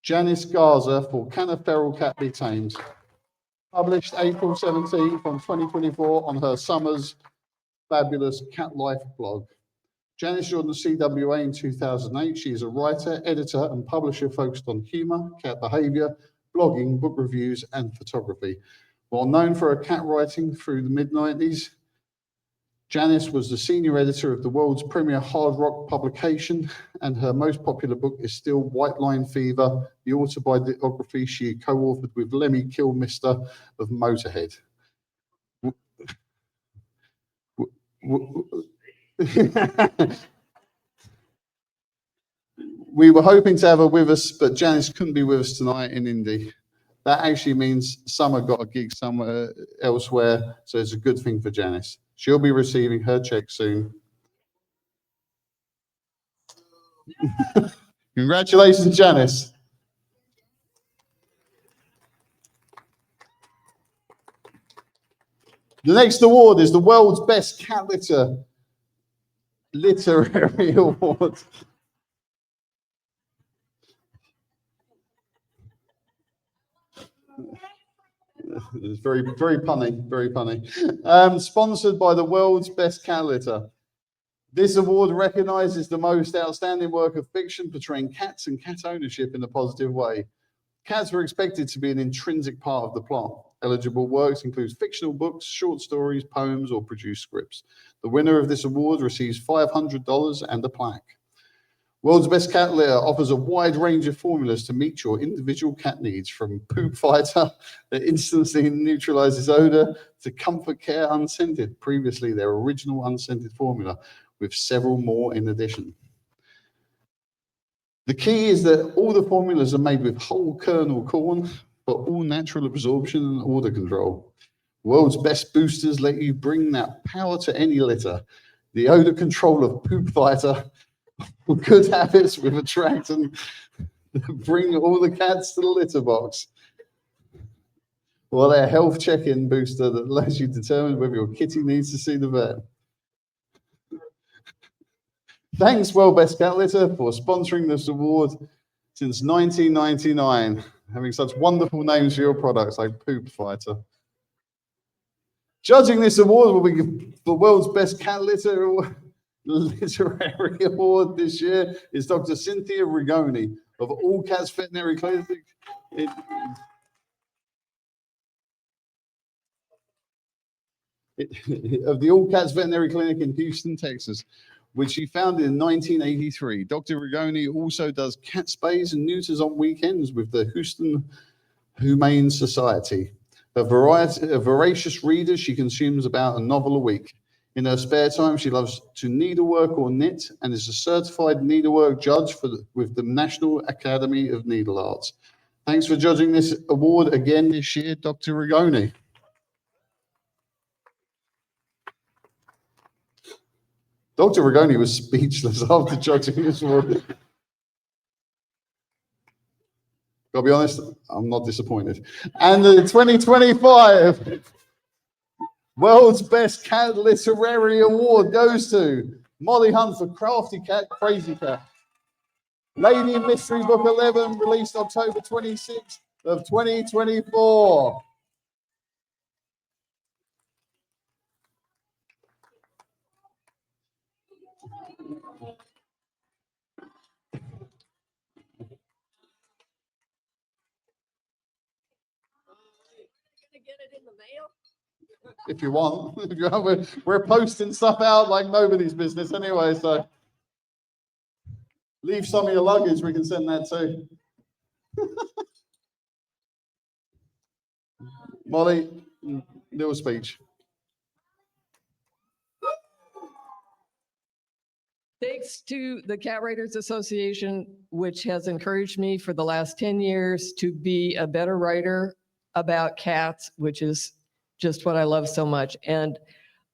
Janice Garza for Can a Feral Cat Be Tamed? published April 17th on 2024 on her Summer's Fabulous Cat Life blog. Janice joined the CWA in 2008. She is a writer, editor, and publisher focused on humor, cat behavior, blogging, book reviews, and photography. While known for her cat writing through the mid-90s, Janice was the senior editor of the world's premier hard rock publication, and her most popular book is still White Line Fever, the autobiography she co-authored with Lemmy Kilmister of Motorhead. We were hoping to have her with us, but Janice couldn't be with us tonight in Indy. That actually means Summer got a gig somewhere elsewhere, so it's a good thing for Janice. She'll be receiving her check soon. Congratulations, Janice. The next award is the World's Best Cat Literary Award. It's very, very punny, very punny. Sponsored by the World's Best Cat Litter. This award recognizes the most outstanding work of fiction portraying cats and cat ownership in a positive way. Cats are expected to be an intrinsic part of the plot. Eligible works include fictional books, short stories, poems, or produced scripts. The winner of this award receives $500 and a plaque. World's Best Cat Litter offers a wide range of formulas to meet your individual cat needs, from Poop Fighter that instantly neutralizes odor to Comfort Care Unscented, previously their original unscented formula, with several more in addition. The key is that all the formulas are made with whole kernel corn for all natural absorption and odor control. World's Best Boosters let you bring that power to any litter. The odor control of Poop Fighter, good habits with attract and bring all the cats to the litter box. Or their health check-in booster that lets you determine whether your kitty needs to see the vet. Thanks, World Best Cat Litter, for sponsoring this award since 1999, having such wonderful names for your products like Poop Fighter. Judging this award will be the World's Best Cat Literary Award this year is Dr. Cynthia Rigoni of All Cats Veterinary Clinic. Of the All Cats Veterinary Clinic in Houston, Texas, which she founded in 1983. Dr. Rigoni also does cat spays and neuters on weekends with the Houston Humane Society. A voracious reader, she consumes about a novel a week. In her spare time, she loves to needlework or knit and is a certified needlework judge with the National Academy of Needle Arts. Thanks for judging this award again this year, Dr. Rigoni. Dr. Rigoni was speechless after judging this award. Gotta be honest, I'm not disappointed. And the 2025 World's Best Cat Literary Award goes to Molly Hunt for Crafty Cat, Crazy Cat. Lady in Mystery Book 11, released October 26th of 2024. If you want, we're posting stuff out like nobody's business anyway, so leave some of your luggage, we can send that too. Molly, little speech. Thanks to the Cat Writers Association, which has encouraged me for the last 10 years to be a better writer about cats, which is just what I love so much. And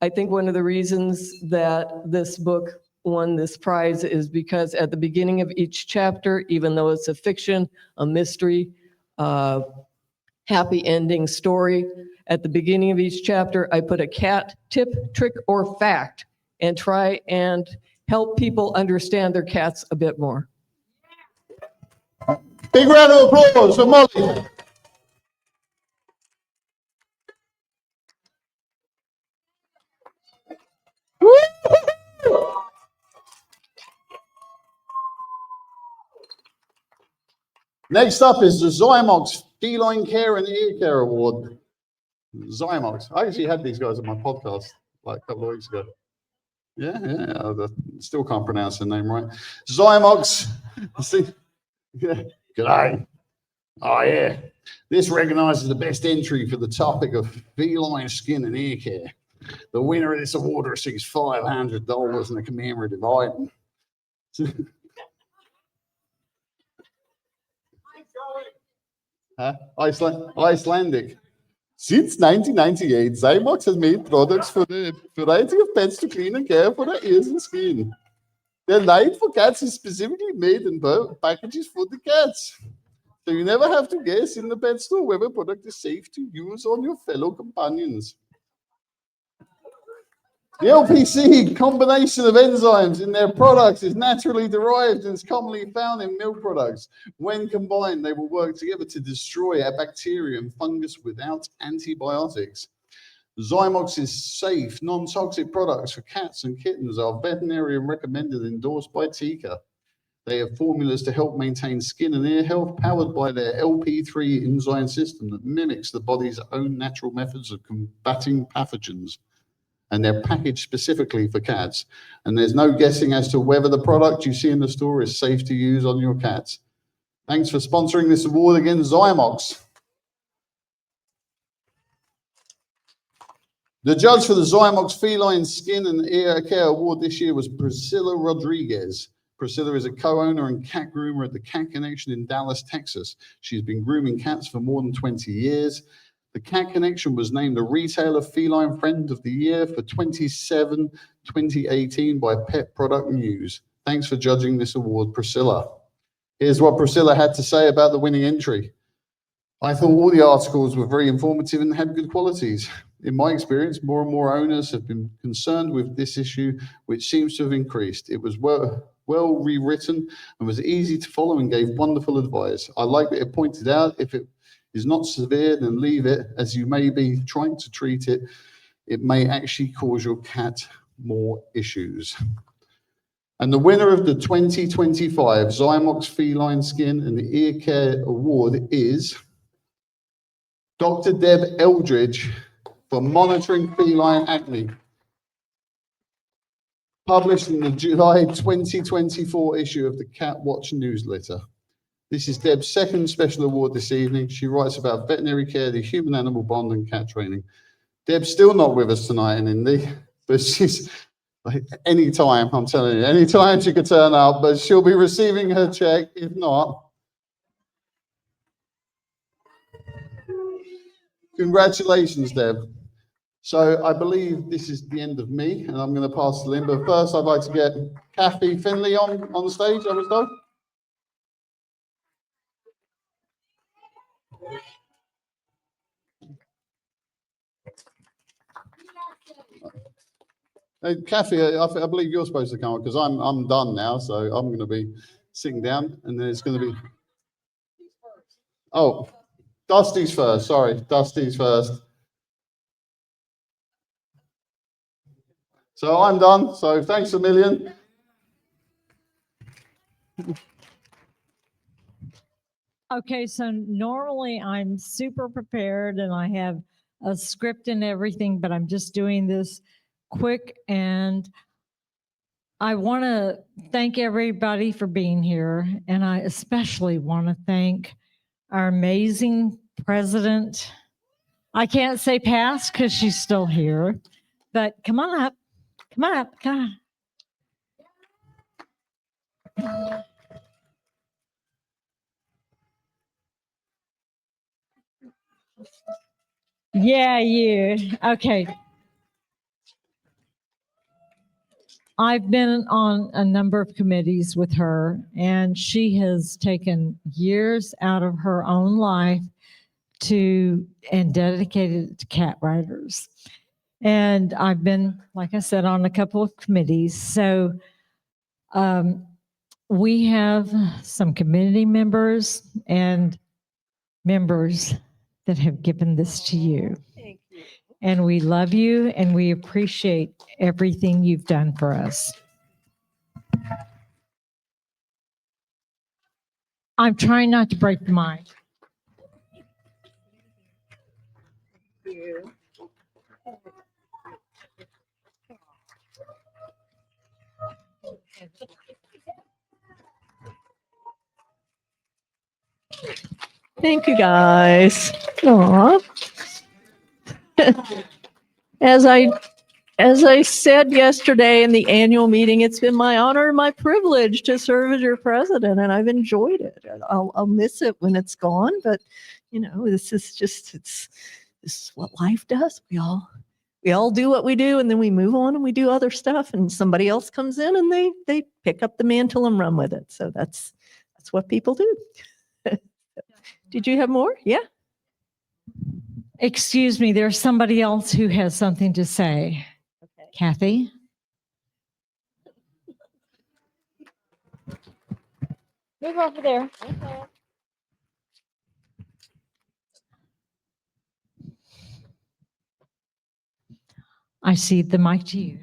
I think one of the reasons that this book won this prize is because at the beginning of each chapter, even though it's a fiction, a mystery, happy ending story, at the beginning of each chapter, I put a cat tip, trick, or fact and try and help people understand their cats a bit more. Big round of applause for Molly. Next up is the Zymox Feline Care and Ear Care Award. Zymox. I actually had these guys on my podcast like a couple of weeks ago. Yeah. I still can't pronounce the name right. Zymox. See? Yeah. G'day. Oh, yeah. This recognizes the best entry for the topic of feline skin and ear care. The winner of this award receives $500 in a commemorative item. Icelandic. Since 1998, Zymox has made products for the variety of pets to clean and care for their ears and skin. Their line for cats is specifically made in packages for the cats. So you never have to guess in the pet store whether a product is safe to use on your fellow companions. The LPC combination of enzymes in their products is naturally derived and is commonly found in milk products. When combined, they will work together to destroy a bacteria and fungus without antibiotics. Zymox's safe, non-toxic products for cats and kittens are veterinarian recommended and endorsed by TICA. They have formulas to help maintain skin and ear health, powered by their LP3 enzyme system that mimics the body's own natural methods of combating pathogens. And they're packaged specifically for cats. And there's no guessing as to whether the product you see in the store is safe to use on your cats. Thanks for sponsoring this award again, Zymox. The judge for the Zymox Feline Skin and Ear Care Award this year was Priscilla Rodriguez. Priscilla is a co-owner and cat groomer at the Cat Connection in Dallas, Texas. She's been grooming cats for more than 20 years. The Cat Connection was named a Retailer Feline Friend of the Year for 2018 by Pet Product News. Thanks for judging this award, Priscilla. Here's what Priscilla had to say about the winning entry. I thought all the articles were very informative and had good qualities. In my experience, more and more owners have been concerned with this issue, which seems to have increased. It was well rewritten and was easy to follow and gave wonderful advice. I like that it pointed out if it is not severe, then leave it, as you may be trying to treat it. It may actually cause your cat more issues. And the winner of the 2025 Zymox Feline Skin and Ear Care Award is Dr. Deb Eldridge for monitoring feline acne. Published in the July 2024 issue of the Cat Watch newsletter. This is Deb's second special award this evening. She writes about veterinary care, the human-animal bond, and cat training. Deb's still not with us tonight in Indy, but she's, like, anytime, I'm telling you, anytime she could turn up, but she'll be receiving her check, if not. Congratulations, Deb. So I believe this is the end of me, and I'm going to pass to Lynn. But first, I'd like to get Kathy Finley on stage, I was told. Hey, Kathy, I believe you're supposed to come up because I'm done now, so I'm going to be sitting down, and then it's going to be. Oh, Dusty's first. Sorry, Dusty's first. So I'm done. So thanks a million. Okay, so normally I'm super prepared and I have a script and everything, but I'm just doing this quick, and I want to thank everybody for being here, and I especially want to thank our amazing president. I can't say past because she's still here, but come on up. Come on up. Come on. Yeah, you. Okay. I've been on a number of committees with her, and she has taken years out of her own life and dedicated it to cat riders. And I've been, like I said, on a couple of committees. So we have some community members and members that have given this to you. Thank you. and we love you, and we appreciate everything you've done for us. I'm trying not to break the mic. Thank you, guys. Aw. As I said yesterday in the annual meeting, it's been my honor and my privilege to serve as your president, and I've enjoyed it. I'll miss it when it's gone, but this is what life does. We all do what we do, and then we move on and we do other stuff, and somebody else comes in and they pick up the mantle and run with it. So that's what people do. Did you have more? Yeah. Excuse me, there's somebody else who has something to say. Okay. Kathy? Move over there. I cede the mic to you.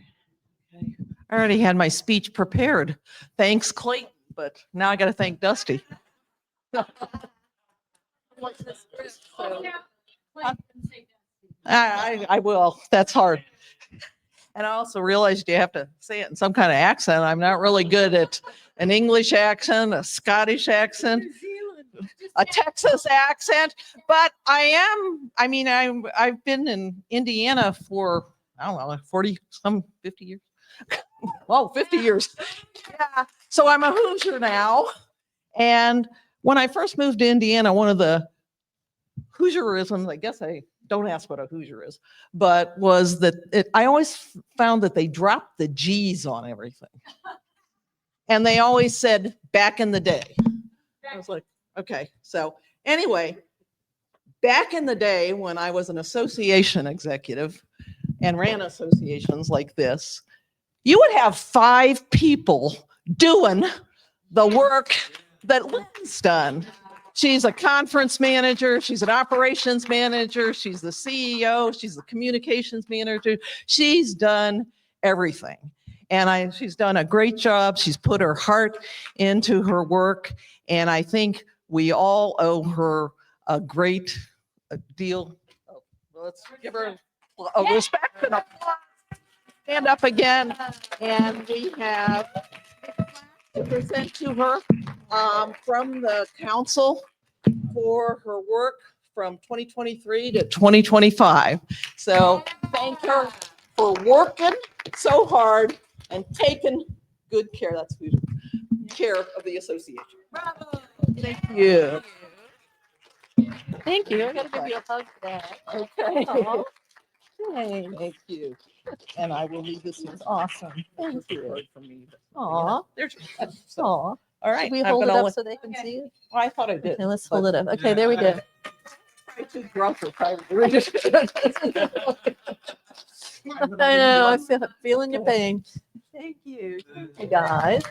I already had my speech prepared. Thanks, Clayton, but now I got to thank Dusty. I will. That's hard. And I also realized you have to say it in some kind of accent. I'm not really good at an English accent, a Scottish accent, a Texas accent, but I've been in Indiana for, I don't know, 50 years. Oh, 50 years. Yeah. So I'm a Hoosier now. And when I first moved to Indiana, one of the Hoosierisms, I guess don't ask what a Hoosier is, but was that I always found that they dropped the G's on everything. And they always said back in the day. I was like, okay. So anyway, back in the day when I was an association executive and ran associations like this, you would have 5 people doing the work that Lynn's done. She's a conference manager. She's an operations manager. She's the CEO. She's the communications manager. She's done everything. And she's done a great job. She's put her heart into her work. And I think we all owe her a great deal. Let's give her a respect and applause. Stand up again. And we have to present to her from the council for her work from 2023 to 2025. So thank her for working so hard and taking good care. That's good care of the association. Bravo. Thank you. Thank you. I got to give you a hug for that. Okay. Aw. Hey, thank you. And I will leave this one. Awesome. Thank It's you. hard for me. Aw. There's. Aw. All right. Should we I'm hold it gonna up let- so they can see it? Oh, I thought I did. Okay, let's hold it up. Okay, there we go. Probably too gruff or probably. I know, I'm feeling your pain. Thank you. Hey, guys.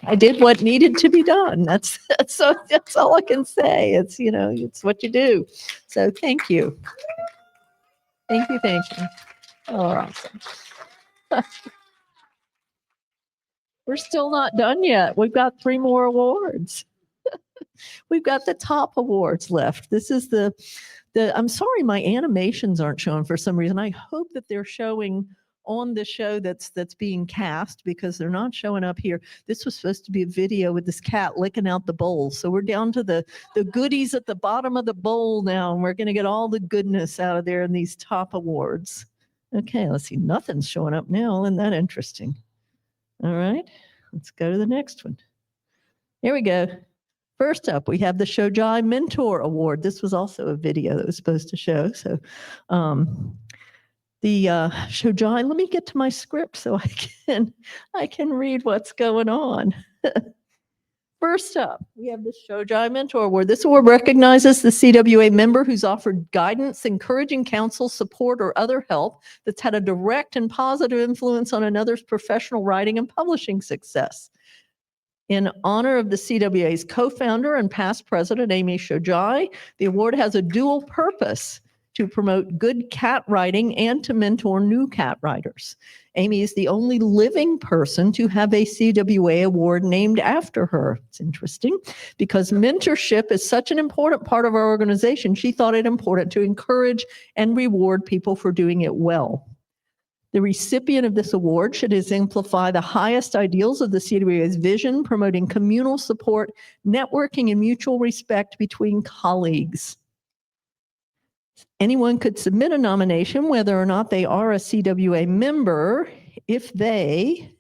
I did what needed to be done. That's all I can say. It's, it's what you do. So thank you. Thank you. Thank you. Oh, awesome. We're still not done yet. We've got 3 more awards. We've got the top awards left. This is I'm sorry, my animations aren't showing for some reason. I hope that they're showing on the show that's being cast, because they're not showing up here. This was supposed to be a video with this cat licking out the bowl. So we're down to the goodies at the bottom of the bowl now, and we're going to get all the goodness out of there in these top awards. Okay, let's see. Nothing's showing up now. Isn't that interesting? All right, let's go to the next one. Here we go. First up, we have the Shojai Mentor Award. This was also a video that was supposed to show. So the Shojai, let me get to my script so I can read what's going on. First up, we have the Shojai Mentor Award. This award recognizes the CWA member who's offered guidance, encouraging counsel, support, or other help that's had a direct and positive influence on another's professional writing and publishing success. In honor of the CWA's co-founder and past president, Amy Shojai, the award has a dual purpose. to promote good cat writing and to mentor new cat writers. Amy is the only living person to have a CWA award named after her. It's interesting because mentorship is such an important part of our organization. She thought it important to encourage and reward people for doing it well. The recipient of this award should exemplify the highest ideals of the CWA's vision, promoting communal support, networking, and mutual respect between colleagues. Anyone could submit a nomination, whether or not they are a CWA member, if they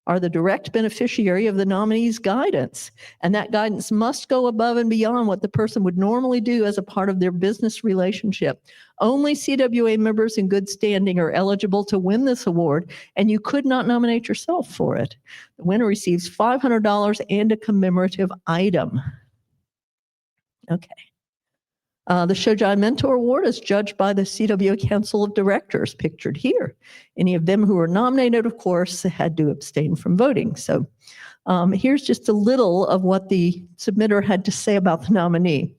are the direct beneficiary of the nominee's guidance. And that guidance must go above and beyond what the person would normally do as a part of their business relationship. Only CWA members in good standing are eligible to win this award, and you could not nominate yourself for it. The winner receives $500 and a commemorative item. Okay. The Shoji Mentor Award is judged by the CWA Council of Directors, pictured here. Any of them who were nominated, of course, had to abstain from voting. So here's just a little of what the submitter had to say about the nominee.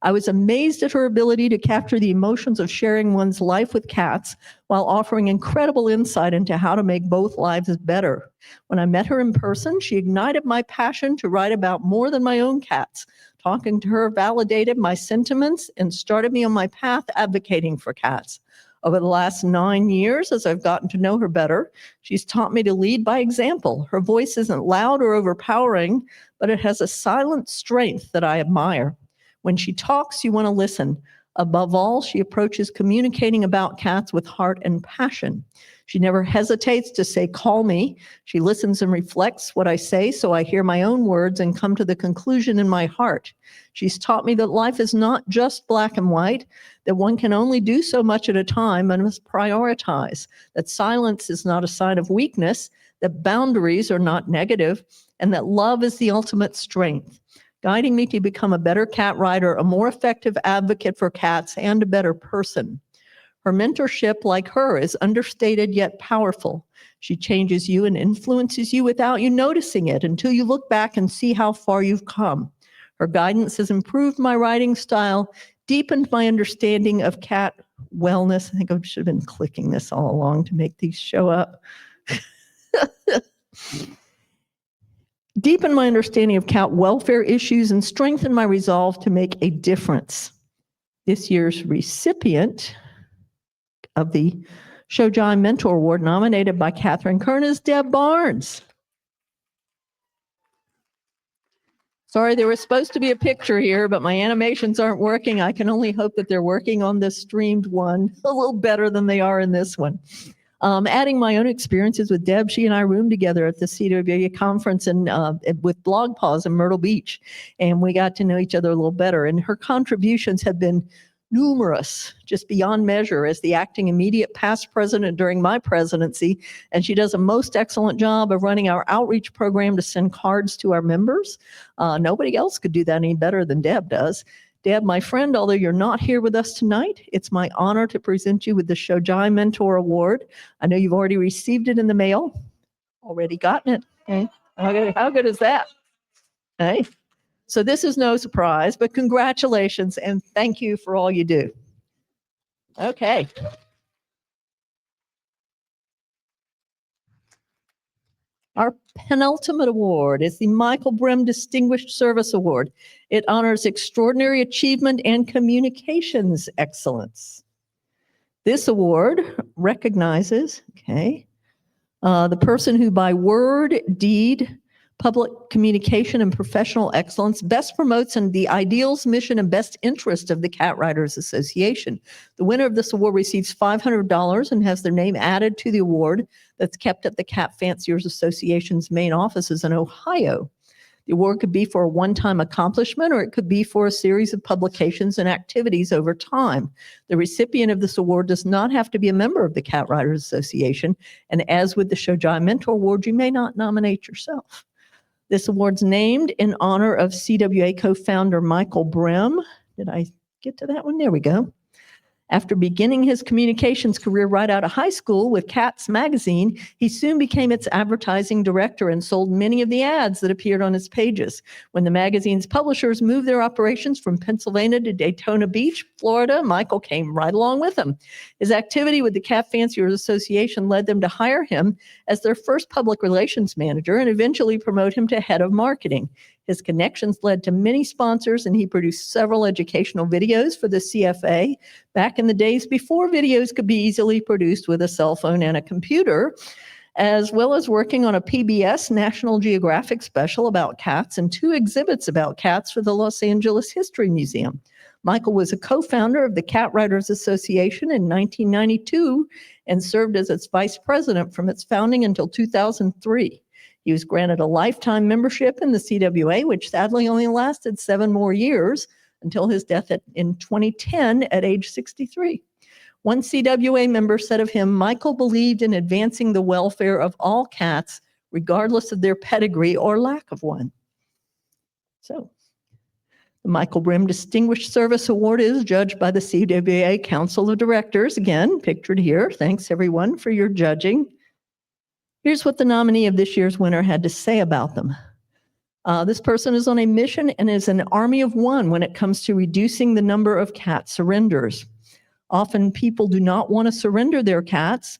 I was amazed at her ability to capture the emotions of sharing one's life with cats while offering incredible insight into how to make both lives better. When I met her in person, she ignited my passion to write about more than my own cats. Talking to her validated my sentiments and started me on my path advocating for cats. Over the last 9 years, as I've gotten to know her better, she's taught me to lead by example. Her voice isn't loud or overpowering, but it has a silent strength that I admire. When she talks, you want to listen. Above all, she approaches communicating about cats with heart and passion. She never hesitates to say, call me. She listens and reflects what I say, so I hear my own words and come to the conclusion in my heart. She's taught me that life is not just black and white, that one can only do so much at a time and must prioritize, that silence is not a sign of weakness, that boundaries are not negative, and that love is the ultimate strength, guiding me to become a better cat writer, a more effective advocate for cats, and a better person. Her mentorship, like her, is understated yet powerful. She changes you and influences you without you noticing it until you look back and see how far you've come. Her guidance has improved my writing style, deepened my understanding of cat wellness. I think I should have been clicking this all along to make these show up. Deepened my understanding of cat welfare issues and strengthened my resolve to make a difference. This year's recipient of the Shoji Mentor Award, nominated by Catherine Kern, is Deb Barnes. Sorry, there was supposed to be a picture here, but my animations aren't working. I can only hope that they're working on this streamed one a little better than they are in this one. Adding my own experiences with Deb, she and I roomed together at the CWA conference with Blog Paws in Myrtle Beach, and we got to know each other a little better. And her contributions have been numerous, just beyond measure, as the acting immediate past president during my presidency. And she does a most excellent job of running our outreach program to send cards to our members. Nobody else could do that any better than Deb does. Deb, my friend, although you're not here with us tonight, it's my honor to present you with the Shoji Mentor Award. I know you've already received it in the mail. Already gotten it. Okay. How good is that? Okay. So this is no surprise, but congratulations and thank you for all you do. Okay. Our penultimate award is the Michael Brehm Distinguished Service Award. It honors extraordinary achievement and communications excellence. This award recognizes, the person who by word, deed, public communication, and professional excellence best promotes the ideals, mission, and best interest of the Cat Writers Association. The winner of this award receives $500 and has their name added to the award that's kept at the Cat Fanciers Association's main offices in Ohio. The award could be for a one-time accomplishment, or it could be for a series of publications and activities over time. The recipient of this award does not have to be a member of the Cat Writers Association, and as with the Shoji Mentor Award, you may not nominate yourself. This award's named in honor of CWA co-founder Michael Brehm. Did I get to that one? There we go. After beginning his communications career right out of high school with Cats magazine, he soon became its advertising director and sold many of the ads that appeared on its pages. When the magazine's publishers moved their operations from Pennsylvania to Daytona Beach, Florida, Michael came right along with them. His activity with the Cat Fanciers Association led them to hire him as their first public relations manager and eventually promote him to head of marketing. His connections led to many sponsors, and he produced several educational videos for the CFA back in the days before videos could be easily produced with a cell phone and a computer, as well as working on a PBS National Geographic special about cats and 2 exhibits about cats for the Los Angeles History Museum. Michael was a co-founder of the Cat Writers Association in 1992 and served as its vice president from its founding until 2003. He was granted a lifetime membership in the CWA, which sadly only lasted 7 more years until his death in 2010 at age 63. One CWA member said of him, Michael believed in advancing the welfare of all cats, regardless of their pedigree or lack of one. So, the Michael Brim Distinguished Service Award is judged by the CWA Council of Directors, again, pictured here. Thanks, everyone, for your judging. Here's what the nominee of this year's winner had to say about them. This person is on a mission and is an army of one when it comes to reducing the number of cat surrenders. Often people do not want to surrender their cats,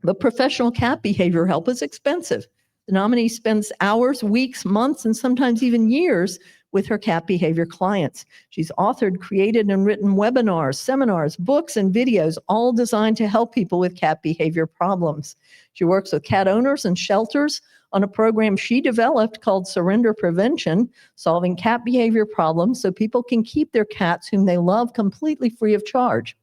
but professional cat behavior help is expensive. The nominee spends hours, weeks, months, and sometimes even years with her cat behavior clients. She's authored, created, and written webinars, seminars, books, and videos, all designed to help people with cat behavior problems. She works with cat owners and shelters on a program she developed called Surrender Prevention, solving cat behavior problems so people can keep their cats whom they love completely free of charge.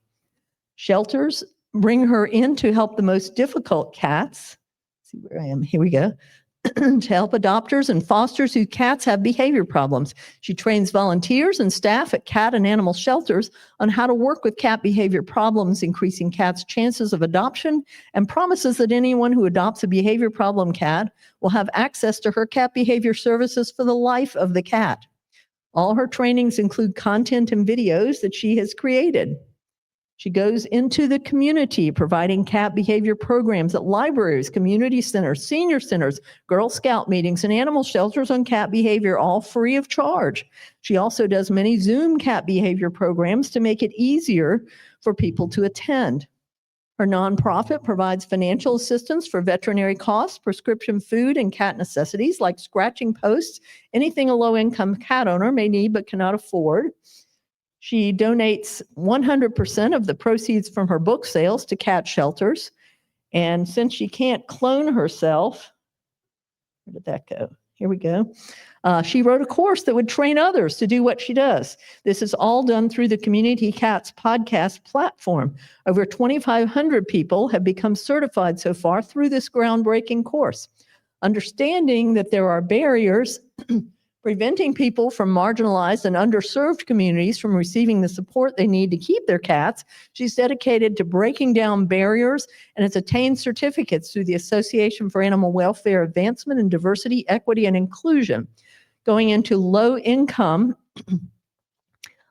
Shelters bring her in to help the most difficult cats. Let's see where I am. Here we go. To help adopters and fosters whose cats have behavior problems. She trains volunteers and staff at cat and animal shelters on how to work with cat behavior problems, increasing cats' chances of adoption, and promises that anyone who adopts a behavior problem cat will have access to her cat behavior services for the life of the cat. All her trainings include content and videos that she has created. She goes into the community, providing cat behavior programs at libraries, community centers, senior centers, Girl Scout meetings, and animal shelters on cat behavior, all free of charge. She also does many Zoom cat behavior programs to make it easier for people to attend. Her nonprofit provides financial assistance for veterinary costs, prescription food, and cat necessities like scratching posts, anything a low-income cat owner may need but cannot afford. She donates 100% of the proceeds from her book sales to cat shelters. And since she can't clone herself, where did that go? Here we go. She wrote a course that would train others to do what she does. This is all done through the Community Cats podcast platform. Over 2,500 people have become certified so far through this groundbreaking course. Understanding that there are barriers preventing people from marginalized and underserved communities from receiving the support they need to keep their cats, she's dedicated to breaking down barriers and has attained certificates through the Association for Animal Welfare Advancement and Diversity, Equity, and Inclusion, going into low-income,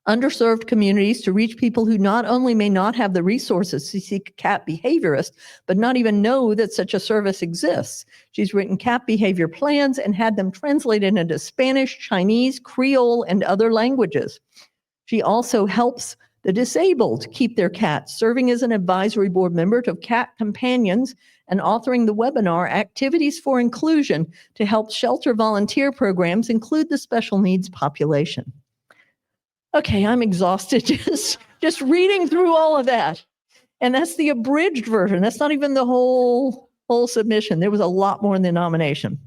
underserved communities to reach people who not only may not have the resources to seek a cat behaviorist, but not even know that such a service exists. She's written cat behavior plans and had them translated into Spanish, Chinese, Creole, and other languages. She also helps the disabled keep their cats, serving as an advisory board member to Cat Companions and authoring the webinar Activities for Inclusion to help shelter volunteer programs include the special needs population. Okay, I'm exhausted just reading through all of that. And that's the abridged version. That's not even the whole submission. There was a lot more in the nomination.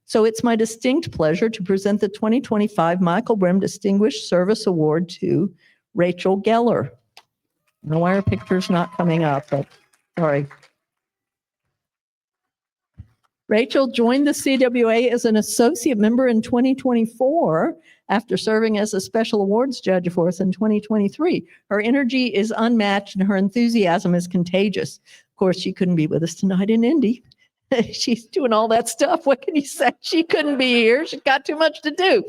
So it's my distinct pleasure to present the 2025 Michael Brim Distinguished Service Award to Rachel Geller. I don't know why her picture's not coming up, but sorry. Rachel joined the CWA as an associate member in 2024 after serving as a special awards judge for us in 2023. Her energy is unmatched and her enthusiasm is contagious. Of course, she couldn't be with us tonight in Indy. She's doing all that stuff. What can you say? She couldn't be here. She's got too much to do.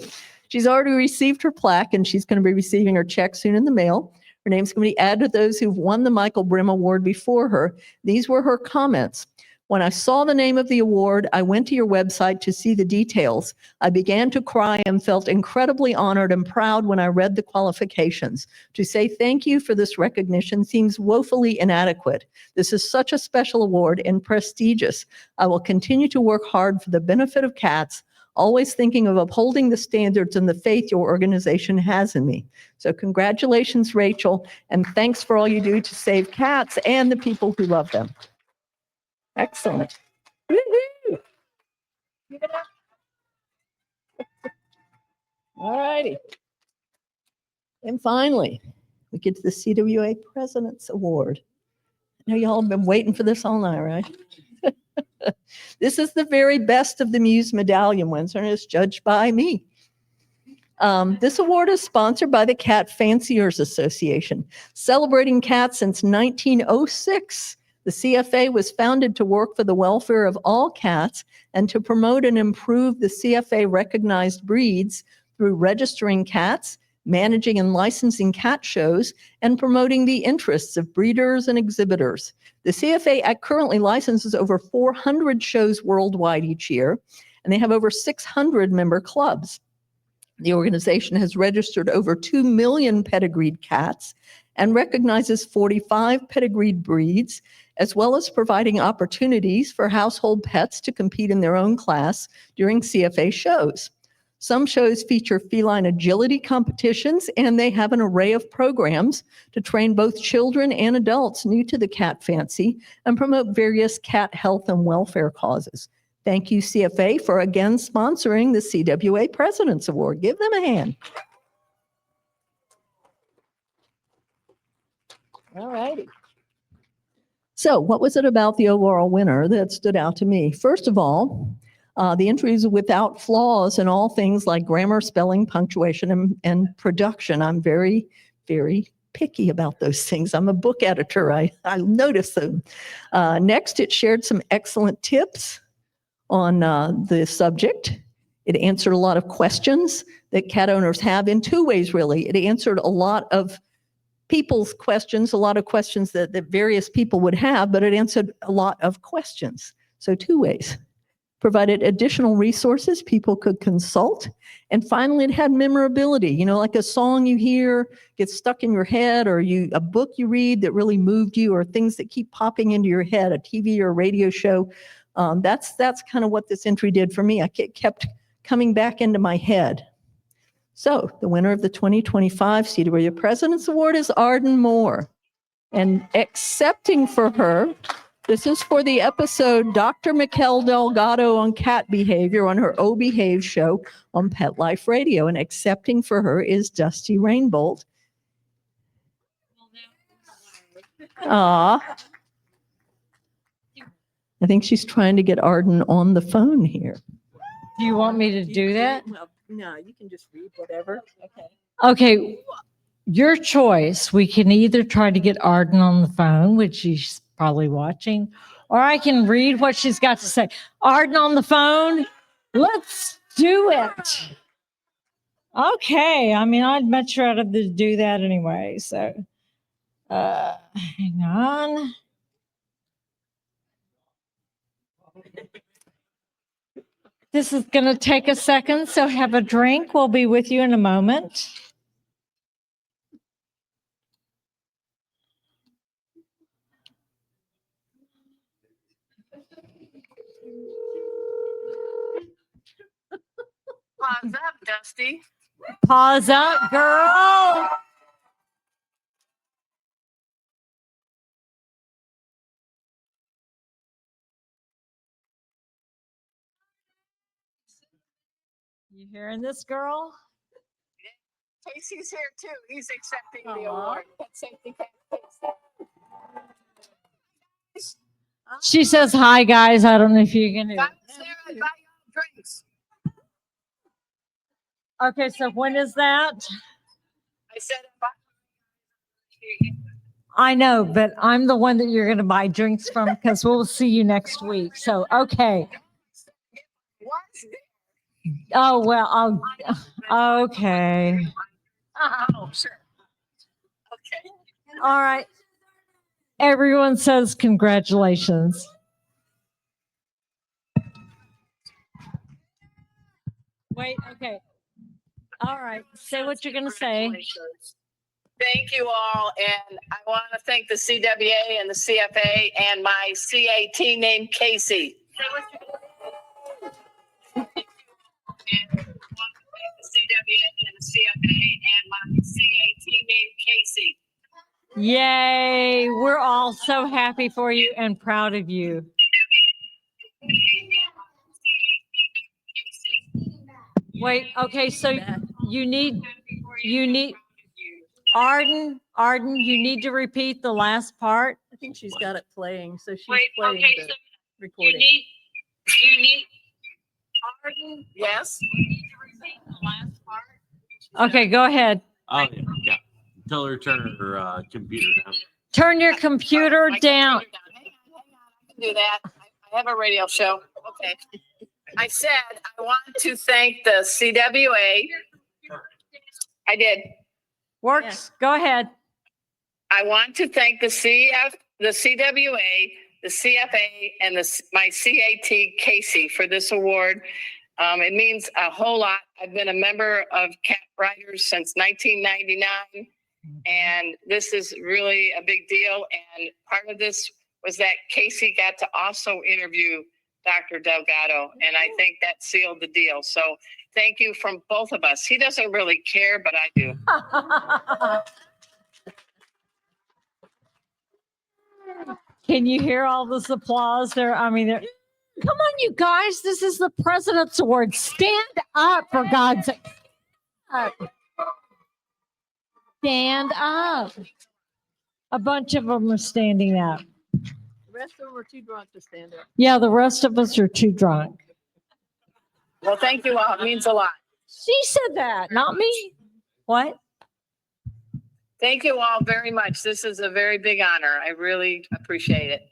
She's already received her plaque and she's going to be receiving her check soon in the mail. Her name's going to be added to those who've won the Michael Brim Award before her. These were her comments. When I saw the name of the award, I went to your website to see the details. I began to cry and felt incredibly honored and proud when I read the qualifications. To say thank you for this recognition seems woefully inadequate. This is such a special award and prestigious. I will continue to work hard for the benefit of cats, always thinking of upholding the standards and the faith your organization has in me. So congratulations, Rachel, and thanks for all you do to save cats and the people who love them. Excellent. Woo-hoo. Give it up. All righty. And finally, we get to the CWA President's Award. I know y'all have been waiting for this all night, right? This is the very best of the Muse Medallion winners, and it's judged by me. This award is sponsored by the Cat Fanciers Association, celebrating cats since 1906. The CFA was founded to work for the welfare of all cats and to promote and improve the CFA recognized breeds through registering cats, managing and licensing cat shows, and promoting the interests of breeders and exhibitors. The CFA currently licenses over 400 shows worldwide each year, and they have over 600 member clubs. The organization has registered over 2 million pedigreed cats and recognizes 45 pedigreed breeds, as well as providing opportunities for household pets to compete in their own class during CFA shows. Some shows feature feline agility competitions, and they have an array of programs to train both children and adults new to the cat fancy and promote various cat health and welfare causes. Thank you, CFA, for again sponsoring the CWA President's Award. Give them a hand. All righty. So what was it about the overall winner that stood out to me? First of all, the entry is without flaws in all things like grammar, spelling, punctuation, and production. I'm very, very picky about those things. I'm a book editor. I notice them. Next, it shared some excellent tips on the subject. It answered a lot of questions that cat owners have in two ways, really. It answered a lot of people's questions, a lot of questions that various people would have, but it answered a lot of questions. So two ways. Provided additional resources people could consult. And finally, it had memorability, you know, like a song you hear gets stuck in your head, or a book you read that really moved you, or things that keep popping into your head, a TV or a radio show. That's kind of what this entry did for me. It kept coming back into my head. So the winner of the 2025 CWA President's Award is Arden Moore. And accepting for her, this is for the episode Dr. Mikel Delgado on cat behavior on her O Behave show on Pet Life Radio. And accepting for her is Dusty Rainbolt. Aw. I think she's trying to get Arden on the phone here. Do you want me to do that? Well, no, you can just read whatever. Okay. Okay, your choice. We can either try to get Arden on the phone, which she's probably watching, or I can read what she's got to say. Arden on the phone, let's do it. Okay, I mean, I'd much rather do that anyway, so hang on. This is going to take a second, so have a drink. We'll be with you in a moment. Pause up, Dusty. Pause up, girl. You hearing this, girl? Casey's here too. He's accepting the award. Pet Safety Cat. She says, hi, guys. I don't know if you can hear. Sarah, buy y'all drinks. Okay, so when is that? I said, bye. I know, but I'm the one that you're going to buy drinks from because we'll see you next week. So, okay. Oh, well, okay. Oh, sure. Okay. All right. Everyone says congratulations. Wait, okay. All right. Say what you're going to say. Thank you all, and I want to thank the CWA and the CFA and my CAT named Casey. Yay. We're all so happy for you and proud of you. Wait, okay, so you need Arden, you need to repeat the last part. I think she's got it playing, so she's Wait, playing okay, the so recording. you need Arden, yes. The last part. Okay, go ahead. Oh, yeah. Tell her to turn her computer down. Turn your computer down. I can do that. I have a radio show. Okay. I said I want to thank the CWA. I did. Works. Go ahead. I want to thank the CWA, the CFA, and my CAT Casey for this award. It means a whole lot. I've been a member of Cat Writers since 1999, and this is really a big deal. And part of this was that Casey got to also interview Dr. Delgado, and I think that sealed the deal. So thank you from both of us. He doesn't really care, but I do. Can you hear all this applause there? I mean, come on, you guys. This is the President's Award. Stand up, for God's sake. Stand up. A bunch of them are standing up. The rest of them are too drunk to stand up. Yeah, the rest of us are too drunk. Well, thank you all. It means a lot. She said that, not me. What? Thank you all very much. This is a very big honor. I really appreciate it.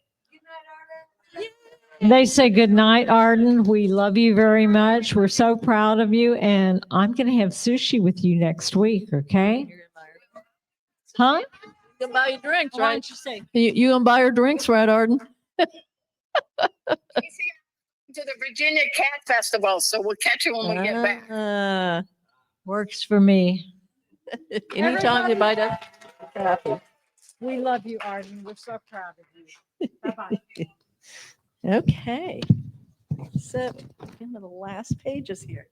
They say good night, Arden. We love you very much. We're so proud of you. And I'm going to have sushi with you next week, okay? Huh? You can buy your drinks, Why right? don't you say? You gonna buy her drinks, right, Arden? To the Virginia Cat Festival, so we'll catch you when we get back. Works for me. Anytime you buy that coffee. We love you, Arden. We're so proud of you. Bye-bye. Okay. So, into the last pages here.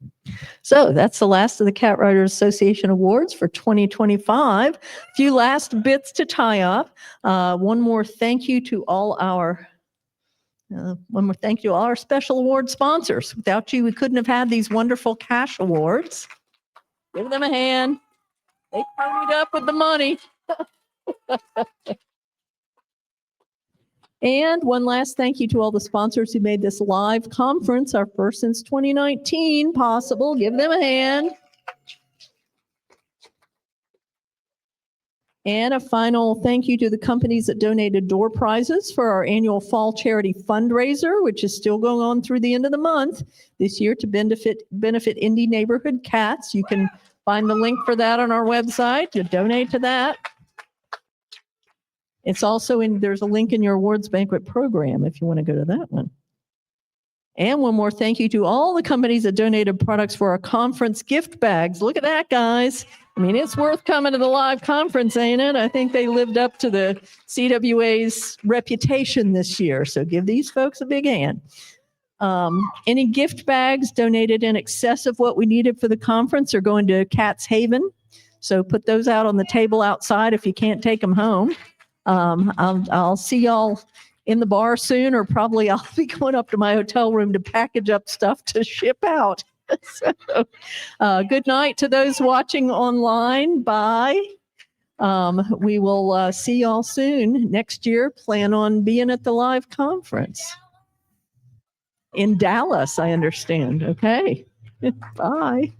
So that's the last of the Cat Writers Association Awards for 2025. A few last bits to tie up. One more thank you to all our special award sponsors. Without you, we couldn't have had these wonderful cash awards. Give them a hand. They hurried up with the money. And one last thank you to all the sponsors who made this live conference, our first since 2019, possible. Give them a hand. And a final thank you to the companies that donated door prizes for our annual fall charity fundraiser, which is still going on through the end of the month this year to benefit indie neighborhood cats. You can find the link for that on our website to donate to that. It's also there's a link in your awards banquet program if you want to go to that one. And one more thank you to all the companies that donated products for our conference gift bags. Look at that, guys. I mean, it's worth coming to the live conference, ain't it? I think they lived up to the CWA's reputation this year. So give these folks a big hand. Any gift bags donated in excess of what we needed for the conference are going to Cat's Haven. So put those out on the table outside if you can't take them home. I'll see y'all in the bar soon, or probably I'll be going up to my hotel room to package up stuff to ship out. So, good night to those watching online. Bye. We will see y'all soon next year. Plan on being at the live conference in Dallas, I understand. Okay. Bye.